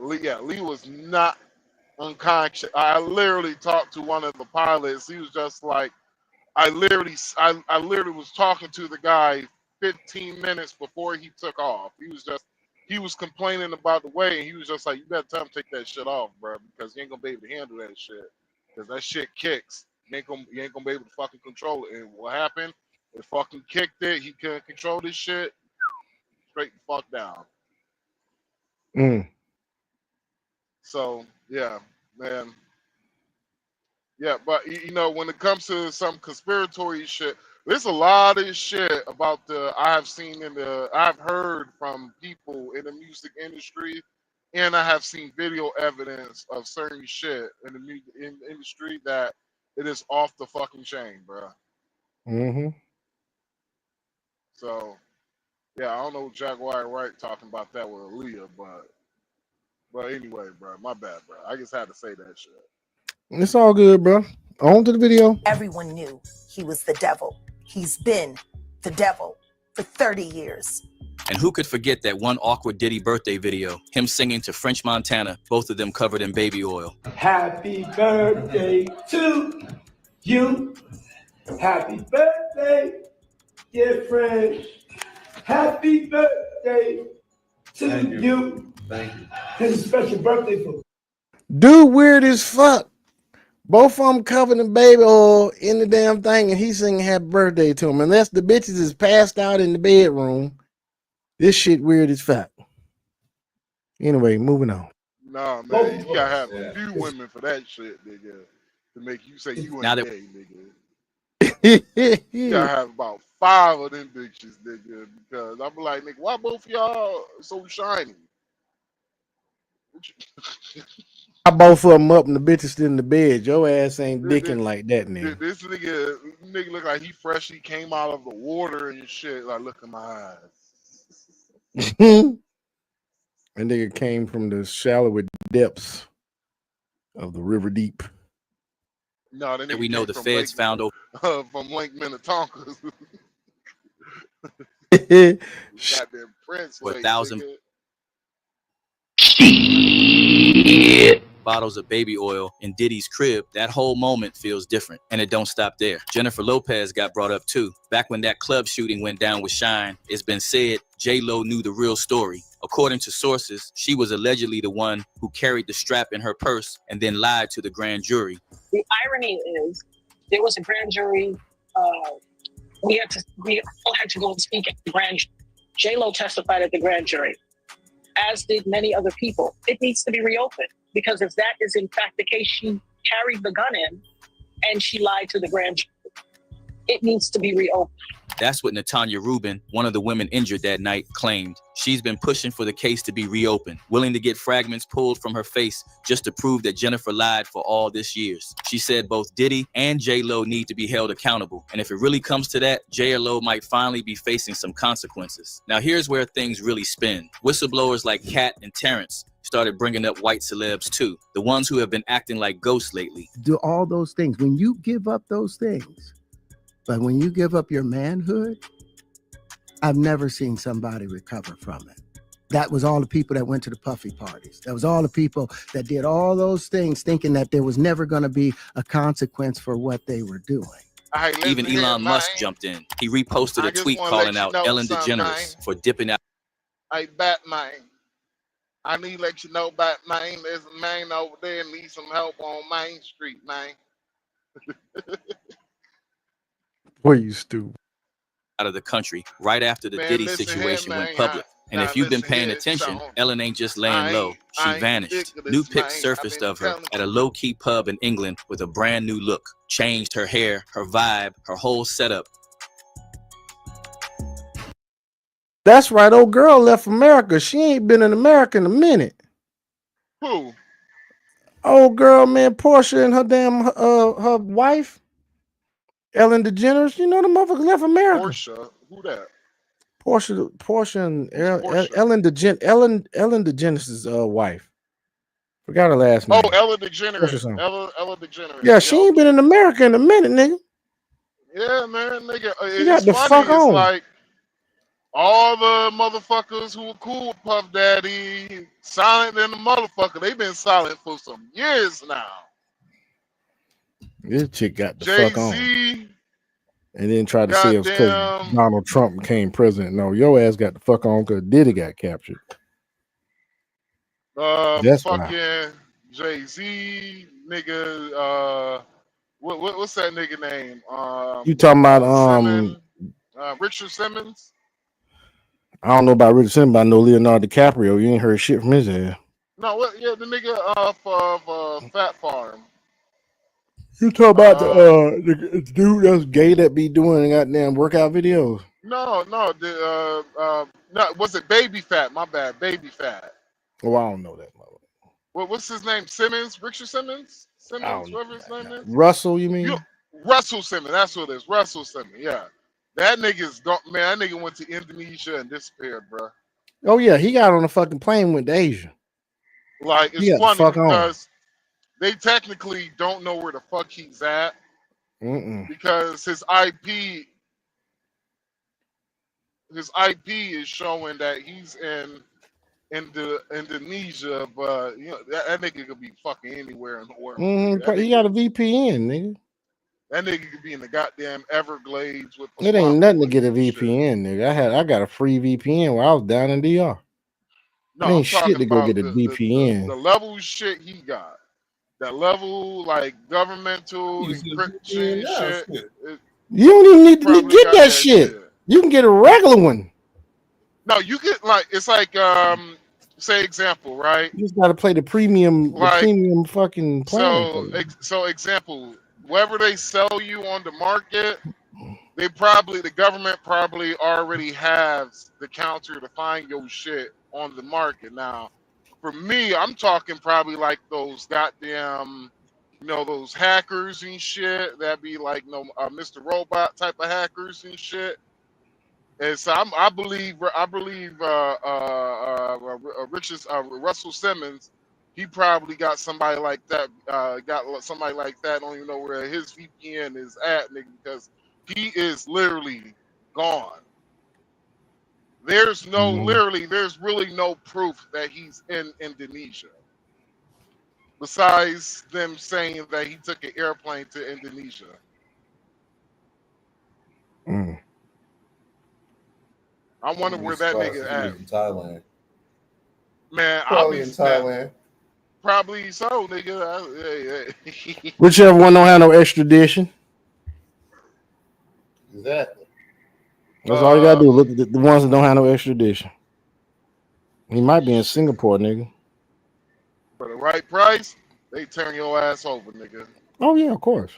Lee was not unconscious. I literally talked to one of the pilots. He was just like, I literally was talking to the guy 15 minutes before he took off. He was just he was complaining about the way, and he was just like, "You better time to take that shit off, bro, because you ain't gonna be able to handle that shit. Because that shit kicks. You ain't gonna be able to fucking control it." And what happened? It fucking kicked it. He couldn't control this shit. Straight the fuck down. So yeah, man. Yeah, but you know, when it comes to some conspiratory shit, there's a lot of shit about I've heard from people in the music industry, and I have seen video evidence of certain shit in the music industry that it is off the fucking chain, bro. So yeah, I don't know Jaguar Wright talking about that with Aaliyah, but anyway, bro, my bad, bro. I just had to say that shit. It's all good, bro. On to the video. Everyone knew he was the devil. He's been the devil for 30 years. And who could forget that one awkward Diddy birthday video, him singing to French Montana, both of them covered in baby oil. Happy birthday to you. Happy birthday, dear French. Happy birthday to you. Thank you. It's a special birthday for Dude, weird as fuck. Both of them covered in baby oil in the damn thing, and he's singing happy birthday to him. Unless the bitches is passed out in the bedroom. This shit weird as fuck. Anyway, moving on. Nah, man, you gotta have a few women for that shit, nigga, to make you say you ain't gay, nigga. You gotta have about 5 of them bitches, nigga, because I'm like, nigga, why both of y'all so shiny? I both of them up and the bitches still in the bed. Your ass ain't dicking like that, nigga. This nigga look like he freshly came out of the water and shit. Like, look at my eyes. That nigga came from the shallower depths of the river deep. No, that nigga We know the feds found over from Lake Minnetonka. Goddamn Prince. for Lake, 1,000 nigga. bottles of baby oil in Diddy's crib. That whole moment feels different, and it don't stop there. Jennifer Lopez got brought up too. Back when that club shooting went down with SHUN, it's been said J-Lo knew the real story. According to sources, she was allegedly the one who carried the strap in her purse and then lied to the grand jury. The irony is, there was a grand jury. We all had to go and speak at the grand jury. J-Lo testified at the grand jury, as did many other people. It needs to be reopened, because if that is in fact the case, she carried the gun in and she lied to the grand jury. It needs to be reopened. That's what Natanya Rubin, one of the women injured that night, claimed. She's been pushing for the case to be reopened, willing to get fragments pulled from her face just to prove that Jennifer lied for all this years. She said both Diddy and J-Lo need to be held accountable. And if it really comes to that, J-Lo might finally be facing some consequences. Now here's where things really spin. Whistleblowers like Kat and Terrence started bringing up white celebs too, the ones who have been acting like ghosts lately. Do all those things. When you give up those things, but when you give up your manhood, I've never seen somebody recover from it. That was all the people that went to the puffy parties. That was all the people that did all those things thinking that there was never going to be a consequence for what they were doing. Even Elon Musk jumped in. He reposted a tweet calling out Ellen DeGeneres for dipping out. Hey, Batman. I need to let you know, Batman, there's a man over there and needs some help on Main Street, man. Boy, you stupid. Out of the country right after the Diddy situation went public. And if you've been paying attention, Ellen ain't just laying low. She vanished. New pics surfaced of her at a low-key pub in England with a brand new look. Changed her hair, her vibe, her whole setup. That's right. Old girl left America. She ain't been in America in a minute. Who? Old girl, man, Portia and her damn her wife, Ellen DeGeneres. You know the motherfucker left America. Portia? Who that? Portia and Ellen DeGeneres' wife. Forgot her last name. Oh, Ellen DeGeneres. Ellen DeGeneres. Yeah, she ain't been in America in a minute, nigga. Yeah, man, nigga. You got the fuck on. It's like all the motherfuckers who were cool with Puff Daddy, silent than the motherfucker. They've been silent for some years now. This chick got the Jay-Z, fuck on. And then tried to say it was because Donald Trump became president. No, your ass got the fuck on because Diddy got captured. That's why. Fucking Jay-Z, nigga. What's that nigga name? You talking about Richard Simmons. I don't know about Richard Simmons, but I know Leonardo DiCaprio. You ain't heard shit from his ass. No, what? Yeah, the nigga of Fat Farm. You talking about the dude that's gay that be doing goddamn workout videos? No, was it Baby Fat? My bad, Baby Fat. Oh, I don't know that. What's his name? Simmons, Richard Simmons, I don't know. whatever his name is. Russell, you mean? Russell Simmons. That's what it is. Russell Simmons. Yeah, that nigga's man. That nigga went to Indonesia and disappeared, bro. Oh yeah, he got on a fucking plane went to Asia. Like it's funny because they technically don't know where the fuck he's at because his IP is showing that he's in Indonesia, but you know that nigga could be fucking anywhere in the world. He got a VPN, nigga. That nigga could be in the goddamn Everglades with. It ain't nothing to get a VPN, nigga. I got a free VPN while I was down in DR. No, it ain't shit to go get a VPN. The level shit he got, that level like governmental encryption shit. You don't even need to get that shit. You can get a regular one. No, you get like it's like say example, right? You just gotta play the premium fucking plan. So example, whatever they sell you on the market, the government probably already has the counter to find your shit on the market. Now, for me, I'm talking probably like those goddamn, those hackers and shit. That'd be like Mr. Robot type of hackers and shit. And so I believe Russell Simmons, he probably got somebody like that. Don't even know where his VPN is at, nigga, because he is literally gone. There's really no proof that he's in Indonesia. Besides them saying that he took an airplane to Indonesia. I wonder where that nigga at. In Thailand. Man, probably in Thailand. Probably so, nigga. Whichever one don't have no extradition. Exactly. That's all you gotta do. Look at the ones that don't have no extradition. He might be in Singapore, nigga. For the right price, they turn your ass over, nigga. Oh yeah, of course.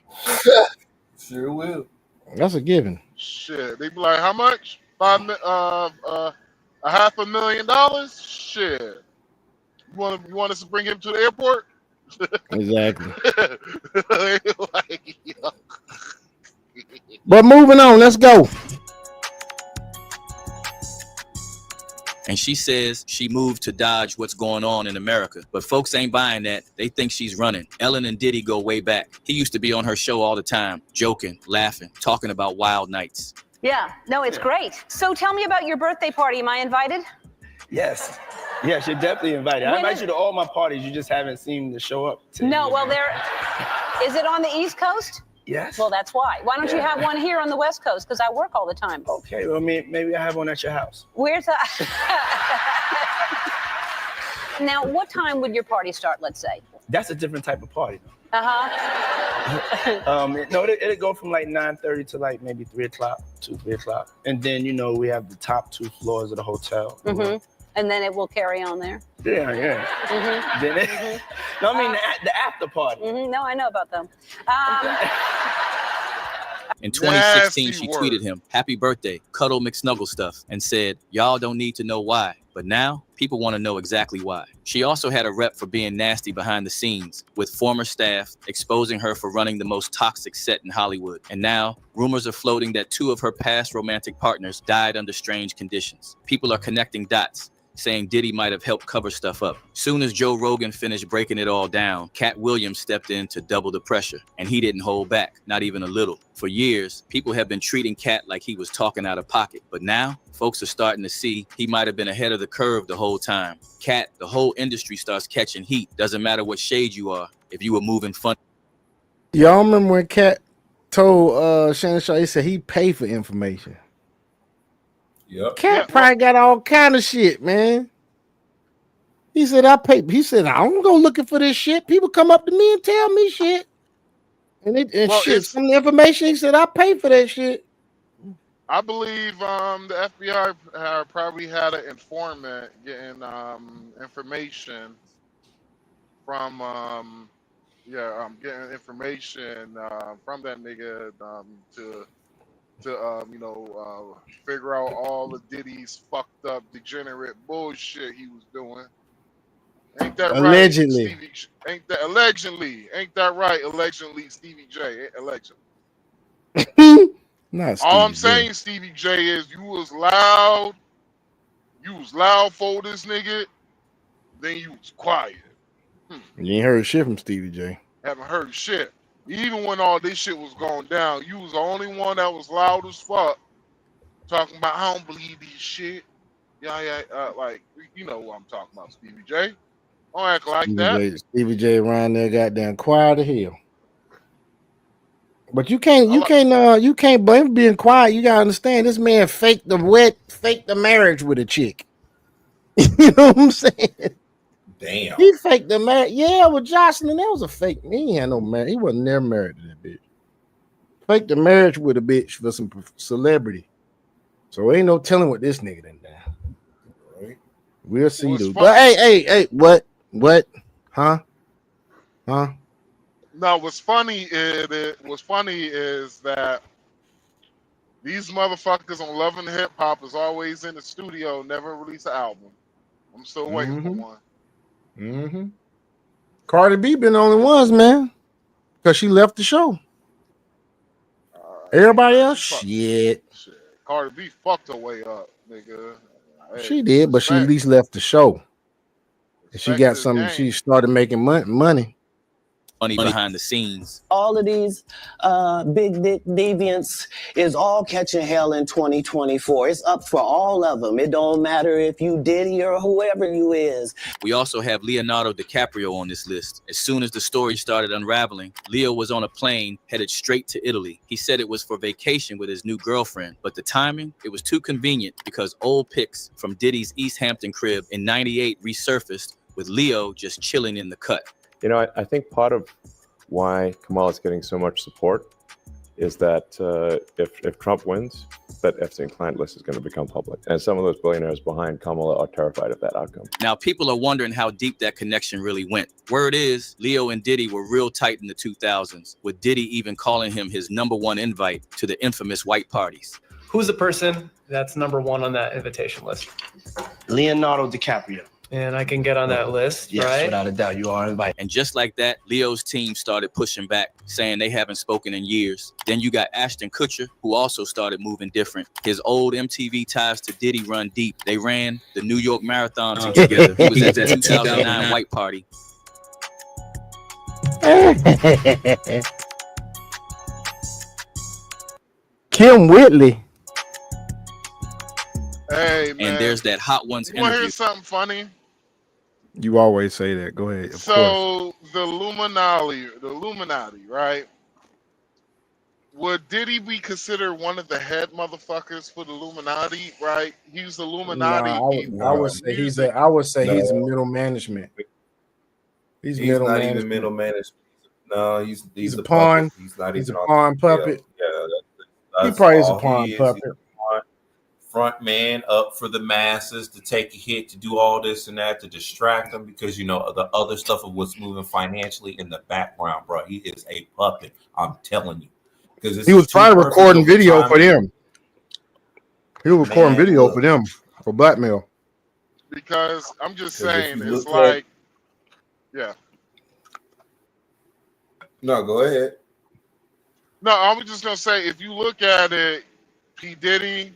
Sure will. That's a given. Shit, they be like, how much? $500,000? Shit. You want us to bring him to the airport? Exactly. But moving on, let's go. And she says she moved to dodge what's going on in America. But folks ain't buying that. They think she's running. Ellen and Diddy go way back. He used to be on her show all the time, joking, laughing, talking about wild nights. Yeah, no, it's great. So tell me about your birthday party. Am I invited? Yes. Yes, you're definitely invited. I invite you to all my parties. You just haven't seemed to show up. No, well, is it on the East Coast? Yes. Well, that's why. Why don't you have one here on the West Coast? Because I work all the time. Okay, well, maybe I have one at your house. Where's that? Now, what time would your party start, let's say? That's a different type of party. Uh-huh. No, it'll go from like 9:30 to like maybe 3 o'clock, 3 o'clock. And then, we have the top 2 floors of the hotel. Mm-hmm. And then it will carry on there? Yeah. Mm-hmm. Then no, I mean the after party. Mm-hmm. No, I know about them. In 2016, she tweeted him, "Happy birthday, Cuddle McSnuggle stuff," and said, "Y'all don't need to know why, but now people want to know exactly why." She also had a rep for being nasty behind the scenes, with former staff exposing her for running the most toxic set in Hollywood. And now, rumors are floating that 2 of her past romantic partners died under strange conditions. People are connecting dots, saying Diddy might have helped cover stuff up. Soon as Joe Rogan finished breaking it all down, Cat Williams stepped in to double the pressure, and he didn't hold back, not even a little. For years, people have been treating Cat like he was talking out of pocket, but now folks are starting to see he might have been ahead of the curve the whole time. Cat, the whole industry starts catching heat. Doesn't matter what shade you are, if you were moving fun. Y'all remember when Cat told Shannon Sharp, he said he paid for information. Yep. Cat probably got all kind of shit, man. He said, I paid. He said, I don't go looking for this shit. People come up to me and tell me shit. And shit, some of the information, he said, I pay for that shit. I believe the FBI probably had an informant getting information from getting information from that nigga to figure out all of Diddy's fucked up degenerate bullshit he was doing. Ain't that Allegedly. right, Stevie? Ain't that allegedly? Ain't that right? Allegedly, Stevie J. Allegedly. Not All I'm Stevie J. saying, Stevie J, is you was loud. You was loud for this nigga. Then you was quiet. You ain't heard shit from Stevie J. Haven't heard shit. Even when all this shit was going down, you was the only one that was loud as fuck, talking about I don't believe this shit. Like you know what I'm talking about, Stevie J. Don't act like that. Stevie J around there goddamn quiet as hell. But you can't blame him being quiet. You gotta understand this man faked the marriage with a chick. You know what I'm saying? Damn. He faked the marriage. Yeah, with Jocelyn, that was a fake. He ain't had no marriage. He wasn't never married to that bitch. Faked the marriage with a bitch for some celebrity. So ain't no telling what this nigga done done. Right. We'll see, dude. But hey, what? Huh? No, what's funny is that these motherfuckers on Love and Hip Hop is always in the studio, never release an album. I'm still waiting for one. Mm-hmm. Cardi B been the only ones, man, because she left the show. Everybody else, shit. Cardi B fucked her way up, nigga. Hey, She did, but she at least left the show. And she got some. She started making money. Money behind the scenes. All of these big dick deviants is all catching hell in 2024. It's up for all of them. It don't matter if you Diddy or whoever you is. We also have Leonardo DiCaprio on this list. As soon as the story started unraveling, Leo was on a plane headed straight to Italy. He said it was for vacation with his new girlfriend, but the timing, it was too convenient because old pics from Diddy's East Hampton crib in '98 resurfaced with Leo just chilling in the cut. You know, I think part of why Kamala is getting so much support is that if Trump wins, that Epstein client list is going to become public. And some of those billionaires behind Kamala are terrified of that outcome. Now, people are wondering how deep that connection really went. Word is, Leo and Diddy were real tight in the 2000s, with Diddy even calling him his #1 invite to the infamous white parties. Who's the person that's #1 on that invitation list? Leonardo DiCaprio. And I can get on that list, Yes, right? without a doubt, you are invited. And just like that, Leo's team started pushing back, saying they haven't spoken in years. Then you got Ashton Kutcher, who also started moving different. His old MTV ties to Diddy run deep. They ran the New York Marathon together. He was at the 2009 white party. Kim Whitley. Hey, man. And there's that Hot Ones You want to interview. hear something funny? You always say that. Go ahead. Of course. So the Illuminati, right? Would Diddy be considered one of the head motherfuckers for the Illuminati? Right? He's the Illuminati. I would say he's a middle management. He's middle not management. even middle management. No, he's a a pawn. Puppet. He's not He's even a pawn puppet. Yeah, He probably is a all pawn he is. puppet. He's a pawn front man up for the masses to take a hit, to do all this and that, to distract them, because you know the other stuff of what's moving financially in the background, bro. He is a puppet. I'm telling you. Because He was probably recording video for them. He was recording video for them for blackmail. Because I'm just 'Cause if saying, you it's look at- like, yeah. No, go ahead. No, I was just gonna say, if you look at it, P. Diddy,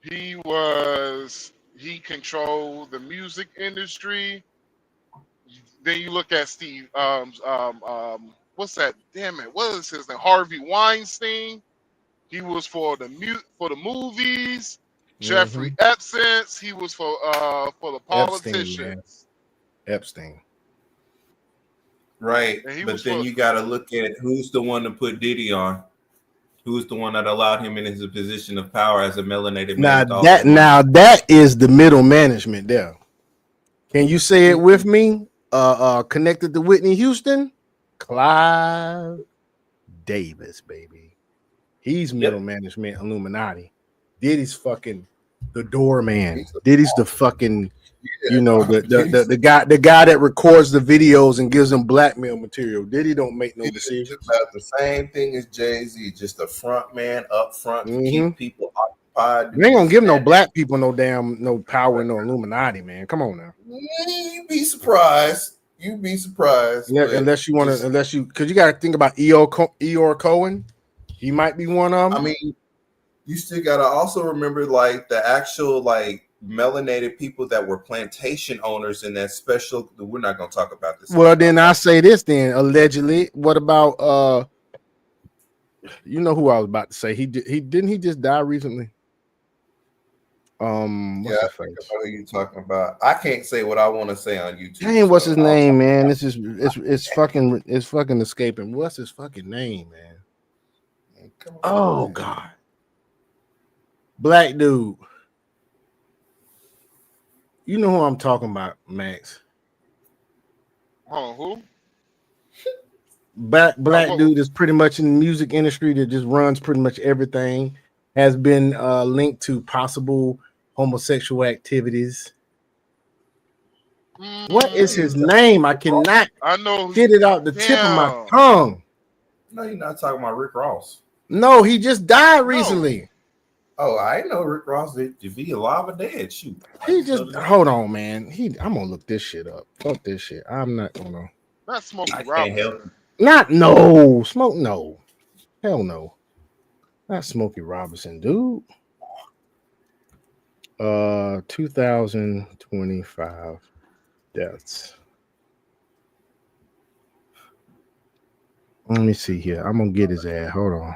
he controlled the music industry. Then you look at Steve, what's that? Damn it, what is his name? Harvey Weinstein. He was for the movies. Jeffrey Epstein. He was for the politicians. Epstein. Right, And he but was then for- you got to look at who's the one to put Diddy on. Who's the one that allowed him in his position of power as a melanated man? Now that is the middle management there. Can you say it with me? Connected to Whitney Houston, Clive Davis, baby. He's middle management Illuminati. Diddy's fucking the doorman. Diddy's the fucking, you know, the guy that records the videos and gives them blackmail material. Diddy don't make no decisions. About the same thing as Jay-Z, just a front man up front to keep people occupied. You ain't gonna give no black people no power in no Illuminati, man. Come on now. You'd be surprised. You'd be surprised. Yeah, unless you because you got to think about Eeyore Cohen. He might be one of them. I mean, you still gotta also remember like the actual like melanated people that were plantation owners in that special. We're not gonna talk about this. Well, then I say this. Then allegedly, what about you know who I was about to say? He just die recently. What's I think I know who you're talking about. I can't say what I want to say on YouTube. Dang, what's his name, man? This is it's fucking escaping. What's his fucking name, man? Oh God, black dude. You know who I'm talking about, Max? Oh, who? Black dude is pretty much in the music industry that just runs pretty much everything. Has been linked to possible homosexual activities. What is his name? I cannot get it out the tip of my tongue. No, you're not talking about Rick Ross. No, he just died recently. Oh, I didn't know Rick Ross did. If he alive or dead, shoot. He just hold on, man. I'm gonna look this shit up. Fuck this shit. I'm not gonna. Not Smokey I can't Robinson. help him. Not no smoke. No, hell no. Not Smokey Robinson, dude. 2025 deaths. Let me see here. I'm gonna get his ass. Hold on.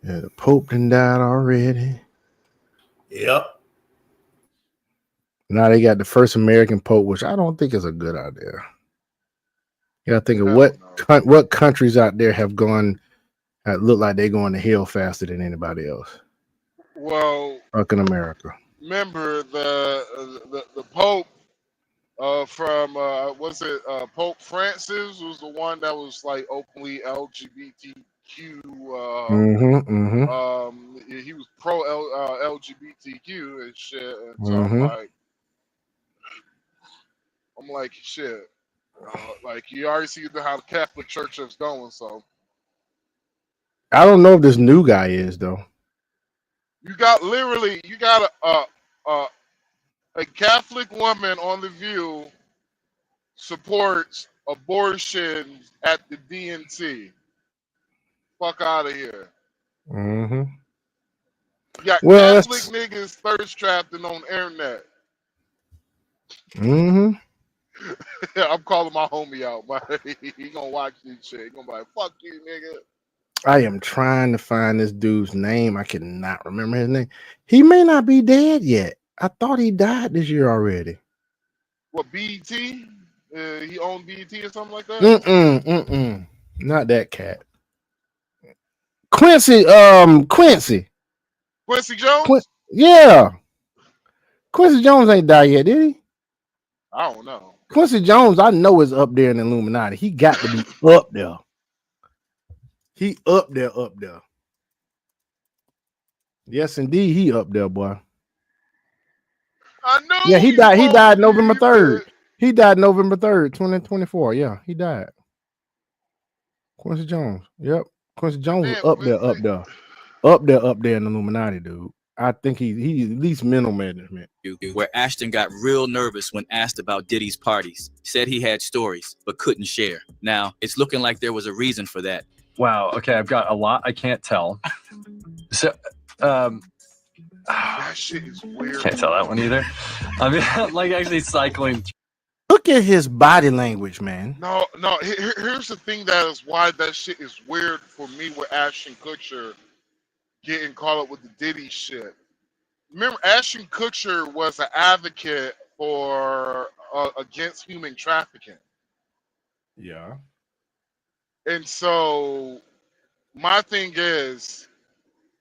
Yeah, the Pope done died already. Yep. Now they got the first American Pope, which I don't think is a good idea. You gotta think of what countries out there have gone that look like they're going to hell faster than anybody else. Well, fucking America. Remember the Pope from was it Pope Francis was the one that was like openly LGBTQ. He was pro LGBTQ and shit. And so I'm like shit. Like you already see how the Catholic Church is going. So I don't know if this new guy is though. you got a Catholic woman on The View supports abortion at the DNC. Fuck out of here. You got Catholic niggas thirst trapping on the internet. I'm calling my homie out, but he gonna watch this shit. He gonna be like, fuck you, nigga. I am trying to find this dude's name. I cannot remember his name. He may not be dead yet. I thought he died this year already. What, BET? He owned BET or something like that? Not that cat. Quincy Jones? Yeah. Quincy Jones ain't died yet, did he? I don't know. Quincy Jones, I know, is up there in the Illuminati. He got to be up there. He up there. Yes, indeed, he up there, boy. I know. Yeah, he died November 3rd. He died November 3rd, 2024. Yeah, he died. Quincy Jones. Yep. Quincy Jones was up there in the Illuminati, dude. I think he at least mental management. Where Ashton got real nervous when asked about Diddy's parties. Said he had stories, but couldn't share. Now, it's looking like there was a reason for that. Wow. Okay, I've got a lot I can't tell. So, that shit is weird. Can't tell that one either. I mean, like actually cycling. Look at his body language, man. No. Here's the thing that is why that shit is weird for me with Ashton Kutcher getting caught up with the Diddy shit. Remember, Ashton Kutcher was an advocate for against human trafficking. Yeah. And so my thing is,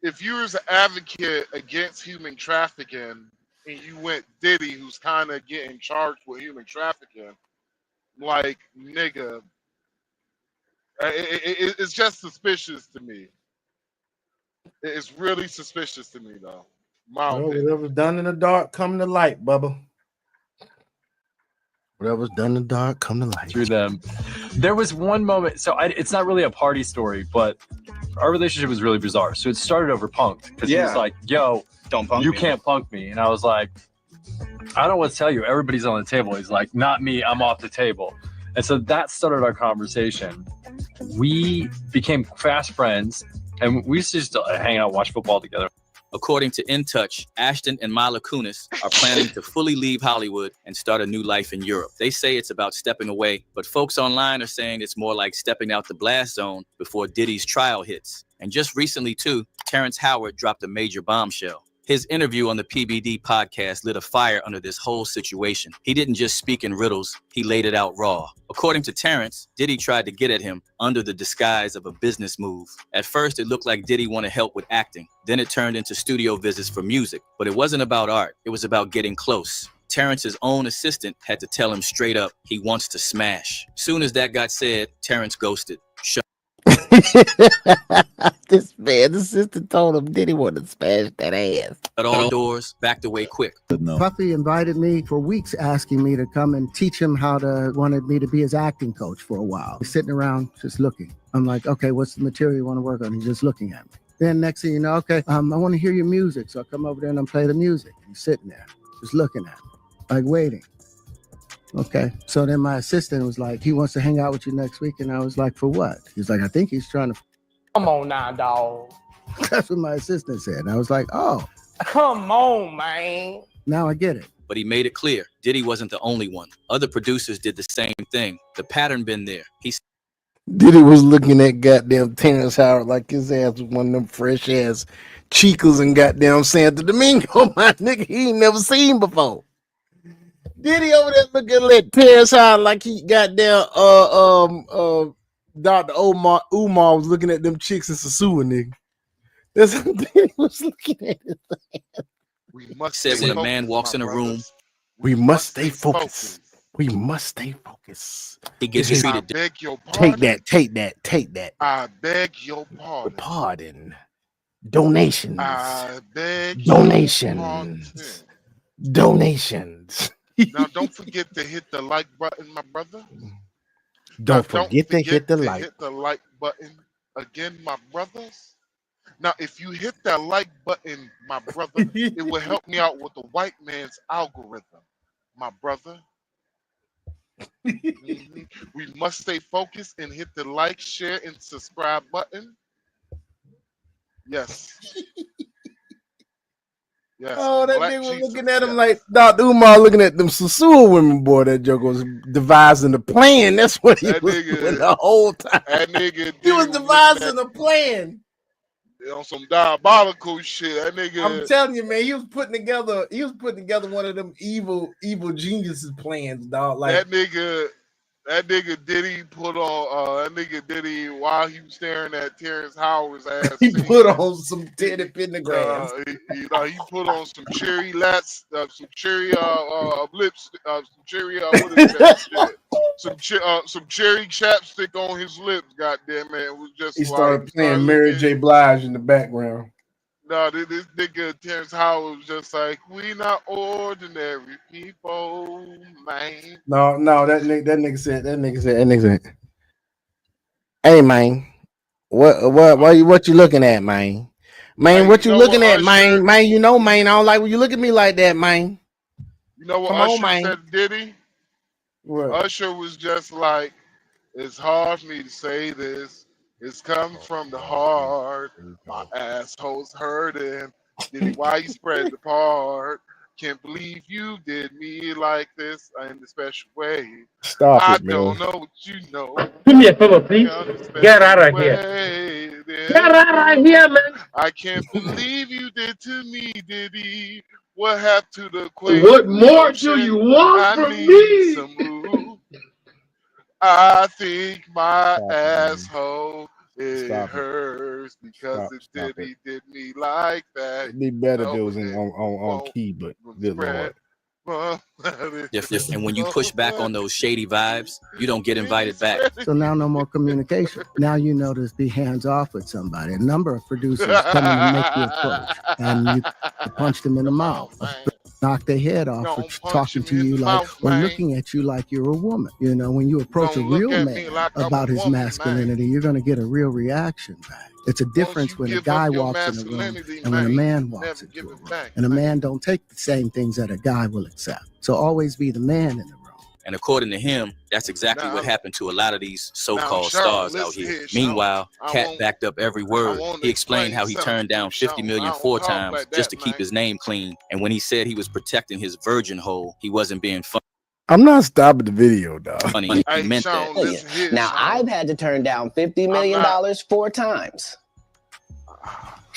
if you was an advocate against human trafficking and you went Diddy, who's kind of getting charged with human trafficking, like nigga, it's just suspicious to me. It's really suspicious to me, though. My Well, opinion. whatever's done in the dark, come to light, Bubba. Whatever's done in the dark, come to light. Through them. There was one moment, so it's not really a party story, but our relationship was really bizarre. So it started over punked because he was like, yo, don't punk you me. can't punk me. And I was like, I don't know what to tell you. Everybody's on the table. He's like, not me, I'm off the table. And so that started our conversation. We became fast friends and we used to just hang out, watch football together. According to In Touch, Ashton and Mila Kunis are planning to fully leave Hollywood and start a new life in Europe. They say it's about stepping away, but folks online are saying it's more like stepping out the blast zone before Diddy's trial hits. And just recently, too, Terrence Howard dropped a major bombshell. His interview on the PBD podcast lit a fire under this whole situation. He didn't just speak in riddles, he laid it out raw. According to Terrence, Diddy tried to get at him under the disguise of a business move. At first, it looked like Diddy wanted help with acting. Then it turned into studio visits for music. But it wasn't about art, it was about getting close. Terrence's own assistant had to tell him straight up he wants to smash. Soon as that got said, Terrence ghosted. This man, the sister told him Diddy wanted to smash that ass. At all doors, backed away quick. Puffy invited me for weeks, asking me to come and teach him wanted me to be his acting coach for a while. He's sitting around just looking. I'm like, okay, what's the material you want to work on? He's just looking at me. Then next thing you know, okay, I want to hear your music. So I come over there and I play the music. He's sitting there, just looking at me, like waiting. Okay. So then my assistant was like, he wants to hang out with you next week. And I was like, for what? He's like, I think he's trying to. Come on now, dog. That's what my assistant said. And I was like, oh. Come on, man. Now I get it. But he made it clear Diddy wasn't the only one. Other producers did the same thing. The pattern been there. Diddy was looking at goddamn Terrence Howard like his ass was one of them fresh ass Chicas and goddamn Santo Domingo, my nigga, he ain't never seen before. Diddy over there looking at Terrence Howard like he goddamn Dr. Umar was looking at them chicks in Sasua, nigga. That's what Diddy was looking at. We must said when a man walks in a room, we must stay focused. We must stay focused. He gets treated. Beg your Take pardon. that. I beg your pardon. Pardon. Donations. I beg Donations. Donations. Now don't forget to hit the like button, my brother. Don't forget to hit the like. Hit the like button again, my brothers. Now, if you hit that like button, my brother, it will help me out with the white man's algorithm, my brother. We must stay focused and hit the like, share, and subscribe button. Yes. Yes. Oh, that Black nigga was Jesus, looking at him like Dr. Umar looking at them Sasua women, boy. That joke was devising the plan. That's what he was doing the whole time. That nigga, He was devising the plan. On some diabolical shit. That nigga. I'm telling you, man, he was putting together one of them evil geniuses plans, dog. Like that nigga Diddy put on while he was staring at Terrence Howard's ass. He put on some Teddy Pendergrass. He put on some cherry lats, some cherry lips, some cherry what is that shit? Some cherry chapstick on his lips. Goddamn man, it was just. He started playing Mary J. Blige in the background. No, this nigga Terrence Howard was just like, we not ordinary people, man. No, that nigga said, hey man, what you looking at, man? Man, what you looking at, man? Man, you know, man, I don't like when you look at me like that, man. You know what Usher said to Diddy? What? Usher was just like, it's hard for me to say this. It's come from the heart. My asshole's hurting. Diddy, why you spread the part? Can't believe you did me like this in a special way. Stop I it, man. don't know what you know. Do me a favor, please. Get out of here. Get out of here, man. I can't believe you did to me, Diddy. What happened to the queen? What more do you want from me? Some I think my asshole It Stop it. hurts because Stop Diddy did me like that. It'd be better if it was Hoping on won't key, but good spread. Lord. And when you push back on those shady vibes, you don't get invited back. So now no more communication. Now you know to be hands off with somebody. A number of producers come in and make the approach, and you punch them in the mouth, knock their head off for talking to you like, or looking at you like you're a woman. You know, when you approach a real man about his masculinity, you're going to get a real reaction back. It's a difference when a guy walks in a room and when a man walks into a room. And a man don't take the same things that a guy will accept. So always be the man in the room. And according to him, that's exactly what happened to a lot of these so-called stars out here. Meanwhile, Cat backed up every word. He explained how he turned down $50 million 4 times just to keep his name clean. And when he said he was protecting his virgin hole, he wasn't being funny. I'm not stopping the video, dog. Funny, he meant that. Now, I've had to turn down $50 million 4 times.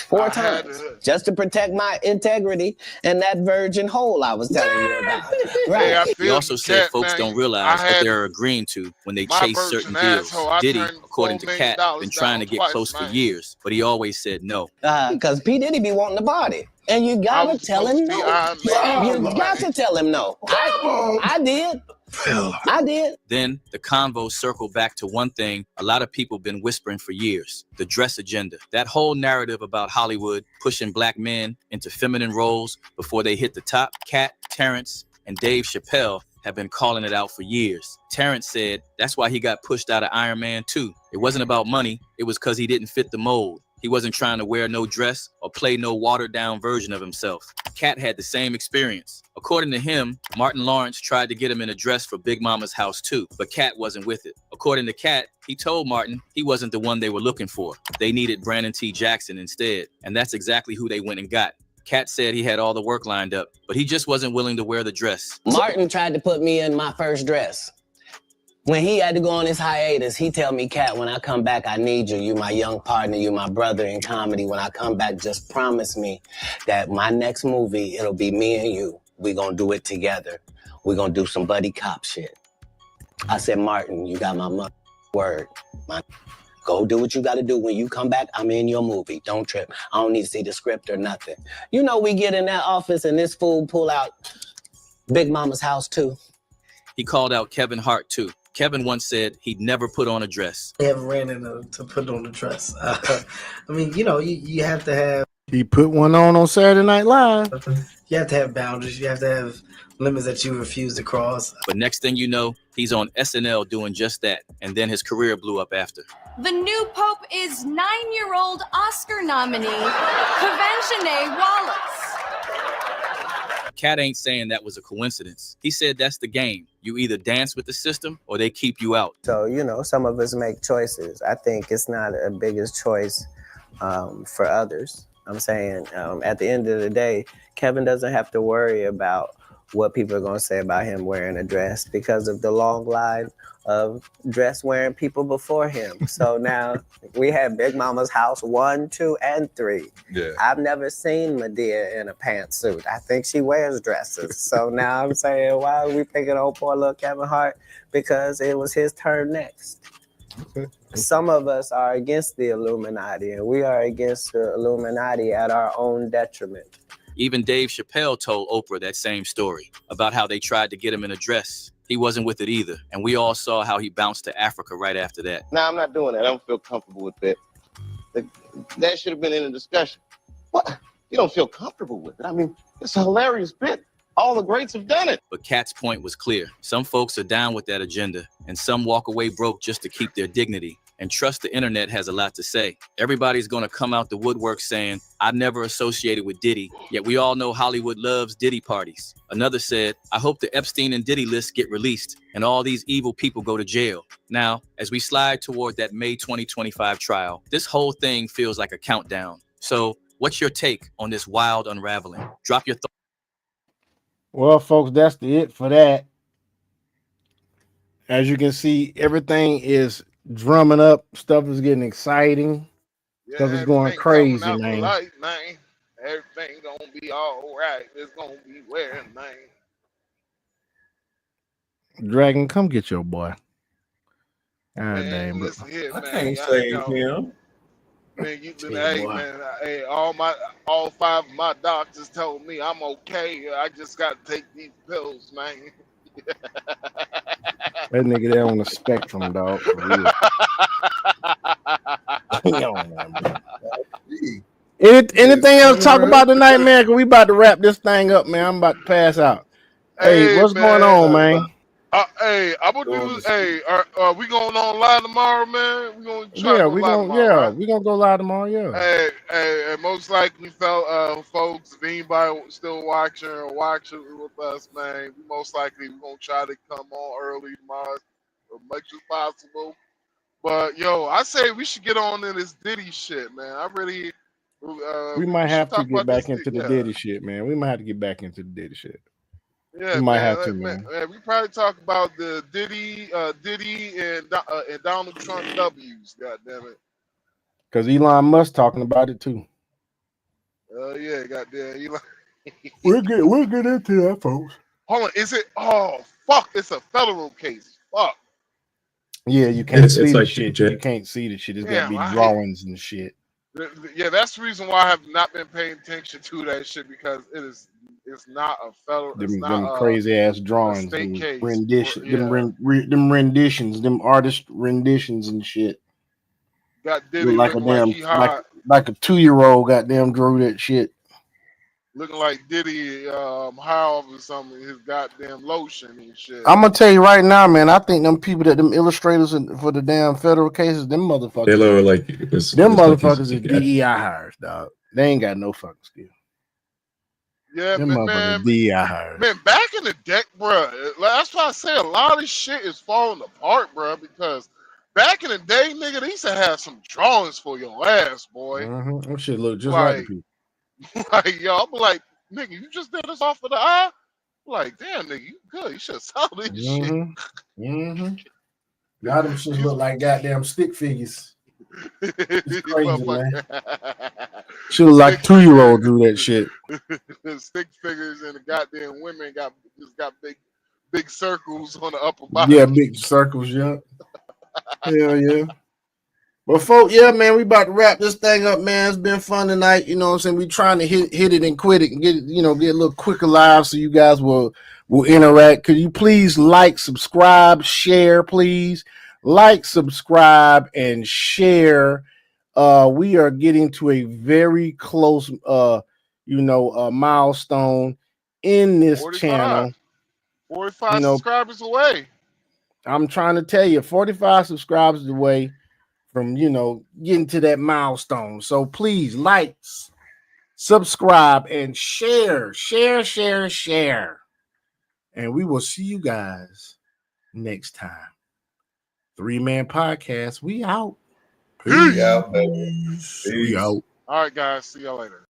4 times just to protect my integrity and that virgin hole I was telling you about. Right. He also said folks don't realize what they're agreeing to when they chase certain deals. Diddy, according to Cat, been trying to get close for years, but he always said no. Because P. Diddy be wanting the body. And you gotta tell him no. You got to tell him no. I did. I did. Then the convo circled back to one thing a lot of people been whispering for years: the dress agenda. That whole narrative about Hollywood pushing black men into feminine roles before they hit the top. Cat, Terrence, and Dave Chappelle have been calling it out for years. Terrence said that's why he got pushed out of Iron Man 2. It wasn't about money. It was because he didn't fit the mold. He wasn't trying to wear no dress or play no watered-down version of himself. Cat had the same experience. According to him, Martin Lawrence tried to get him in a dress for Big Mama's house too, but Cat wasn't with it. According to Cat, he told Martin he wasn't the one they were looking for. They needed Brandon T. Jackson instead, and that's exactly who they went and got. Cat said he had all the work lined up, but he just wasn't willing to wear the dress. Martin tried to put me in my first dress. When he had to go on his hiatus, he tell me, Cat, when I come back, I need you. You my young partner, you my brother in comedy. When I come back, just promise me that my next movie, it'll be me and you. We gonna do it together. We gonna do some buddy cop shit. I said, Martin, you got my word. Go do what you gotta do. When you come back, I'm in your movie. Don't trip. I don't need to see the script or nothing. You know, we get in that office and this fool pull out Big Mama's house too. He called out Kevin Hart too. Kevin once said he'd never put on a dress. Never ran into to put on a dress. I mean, you know, you have to have. He put one on Saturday Night Live. You have to have boundaries. You have to have limits that you refuse to cross. But next thing you know, he's on SNL doing just that. And then his career blew up after. The new pope is 9-year-old Oscar nominee, Kavenshané Wallace. Cat ain't saying that was a coincidence. He said that's the game. You either dance with the system or they keep you out. So, you know, some of us make choices. I think it's not a biggest choice for others. I'm saying at the end of the day, Kevin doesn't have to worry about what people are going to say about him wearing a dress because of the long line of dress wearing people before him. So now we have Big Mama's house 1, 2, and 3. Yeah. I've never seen Medea in a pantsuit. I think she wears dresses. So now I'm saying, why are we picking on poor little Kevin Hart? Because it was his turn next. Okay. Some of us are against the Illuminati, and we are against the Illuminati at our own detriment. Even Dave Chappelle told Oprah that same story about how they tried to get him in a dress. He wasn't with it either. And we all saw how he bounced to Africa right after that. No, I'm not doing that. I don't feel comfortable with that. That should have been in a discussion. What? You don't feel comfortable with it? I mean, it's a hilarious bit. All the greats have done it. But Cat's point was clear. Some folks are down with that agenda, and some walk away broke just to keep their dignity. And trust the internet has a lot to say. Everybody's gonna come out the woodwork saying, I never associated with Diddy, yet we all know Hollywood loves Diddy parties. Another said, I hope the Epstein and Diddy lists get released and all these evil people go to jail. Now, as we slide toward that May 2025 trial, this whole thing feels like a countdown. So what's your take on this wild unraveling? Drop your thoughts. Well, folks, that's it for that. As you can see, everything is drumming up. Stuff is getting exciting. Yeah, Stuff is going crazy, man. Man. Everything gonna be all right. It's gonna be well, man. Dragon, come get your boy. God Man, damn, but listen here, I man. can't You save know, him. man, Yeah, hey, boy. man, hey, all 5 of my doctors told me I'm okay. I just got to take these pills, man. that nigga there on the spectrum, dog, for real. Yo, man, bro. Anything else to talk about tonight, man? Cause we about to wrap this thing up, man. I'm about to pass out. Hey, Hey, what's going man. on, man? Hey, I'm gonna do. Hey, are we going on live tomorrow, man? We gonna try to Yeah, go live tomorrow, right? we gonna go live tomorrow, yeah. Hey, and most likely, folks, if anybody still watching or watching with us, man, we most likely we're gonna try to come on early tomorrow, as much as possible. But yo, I say we should get on in this Diddy shit, man. I really, We might we should have to talk get about back this. into the Yeah, Diddy shit, man. We might have to get back into the Diddy shit. yeah, We might man. have to, Man, man. man, we probably talk about the Diddy and Donald Trump W's. God damn it. Cause Elon Musk talking about it too. Yeah, goddamn. We'll get into that, folks. Hold on, is it? Oh, fuck! It's a federal case. Fuck. Yeah, you can't see it's the like shit. You can't see the shit. It's got to Damn, be I hate. drawings and shit. Yeah, that's the reason why I have not been paying attention to that shit because it's not a federal. It's Them not crazy ass a drawings, state them case. rendition, Yeah, them renditions, them artist renditions and shit. got Diddy Look like a looking like damn he hot. like a 2-year-old goddamn drew that shit. Looking like Diddy, how or something, his goddamn lotion and shit. I'm gonna tell you right now, man. I think them people them illustrators for the damn federal cases, them motherfuckers. They lower like them motherfuckers is DEI hires, dog. They ain't got no fucking skill. Yeah, Them motherfuckers DEI hires. Man, back in the deck, bro. That's why I say a lot of shit is falling apart, bro. Because back in the day, nigga, they used to have some drawings for your ass, boy. Them shit look just like the people. Like, yo, I'm like, nigga, you just did this off of the eye? I'm like, damn, nigga, you good. You should have saw this shit. Y'all them shit look like goddamn stick figures. It's crazy, man. Should look like 2-year-old drew that shit. Stick figures and the goddamn women got big circles on the upper body. Yeah, big circles, yeah. Hell yeah. Well, folks, yeah, man, we about to wrap this thing up, man. It's been fun tonight. You know what I'm saying? We trying to hit it and quit it and get it, get a little quicker live so you guys will interact. Could you please like, subscribe, share, please? Like, subscribe, and share. We are getting to a very close milestone in this 45. channel. 45 subscribers away. I'm trying to tell you, 45 subscribers away from getting to that milestone. So please like, subscribe, and share. And we will see you guys next time. 3-Man Podcast. We out. Peace. We out, baby. We out. All right, guys. See y'all later.